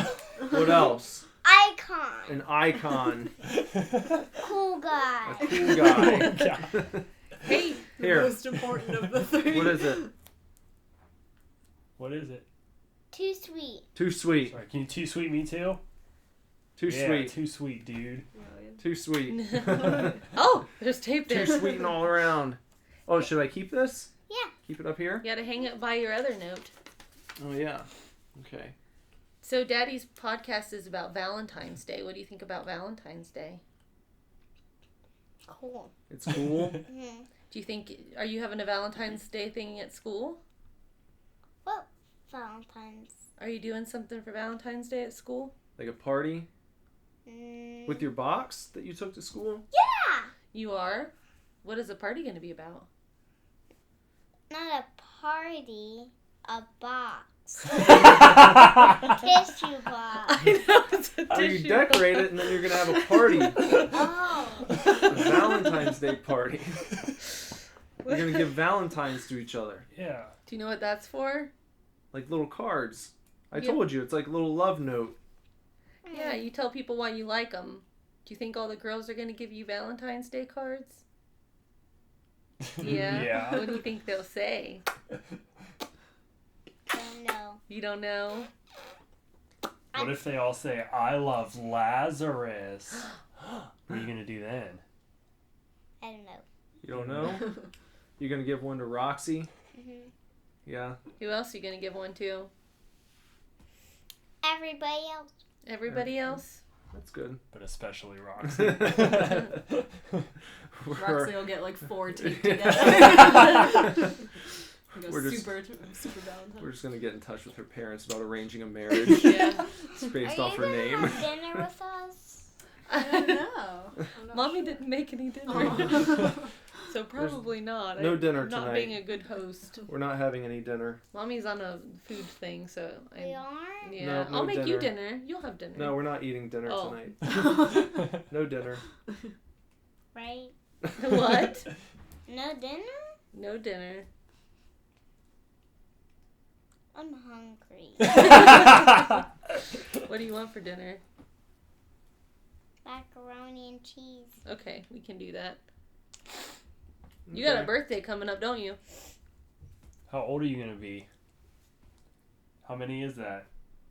What else? Icon. An icon. Cool guy. A cool guy. Hey, Here. The most important of the three. What is it? What is it? Too sweet. Too sweet. Sorry, can you too sweet me too? Too Yeah, sweet. too sweet, dude. Too sweet. oh, there's tape Too there. sweet and all around. Oh, should I keep this? Yeah. Keep it up here? You gotta hang it by your other note. Oh, yeah. Okay. So Daddy's podcast is about Valentine's Day. What do you think about Valentine's Day? Cool. It's cool. Do you think, are you having a Valentine's Day thing at school? What Valentine's? Are you doing something for Valentine's Day at school? Like a party? With your box that you took to school? Yeah! You are? What is the party going to be about? Not a party, a box. Tissue box. I know, it's a So you tissue decorate it and then you're going to have a party. Oh. A Valentine's Day party. You're going to give Valentines to each other. Yeah. Do you know what that's for? Like little cards. I Yeah. told you, it's like a little love note. Yeah, you tell people why you like them. Do you think all the girls are going to give you Valentine's Day cards? Yeah? Yeah. What do you think they'll say? Don't know. You don't know? What if they all say, I love Lazarus? What are you going to do then? I don't know. You don't know? You're going to give one to Roxy? Mm-hmm. Yeah. Who else are you going to give one to? Everybody else. Everybody else? That's good. But especially Roxy. Roxy will get like 4 taped together. We're just- super Valentine. We're just going to get in touch with her parents about arranging a marriage. Yeah. It's based Are off you her gonna name. have dinner with us? I don't know. I'm not Mommy sure. didn't make any dinner. Oh. So probably not. no dinner I'm not tonight. being a good host. We're not having any dinner. Mommy's on a food thing, so We are? yeah. No, no I'll make you dinner. dinner. You'll have dinner. No, we're not eating dinner Oh. tonight. No dinner. Right? What? No dinner? No dinner. I'm hungry. What do you want for dinner? Macaroni and cheese. Okay, we can do that. You got a Okay. birthday coming up, don't you? How old are you going to be? How many is that?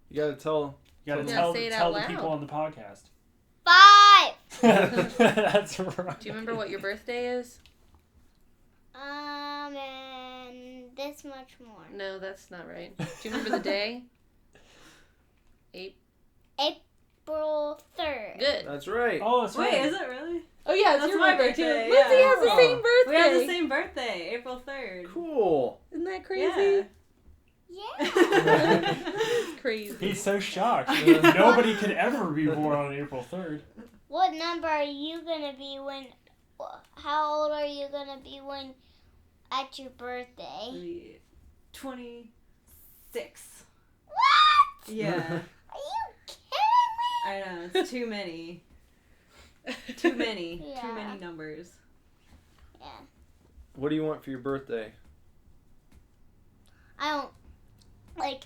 You got to tell. You got to Yeah, tell, say it tell out the loud. people on the podcast. 5! That's right. Do you remember what your birthday is? And this much more. No, that's not right. Do you remember the day? April 3rd. Good. That's right. Oh, that's Wait, right. is it really? Oh yeah, it's That's your my birthday too. birthday, Lindsay yeah. has the Oh. same birthday. We have the same birthday, April 3rd. Cool. Isn't that crazy? Yeah. It's crazy. He's so shocked. Nobody could ever be born on April 3rd. What number are you gonna be when? How old are you gonna be when at your birthday? 26. What? Yeah. Are you kidding me? I know, it's too many. Too many. Too Yeah. many numbers. Yeah. What do you want for your birthday? I don't like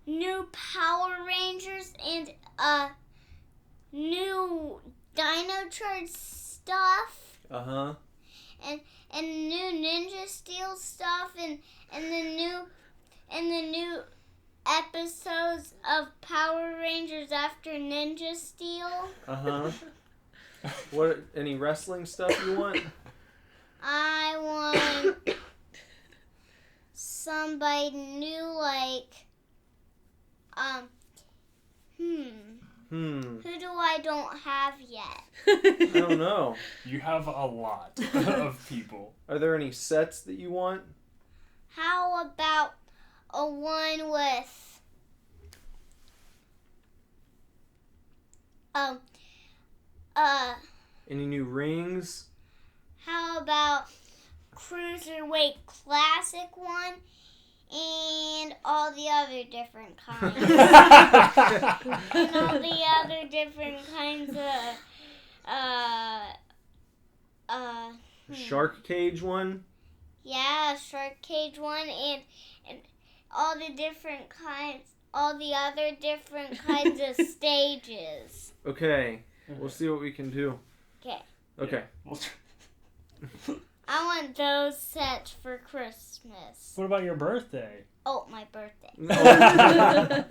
new Power Rangers and new Dino Charge stuff Uh-huh. and new Ninja Steel stuff and the new episodes of Power Rangers after Ninja Steel. Uh-huh. What? Any wrestling stuff you want? I want somebody new like who do I don't have yet? I don't know. You have a lot of people. Are there any sets that you want? How about a one with Any new rings? how about Cruiserweight Classic one and all the other different kinds and all the other different kinds of Shark cage one? yeah, Shark Cage one and all the different kinds, all the other different kinds of stages. Okay. We'll see what we can do. Okay. Okay. I want those sets for Christmas. What about your birthday? Oh, my birthday. Yeah. Yeah, my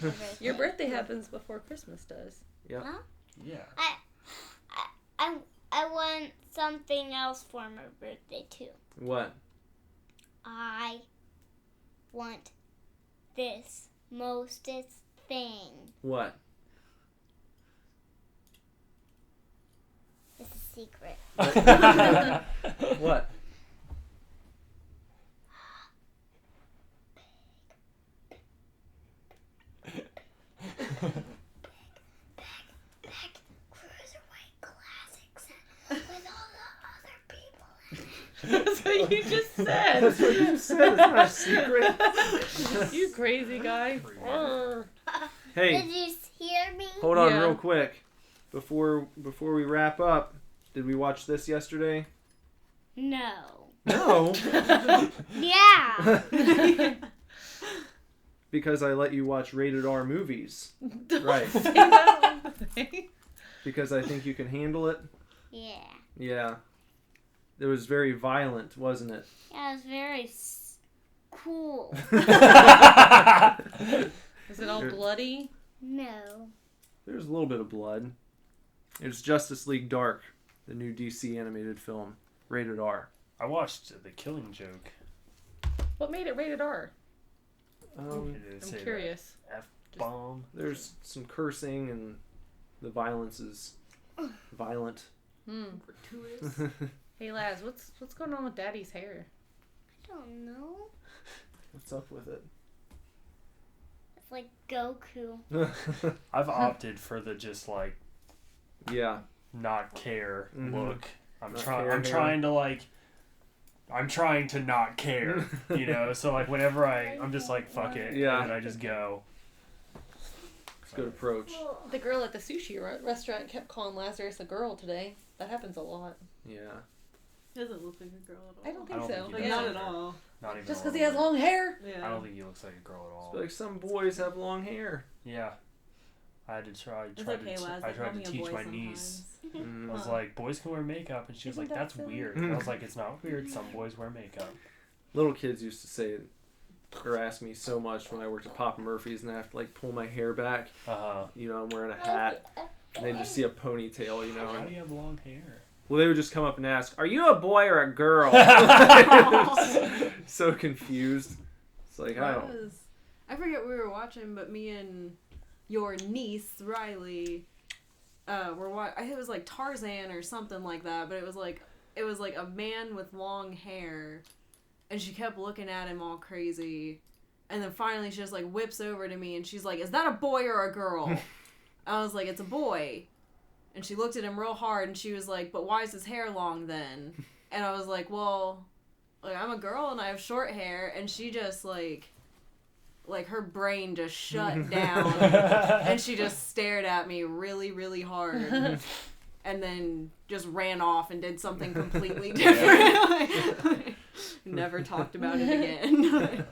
birthday. Your birthday happens before Christmas does. Yep. Huh? Yeah. I want something else for my birthday too. What? I want this mostest thing. What? It's a secret. What? Big cruiserweight classics with all the other people in it. That's what you just said. That's what you said. It's not a secret. You crazy guy. Hey, Did you hear me? hold on Yeah. real quick. Before we wrap up, did we watch this yesterday? No. No. Yeah. Because I let you watch rated R movies. Right. Say that on the thing. Because I think you can handle it. Yeah. Yeah. It was very violent, wasn't it? Yeah, it was very cool. Is it all bloody? No. There's a little bit of blood. It was Justice League Dark, the new DC animated film, rated R. I watched The Killing Joke. What made it rated R? Did it I'm say that curious. F-bomb? There's some cursing and the violence is violent. Gratuitous. Hey Laz, what's going on with Daddy's hair? I don't know. What's up with it? It's like Goku. I've opted for the just like Yeah. not care Mhm. look. I'm Not trying. care I'm hair. trying to like. I'm trying to not care, you know. So like whenever I'm just like fuck it, Yeah. and I just go. It's a good approach. The girl at the sushi restaurant kept calling Lazarus a girl today. That happens a lot. Yeah. Doesn't look like a girl at all. I don't I think don't so. think he Like, does not either. at all. Not even. Just a because he little has long hair. Yeah. I don't think he looks like a girl at all. Like some boys have long hair. Yeah. I had to try. It's tried okay, to, Laz. I They call tried me to a teach boy my niece. sometimes. Mm. I was like, boys can wear makeup, and she was Isn't like, that "That's silly? weird." And I was like, "It's not weird. Some boys wear makeup." Little kids used to say or ask me so much when I worked at Papa Murphy's and I have to like pull my hair back. You know, I'm wearing a hat. And they just see a ponytail, you know. How And, do you have long hair? well, they would just come up and ask, "Are you a boy or a girl?" So confused. It's like, I don't. I forget what we were watching, but me and your niece Riley were I think it was like Tarzan or something like that, but it was like a man with long hair, and she kept looking at him all crazy, and then finally she just like whips over to me and she's like, "Is that a boy or a girl?" I was like, "It's a boy." And she looked at him real hard and she was like, "But why is his hair long then?" And I was like, "Well, like I'm a girl and I have short hair." And she just like her brain just shut down and she just stared at me really, really hard and then just ran off and did something completely different. Never talked about it again.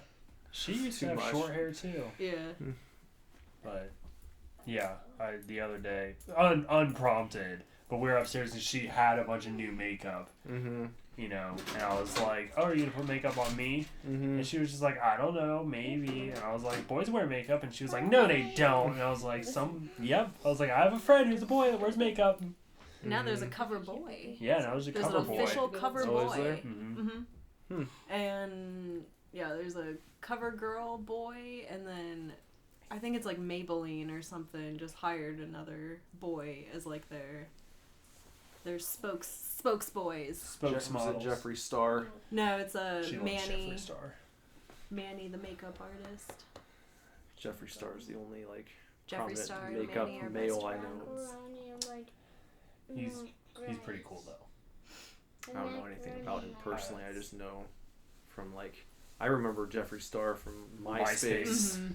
She used to Too have much. short hair too. Yeah. But yeah, the other day, unprompted, but we were upstairs and she had a bunch of new makeup, Mm-hmm. you know, and I was like, "Oh, are you gonna put makeup on me?" Mm-hmm. And she was just like, "I don't know, maybe." And I was like, "Boys wear makeup," and she was like, "No, they don't." And I was like, Yep." I was like, "I have a friend who's a boy that wears makeup." Now there's a cover boy. Yeah, now there's a There's cover an boy. official cover Oh, is boy. there? Mm-hmm. And yeah, there's a cover girl boy, and then I think it's like Maybelline or something just hired another boy as like their spokes boys. Spokes Was it models. Jeffree Star? No, it's a She loves Manny. Jeffree Star. Manny, the makeup artist. Jeffree Star is the only like Jeffree prominent Star and makeup Manny are male best I friends. know. He's pretty cool though. I don't know anything about him personally. I just know from like I remember Jeffree Star from MySpace. Mm-hmm.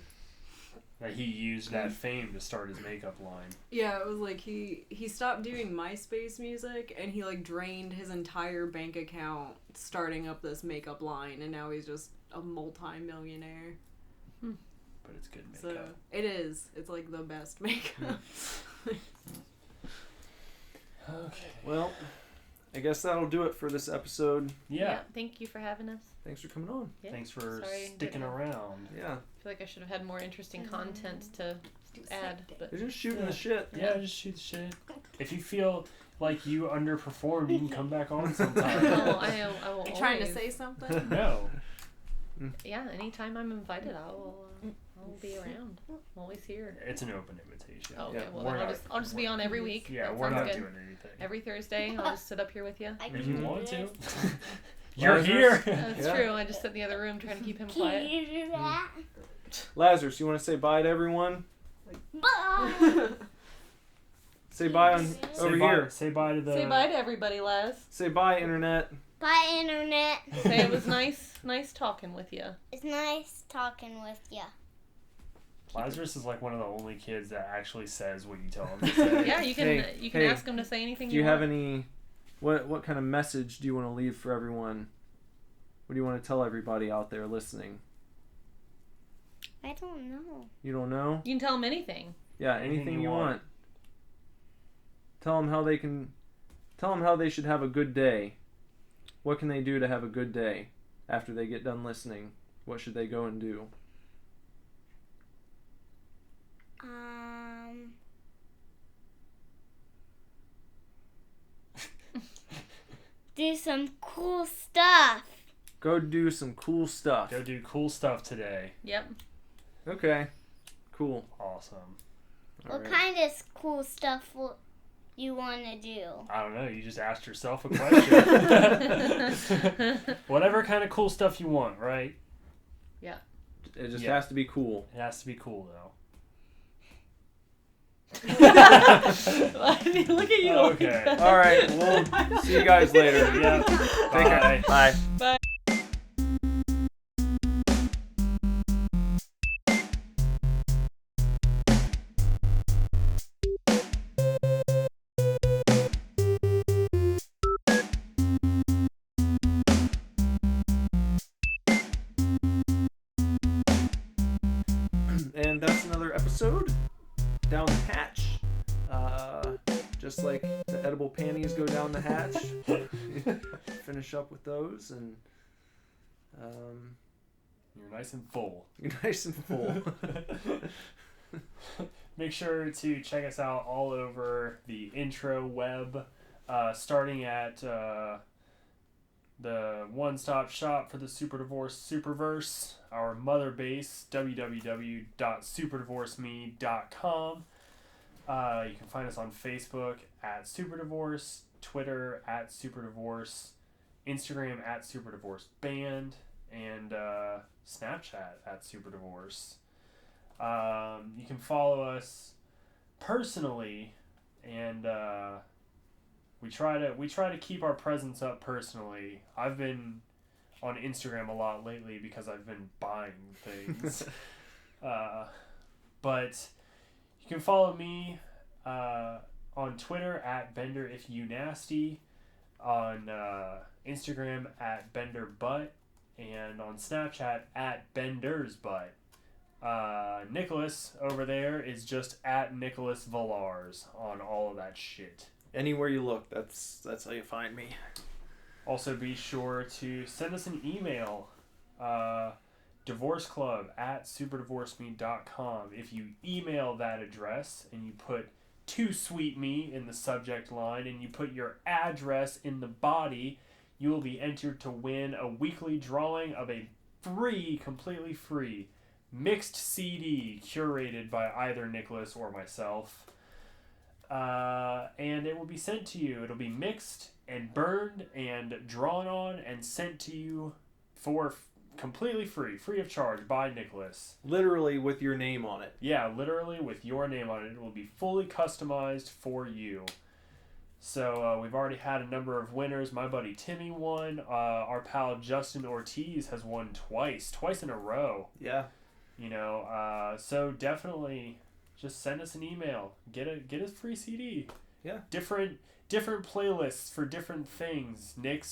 That he used that fame to start his makeup line. Yeah, it was like he stopped doing MySpace music and he like drained his entire bank account starting up this makeup line, and now he's just a multi-millionaire. But it's good So makeup. it is. It's like the best makeup. Okay. Well, I guess that'll do it for this episode. Yeah. Thank you for having us. Thanks for coming on. Yeah. Thanks for Sorry, sticking but, around. Yeah, I feel like I should have had more interesting content to add, but they're just shooting Yeah. the shit. Yeah, just shoot the shit. If you feel like you underperformed, you can come back on sometime. no, I will. You trying to always. say something? No. Yeah, anytime I'm invited, I'll be around. I'm always here. It's an open invitation. Oh, okay. Yeah, Well, then I'll just be on every week. Yeah, That we're sounds not good. doing anything. Every Thursday, I'll just sit up here with you. I If can you do want to. this. You're here. That's Yeah. true. I just sit in the other room trying to keep him Can quiet. you do that? Lazarus, you want to say bye to everyone? Bye. Say bye on Say over bye, here. Say bye to the. Say bye to everybody, Laz. Say bye, internet. Bye, internet. Say it was nice talking with you. It's nice talking with you. Lazarus is like one of the only kids that actually says what you tell him to say. Yeah, you can Hey, ask him to say anything Do you have want. any? What kind of message do you want to leave for everyone? What do you want to tell everybody out there listening? I don't know. You don't know? You can tell him anything. Yeah, anything you want. Tell them how they can. Tell them how they should have a good day. What can they do to have a good day after they get done listening? What should they go and do? Do some cool stuff. Go do some cool stuff. Go do cool stuff today. Yep. Okay. Cool. Awesome. All What right. kind of cool stuff will you want to do? I don't know. You just asked yourself a question. Whatever kind of cool stuff you want, right? It just Yeah. has to be cool. It has to be cool, though. Look at you. Okay. All right. We'll see you guys later. Yeah. Take care. Bye. Bye. And that's another episode. Down the hatch. Just like the edible panties go down the hatch. Finish up with those, and You're nice and full. you're nice and full. Make sure to check us out all over the intro web, starting at the one-stop shop for the Super Divorce Superverse, our mother base, www.superdivorceme.com. You can find us on Facebook at Super Divorce, Twitter at Super Divorce, Instagram at Super Divorce Band, and Snapchat at Super Divorce. You can follow us personally, and we try to keep our presence up personally. I've been on Instagram a lot lately because I've been buying things. But you can follow me on Twitter at BenderIfYouNasty, on Instagram at BenderButt, and on Snapchat at BendersButt. Nicholas over there is just at Nicholas Villars on all of that shit. Anywhere you look, that's how you find me. Also, be sure to send us an email, divorceclub@superdivorceme.com. If you email that address and you put "to sweet me" in the subject line and you put your address in the body, you will be entered to win a weekly drawing of a completely free, mixed CD curated by either Nicholas or myself. And it will be sent to you. It'll be mixed and burned and drawn on and sent to you for completely free of charge by Nicholas. Literally with your name on it. Yeah, literally with your name on it. It will be fully customized for you. So we've already had a number of winners. My buddy Timmy won. Our pal Justin Ortiz has won twice in a row. Yeah. You know, so definitely just send us an email. Get a free CD. Yeah. Different playlists for different things. Nick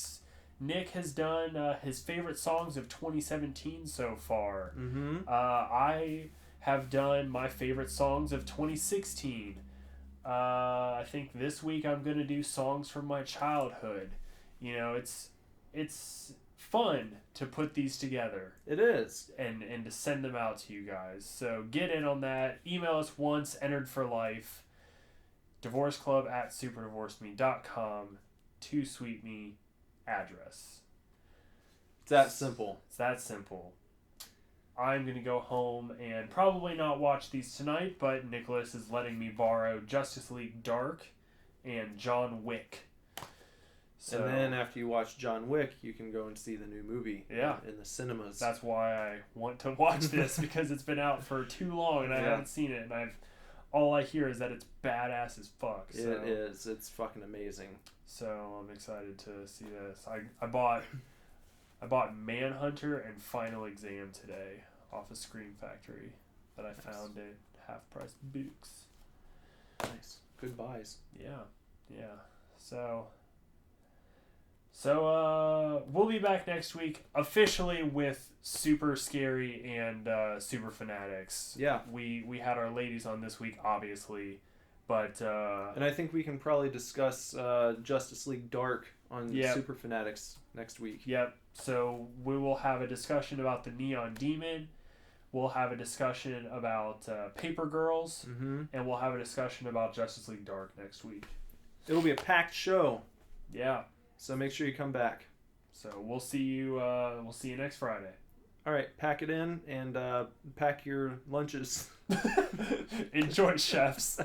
has done his favorite songs of 2017 so far. Mm-hmm. I have done my favorite songs of 2016. I think this week I'm gonna do songs from my childhood. You know, it's fun to put these together It is. and to send them out to you guys. So get in on that. Email us once, entered for life. divorceclub@superdivorceme.com. To sweet me address. It's that simple. It's that simple. I'm going to go home and probably not watch these tonight, but Nicholas is letting me borrow Justice League Dark and John Wick. So, And then after you watch John Wick, you can go and see the new movie in the cinemas. That's why I want to watch this, because it's been out for too long and I haven't seen it. And all I hear is that it's badass as fuck. So. It is. It's fucking amazing. So I'm excited to see this. I bought Manhunter and Final Exam today off of Scream Factory that I found at Half Price Books. Nice. Good buys. Yeah. So we'll be back next week officially with Super Scary and Super Fanatics. Yeah. We had our ladies on this week, obviously, but and I think we can probably discuss Justice League Dark on Super Fanatics next week. Yep. So we will have a discussion about the Neon Demon. We'll have a discussion about Paper Girls, and we'll have a discussion about Justice League Dark next week. It'll be a packed show. Yeah. So make sure you come back. So we'll see you. We'll see you next Friday. All right, pack it in and pack your lunches. Enjoy, chefs.